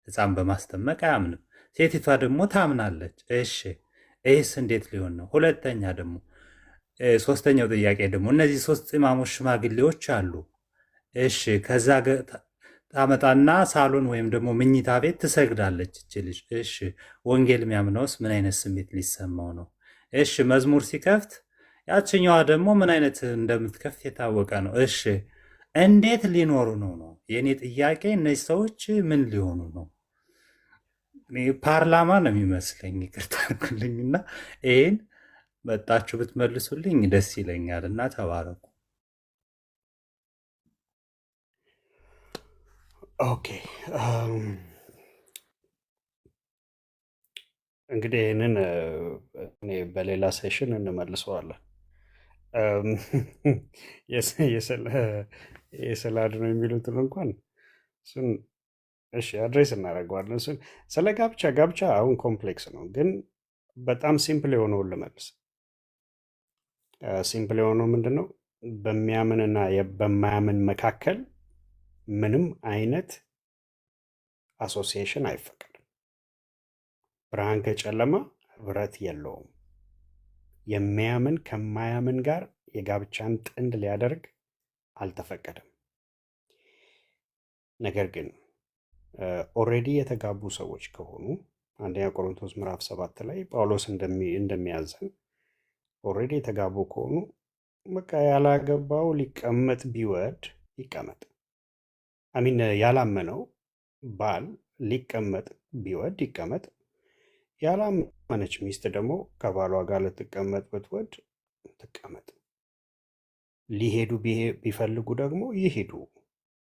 ሕፃን በማስጠመቅ አያምንም። ሴቲቷ ደግሞ ታምናለች። እሺ ይህስ እንዴት ሊሆን ነው? ሁለተኛ ደግሞ ሶስተኛው ጥያቄ ደግሞ እነዚህ ሶስት ኢማሞች ሽማግሌዎች አሉ። እሺ ከዛ ታመጣና ሳሎን ወይም ደግሞ ምኝታ ቤት ትሰግዳለች እች ልጅ። እሺ ወንጌል የሚያምነውስ ምን አይነት ስሜት ሊሰማው ነው? እሺ መዝሙር ሲከፍት ያችኛዋ ደግሞ ምን አይነት እንደምትከፍት የታወቀ ነው። እሺ እንዴት ሊኖሩ ነው ነው የእኔ ጥያቄ። እነዚህ ሰዎች ምን ሊሆኑ ነው? ፓርላማ ነው የሚመስለኝ። ይቅርታ አድርጉልኝና ይህን መጣችሁ ብትመልሱልኝ ደስ ይለኛል እና ተባረኩ። ኦኬ እንግዲህ ይህንን እኔ በሌላ ሴሽን እንመልሰዋለን። የስለ አድኖ የሚሉትን እንኳን እሱን እሺ አድሬስ እናደርገዋለን። እሱን ስለ ጋብቻ አሁን ኮምፕሌክስ ነው፣ ግን በጣም ሲምፕል የሆነውን ልመልስ። ሲምፕል የሆነው ምንድን ነው? በሚያምንና በማያምን መካከል ምንም አይነት አሶሲዬሽን አይፈቀድም። ብርሃን ከጨለማ ህብረት የለውም። የሚያምን ከማያምን ጋር የጋብቻን ጥንድ ሊያደርግ አልተፈቀደም። ነገር ግን ኦልሬዲ የተጋቡ ሰዎች ከሆኑ አንደኛ ቆሮንቶስ ምዕራፍ 7 ላይ ጳውሎስ እንደሚያዘን ኦልሬዲ የተጋቡ ከሆኑ በቃ ያላገባው ሊቀመጥ ቢወድ ይቀመጥ። አሚን ያላመነው ባል ሊቀመጥ ቢወድ ይቀመጥ። ያላመነች ሚስት ደግሞ ከባሏ ጋር ልትቀመጥ ብትወድ ትቀመጥ። ሊሄዱ ቢፈልጉ ደግሞ ይሄዱ።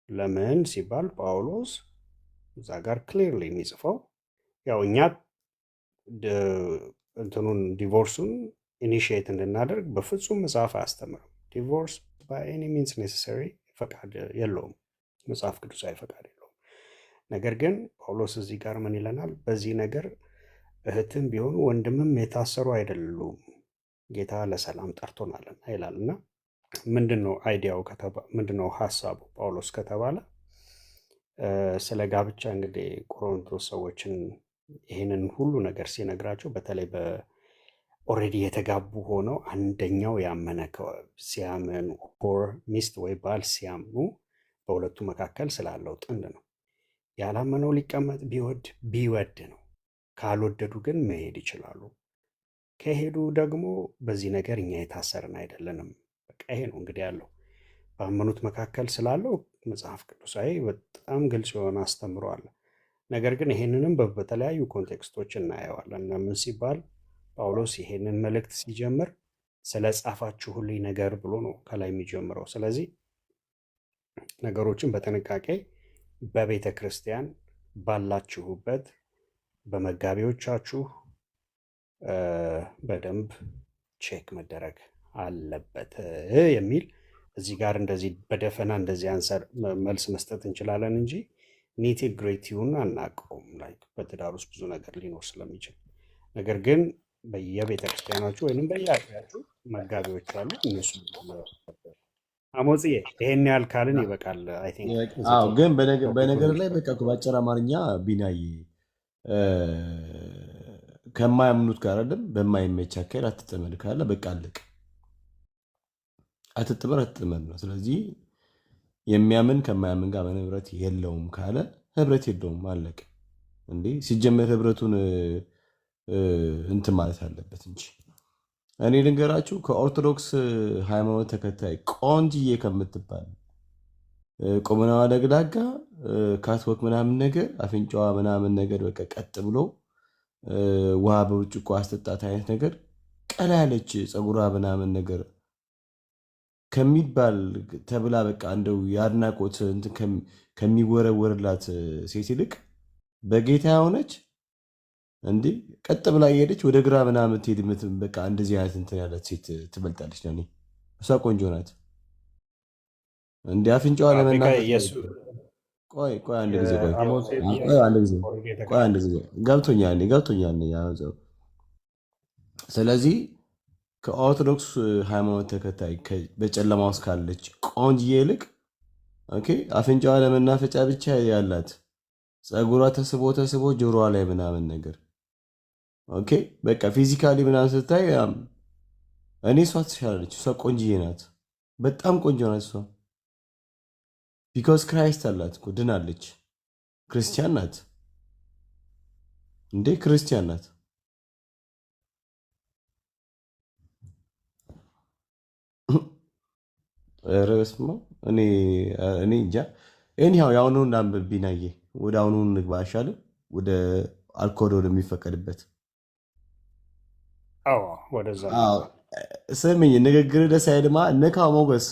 ለምን ሲባል ጳውሎስ እዛ ጋር ክሊርሊ የሚጽፈው ያው እኛ እንትኑን ዲቮርሱን ኢኒሺየት እንድናደርግ በፍጹም መጽሐፍ አያስተምርም። ዲቮርስ ባይ ኤኒ ሚንስ ኔሰሰሪ ፈቃድ የለውም፣ መጽሐፍ ቅዱሳዊ ፈቃድ የለውም። ነገር ግን ጳውሎስ እዚህ ጋር ምን ይለናል? በዚህ ነገር እህትም ቢሆኑ ወንድምም የታሰሩ አይደሉም፣ ጌታ ለሰላም ጠርቶናልና ይላል። እና ምንድን ነው አይዲያው? ምንድን ነው ሀሳቡ ጳውሎስ ከተባለ ስለ ጋብቻ እንግዲህ ቆሮንቶስ ሰዎችን ይህንን ሁሉ ነገር ሲነግራቸው በተለይ ኦልሬዲ የተጋቡ ሆነው አንደኛው ያመነ ሲያምን ኦር ሚስት ወይ ባል ሲያምኑ በሁለቱ መካከል ስላለው ጥንድ ነው። ያላመነው ሊቀመጥ ቢወድ ነው። ካልወደዱ ግን መሄድ ይችላሉ። ከሄዱ ደግሞ በዚህ ነገር እኛ የታሰርን አይደለንም። በቃ ይሄ ነው እንግዲህ ያለው ባመኑት መካከል ስላለው መጽሐፍ ቅዱሳዊ በጣም ግልጽ የሆነ አስተምሮ አለ። ነገር ግን ይሄንንም በተለያዩ ኮንቴክስቶች እናየዋለን። ምን ሲባል ጳውሎስ ይሄንን መልእክት ሲጀምር ስለ ጻፋችሁልኝ ነገር ብሎ ነው ከላይ የሚጀምረው። ስለዚህ ነገሮችን በጥንቃቄ በቤተ ክርስቲያን ባላችሁበት በመጋቢዎቻችሁ በደንብ ቼክ መደረግ አለበት የሚል እዚህ ጋር እንደዚህ በደፈና እንደዚህ አንሰር መልስ መስጠት እንችላለን እንጂ ኒቲ ግሬቲውን አናውቀውም። ላይክ በትዳር ውስጥ ብዙ ነገር ሊኖር ስለሚችል ነገር ግን በየቤተ ክርስቲያናችሁ ወይም በየአጥቢያችሁ መጋቢዎች አሉ። እነሱ አሞጽዬ ይሄን ያህል ካልን ይበቃል። አይ ቲንክ ግን በነገር ላይ በቃ በአጭር አማርኛ ቢናዬ ከማያምኑት ጋር አይደለም በማይመች አካሄድ አትጠመድ ካለ በቃ አለቅ። አትጠመድ ነው። ስለዚህ የሚያምን ከማያምን ጋር ህብረት የለውም ካለ ህብረት የለውም አለቅ። እንዴ ሲጀመር ህብረቱን እንትን ማለት አለበት እንጂ እኔ ልንገራችሁ ከኦርቶዶክስ ሃይማኖት ተከታይ ቆንጅዬ ከምትባል ቁመናዋ ለግላጋ ካትወክ ምናምን ነገር አፍንጫዋ ምናምን ነገር በቃ ቀጥ ብሎ ውሃ በብርጭቆ አስጠጣት አይነት ነገር ቀላ ያለች ፀጉሯ ምናምን ነገር ከሚባል ተብላ በቃ እንደው የአድናቆት ከሚወረወርላት ሴት ይልቅ በጌታ የሆነች እንዲህ ቀጥ ብላ የሄደች ወደ ግራ ምናምን ትሄድ በቃ እንደዚህ አይነት እንትን ያላት ሴት ትበልጣለች። ለእኔ እሷ ቆንጆ ናት። እንዲህ አፍንጫዋ ለመናፈቅ ቆይ አንድ ጊዜ ገብቶኛል። ስለዚህ ከኦርቶዶክስ ሃይማኖት ተከታይ በጨለማ ውስጥ ካለች ቆንጅዬ ይልቅ አፍንጫዋ ለመናፈጫ ብቻ ያላት ፀጉሯ ተስቦ ጆሮዋ ላይ ምናምን ነገር በቃ ፊዚካሊ ምናምን ስታይ እኔ እሷ ትሻላለች። እሷ ቆንጅዬ ናት፣ በጣም ቆንጆ ናት እሷ። ቢኮዝ ክራይስት አላት እኮ ድናለች። ክርስቲያን ናት እንዴ ክርስቲያን ናት። ኧረ በስመ አብ እኔ እንጃ። ኤኒሃው የአሁኑ እንዳንብብ ቢናዬ፣ ወደ አሁኑ እንግባ አይሻልም? ወደ አልኮል ወደሚፈቀድበት ወደዛ ስምኝ። ንግግር ደስ አይልማ። ንካው ሞገስ።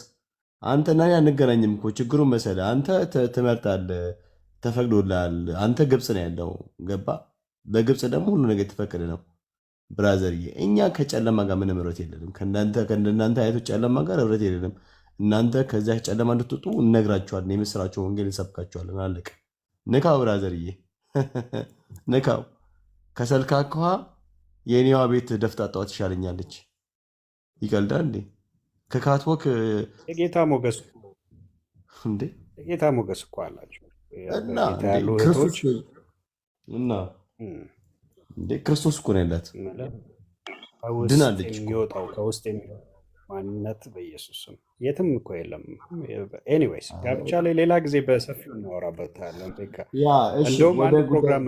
አንተና እኔ አንገናኝም እኮ ችግሩን መሰለህ። አንተ ትመርጣለህ፣ ተፈቅዶልሃል። አንተ ግብፅ ነው ያለው ገባ። በግብፅ ደግሞ ሁሉ ነገር የተፈቀደ ነው ብራዘርዬ። እኛ ከጨለማ ጋር ምንም ህብረት የለንም። ከእናንተ አይነቶች ጨለማ ጋር ህብረት የለንም። እናንተ ከዚያ ጨለማ እንድትወጡ እነግራችኋለን። የምስራቸው ወንጌል እንሰብካችኋለን። አለቀ። ንካው ብራዘርዬ፣ ንካው። ከሰልካከዋ የኔዋ ቤት ደፍጣጣዋ ትሻለኛለች። ይቀልዳል እንዴ? ከካትወክ የጌታ ሞገስ እንዴ? የጌታ ሞገስ እኮ አላቸው እና ክርስቶስ እና እንዴ ክርስቶስ እኮ ነው ያላት፣ ድናለች። የሚወጣው ከውስጥ የሚወጣው ማንነት በኢየሱስ ስም የትም እኮ የለም። ኤኒዌይስ ጋብቻ ላይ ሌላ ጊዜ በሰፊው እናወራበታለን። እንደውም አንድ ፕሮግራም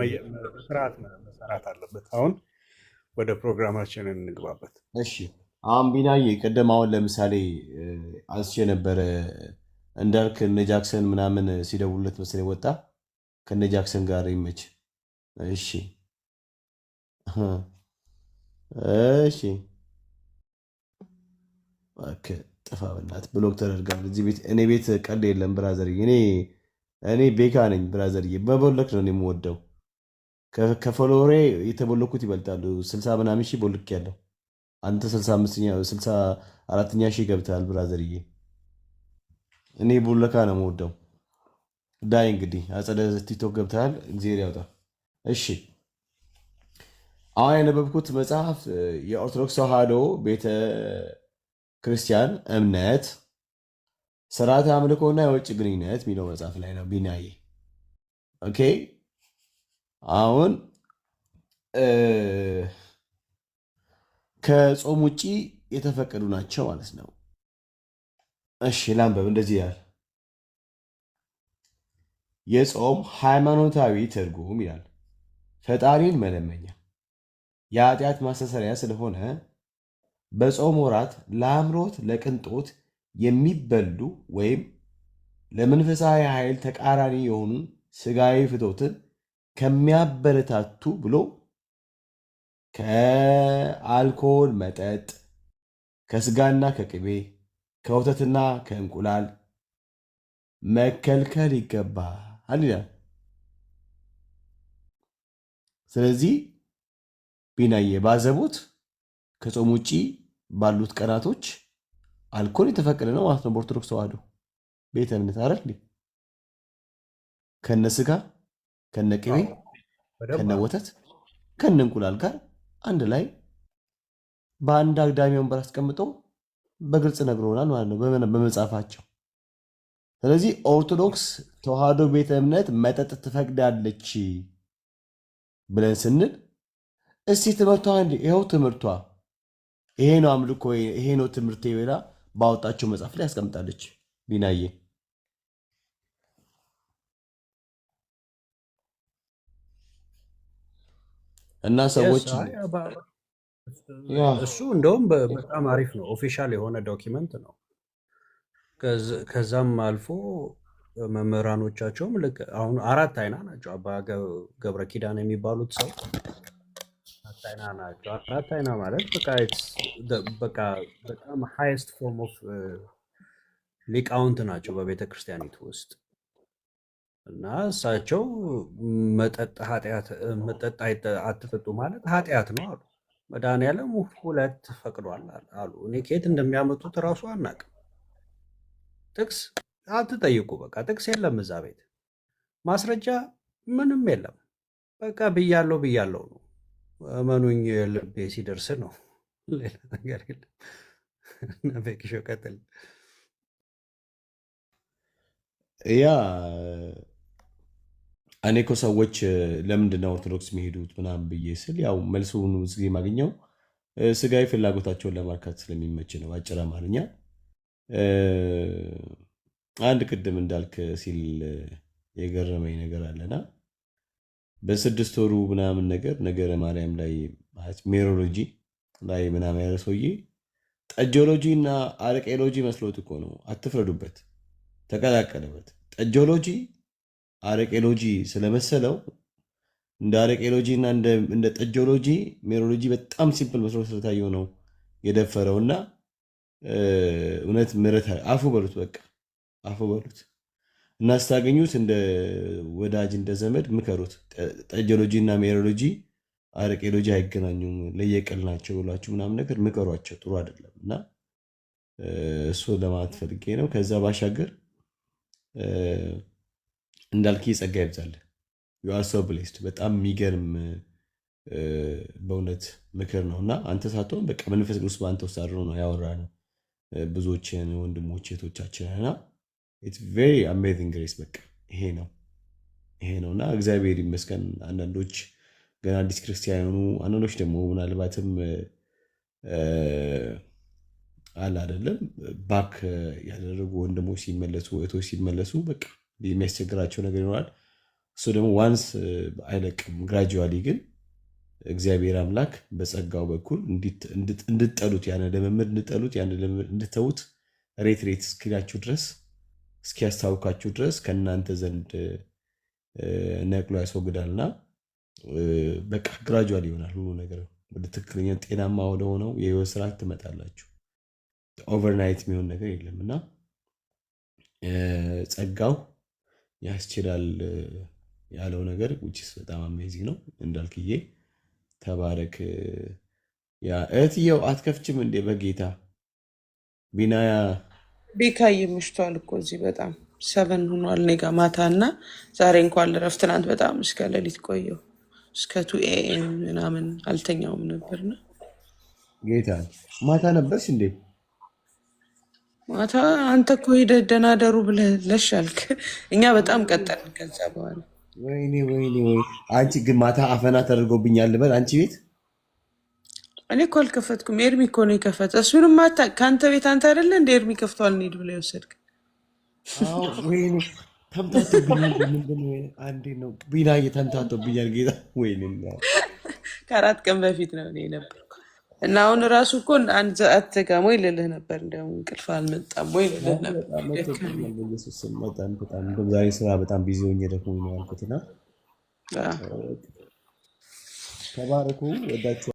ስርዓት መሰራት አለበት። አሁን ወደ ፕሮግራማችን እንግባበት። እሺ አሁን ቢናዬ ቅድም አሁን ለምሳሌ አንስቼ ነበረ እንዳልክ እነ ጃክሰን ምናምን ሲደውሉለት መሰለኝ ወጣ። ከነ ጃክሰን ጋር ይመች። እሺ እሺ ጥፋ በእናትህ ብሎክ ተደርጋል። እዚህ ቤት እኔ ቤት ቀልድ የለም ብራዘር። እኔ ቤካ ነኝ ብራዘርዬ። በቦለክ ነው የምወደው። ከፎሎሬ የተቦለኩት ይበልጣሉ። 60 ምናምን ሺህ ቦልክ ያለው አንተ 64ኛ ሺህ ገብተሃል ብራዘርዬ። እኔ ቦለካ ነው የምወደው። ዳይ እንግዲህ አጸደ ቲክቶክ ገብተሃል። እግዚአብሔር ያውጣ። እሺ አሁን ያነበብኩት መጽሐፍ የኦርቶዶክስ ተዋሕዶ ቤተ ክርስቲያን እምነት ስርዓተ አምልኮና የውጭ ግንኙነት የሚለው መጽሐፍ ላይ ነው ቢናዬ። ኦኬ አሁን ከጾም ውጭ የተፈቀዱ ናቸው ማለት ነው። እሺ ላንበብ። እንደዚህ ያህል የጾም ሃይማኖታዊ ትርጉም ይላል። ፈጣሪን መለመኛ የኃጢአት ማስተሰሪያ ስለሆነ በጾም ወራት ለአምሮት ለቅንጦት የሚበሉ ወይም ለመንፈሳዊ ኃይል ተቃራኒ የሆኑ ስጋዊ ፍቶትን ከሚያበረታቱ ብሎ ከአልኮል መጠጥ፣ ከስጋና ከቅቤ፣ ከወተትና ከእንቁላል መከልከል ይገባል ይላል። ስለዚህ ቢናዬ ባዘቦት ከጾም ውጭ ባሉት ቀናቶች አልኮል የተፈቀደ ነው ማለት ነው በኦርቶዶክስ ተዋሕዶ ቤተ እምነት አይደል? ከነ ስጋ ከነ ቅቤ ከነ ወተት ከነ እንቁላል ጋር አንድ ላይ በአንድ አግዳሚ ወንበር አስቀምጠው በግልጽ ነግሮናል ማለት ነው በመጽሐፋቸው። ስለዚህ ኦርቶዶክስ ተዋህዶ ቤተ እምነት መጠጥ ትፈቅዳለች ብለን ስንል እስቲ ትምህርቷ ይኸው ትምህርቷ ይሄ ነው አምልኮ ይሄ ነው ትምህርት ብላ ባወጣቸው መጽሐፍ ላይ ያስቀምጣለች ቢናዬ። እና ሰዎች እሱ እንደውም በጣም አሪፍ ነው። ኦፊሻል የሆነ ዶኪመንት ነው። ከዛም አልፎ መምህራኖቻቸውም ልክ አሁን 4 አይና ናቸው። አባ ገብረ ኪዳን የሚባሉት ሰው 4 አይና ናቸው። 4 አይና ማለት በቃ በጣም ሃይስት ፎርም ኦፍ ሊቃውንት ናቸው በቤተ ክርስቲያኒቱ ውስጥ እና እሳቸው መጠጥ አትጠጡ ማለት ኃጢአት ነው አሉ። መድኃኒዓለም 2 ፈቅዷል አሉ። እኔ ከየት እንደሚያመጡት እራሱ አናውቅም። ጥቅስ አትጠይቁ። በቃ ጥቅስ የለም እዛ ቤት፣ ማስረጃ ምንም የለም። በቃ ብያለው ነው። እመኑኝ ልቤ ሲደርስ ነው፣ ሌላ ነገር የለም። ነፈቂሾ ቀጥል። ያ እኔ እኮ ሰዎች ለምንድነው ኦርቶዶክስ የሚሄዱት ምናምን ብዬ ስል ያው መልሱን ብዙ ጊዜ የማገኘው ስጋዊ ፍላጎታቸውን ለማርካት ስለሚመች ነው። አጭር አማርኛ አንድ ቅድም እንዳልክ ሲል የገረመኝ ነገር አለና በ6 ወሩ ምናምን ነገረ ማርያም ላይ ሜሮሎጂ ላይ ምናምን ያለ ሰውዬ ጠጆሎጂ እና አረቄሎጂ መስሎት እኮ ነው። አትፍረዱበት፣ ተቀላቀለበት። ጠጆሎጂ አረቄሎጂ ስለመሰለው እንደ አረቄሎጂ እና እንደ ጠጆሎጂ ሜሮሎጂ በጣም ሲምፕል መስሎ ስለታየው ነው የደፈረው። እና እውነት ምሕረት አፉ በሉት፣ በቃ አፉ በሉት እና ስታገኙት እንደ ወዳጅ እንደ ዘመድ ምከሩት። ጠጆሎጂ እና ሜሮሎጂ አረቄሎጂ አይገናኙም፣ ለየቅል ናቸው ብሏችሁ ምናምን ነገር ምከሯቸው። ጥሩ አይደለም። እና እሱ ለማለት ፈልጌ ነው። ከዛ ባሻገር እንዳልክ ጸጋ ይብዛልህ። ዩ አር ሶ ብሌስድ። በጣም የሚገርም በእውነት ምክር ነው እና አንተ ሳትሆን በቃ መንፈስ ቅዱስ በአንተ ውስጥ አድሮ ነው ያወራነው ብዙዎችን ወንድሞች እህቶቻችን እና ኢትስ ቬሪ አሜዚንግ ግሬስ። በቃ ይሄ ነው እና እግዚአብሔር ይመስገን። አንዳንዶች ገና አዲስ ክርስቲያን የሆኑ አንዳንዶች ደግሞ ምናልባትም አለ አይደለም ባክ ያደረጉ ወንድሞች ሲመለሱ እህቶች ሲመለሱ በቃ የሚያስቸግራቸው ነገር ይኖራል። እሱ ደግሞ ዋንስ አይለቅም። ግራጁዋሊ ግን እግዚአብሔር አምላክ በጸጋው በኩል እንድጠሉት ያን ልምምድ እንድጠሉት ያን ልምምድ እንድተዉት ሬት እስኪላችሁ ድረስ እስኪያስታውካችሁ ድረስ ከእናንተ ዘንድ ነቅሎ ያስወግዳልና በቃ ግራጁዋሊ ይሆናል ሁሉ ነገር። ወደ ትክክለኛ ጤናማ ወደሆነው የህይወት ስርዓት ትመጣላችሁ። ኦቨርናይት የሚሆን ነገር የለም እና ጸጋው ያስችላል ያለው ነገር ውጭስ በጣም አሜዚንግ ነው። እንዳልክዬ ተባረክ። ያ እህትየው አትከፍችም እንዴ በጌታ ቢናያ ቤካዬ ምሽቷል እኮ እዚህ በጣም 7 ሆኗል። እኔ ጋ ማታ እና ዛሬ እንኳን ልረፍ። ትናንት በጣም እስከ ሌሊት ቆየሁ፣ እስከ 2 AM ምናምን አልተኛውም ነበርና ጌታ ማታ ነበርሽ እንዴ? ማታ አንተ እኮ ሄደህ ደህና ደሩ ብለህ ለሽ አልክ። እኛ በጣም ቀጠልን ከዛ በኋላ። ወይኔ አንቺ ግን ማታ አፈና ተደርጎብኛል ልበል አንቺ ቤት? እኔ እኮ አልከፈትኩም፣ ኤርሚ እኮ ነው የከፈተ። እሱንም ማታ ከአንተ ቤት አንተ አይደለ እንደ ኤርሚ ከፍቷል እንሂድ ብለህ የወሰድክ። ወይኔ ተምታቶብኛል። ምንድን አንዴ ነው ቢናዬ ተምታቶብኛል ጌታ። ወይኔ ከ4 ቀን በፊት ነው እኔ ነበርኩ እና አሁን ራሱ እኮ አንድ ሰዓት ተጋሞ ይልልህ ነበር። እንደውም እንቅልፍ አልመጣም ወይ ይልልህ ነበር። ዛሬ ስራ በጣም ቢዚ ሆኜ ደግሞ ነው ያልኩትና ተባረኩ። ወዳችሁ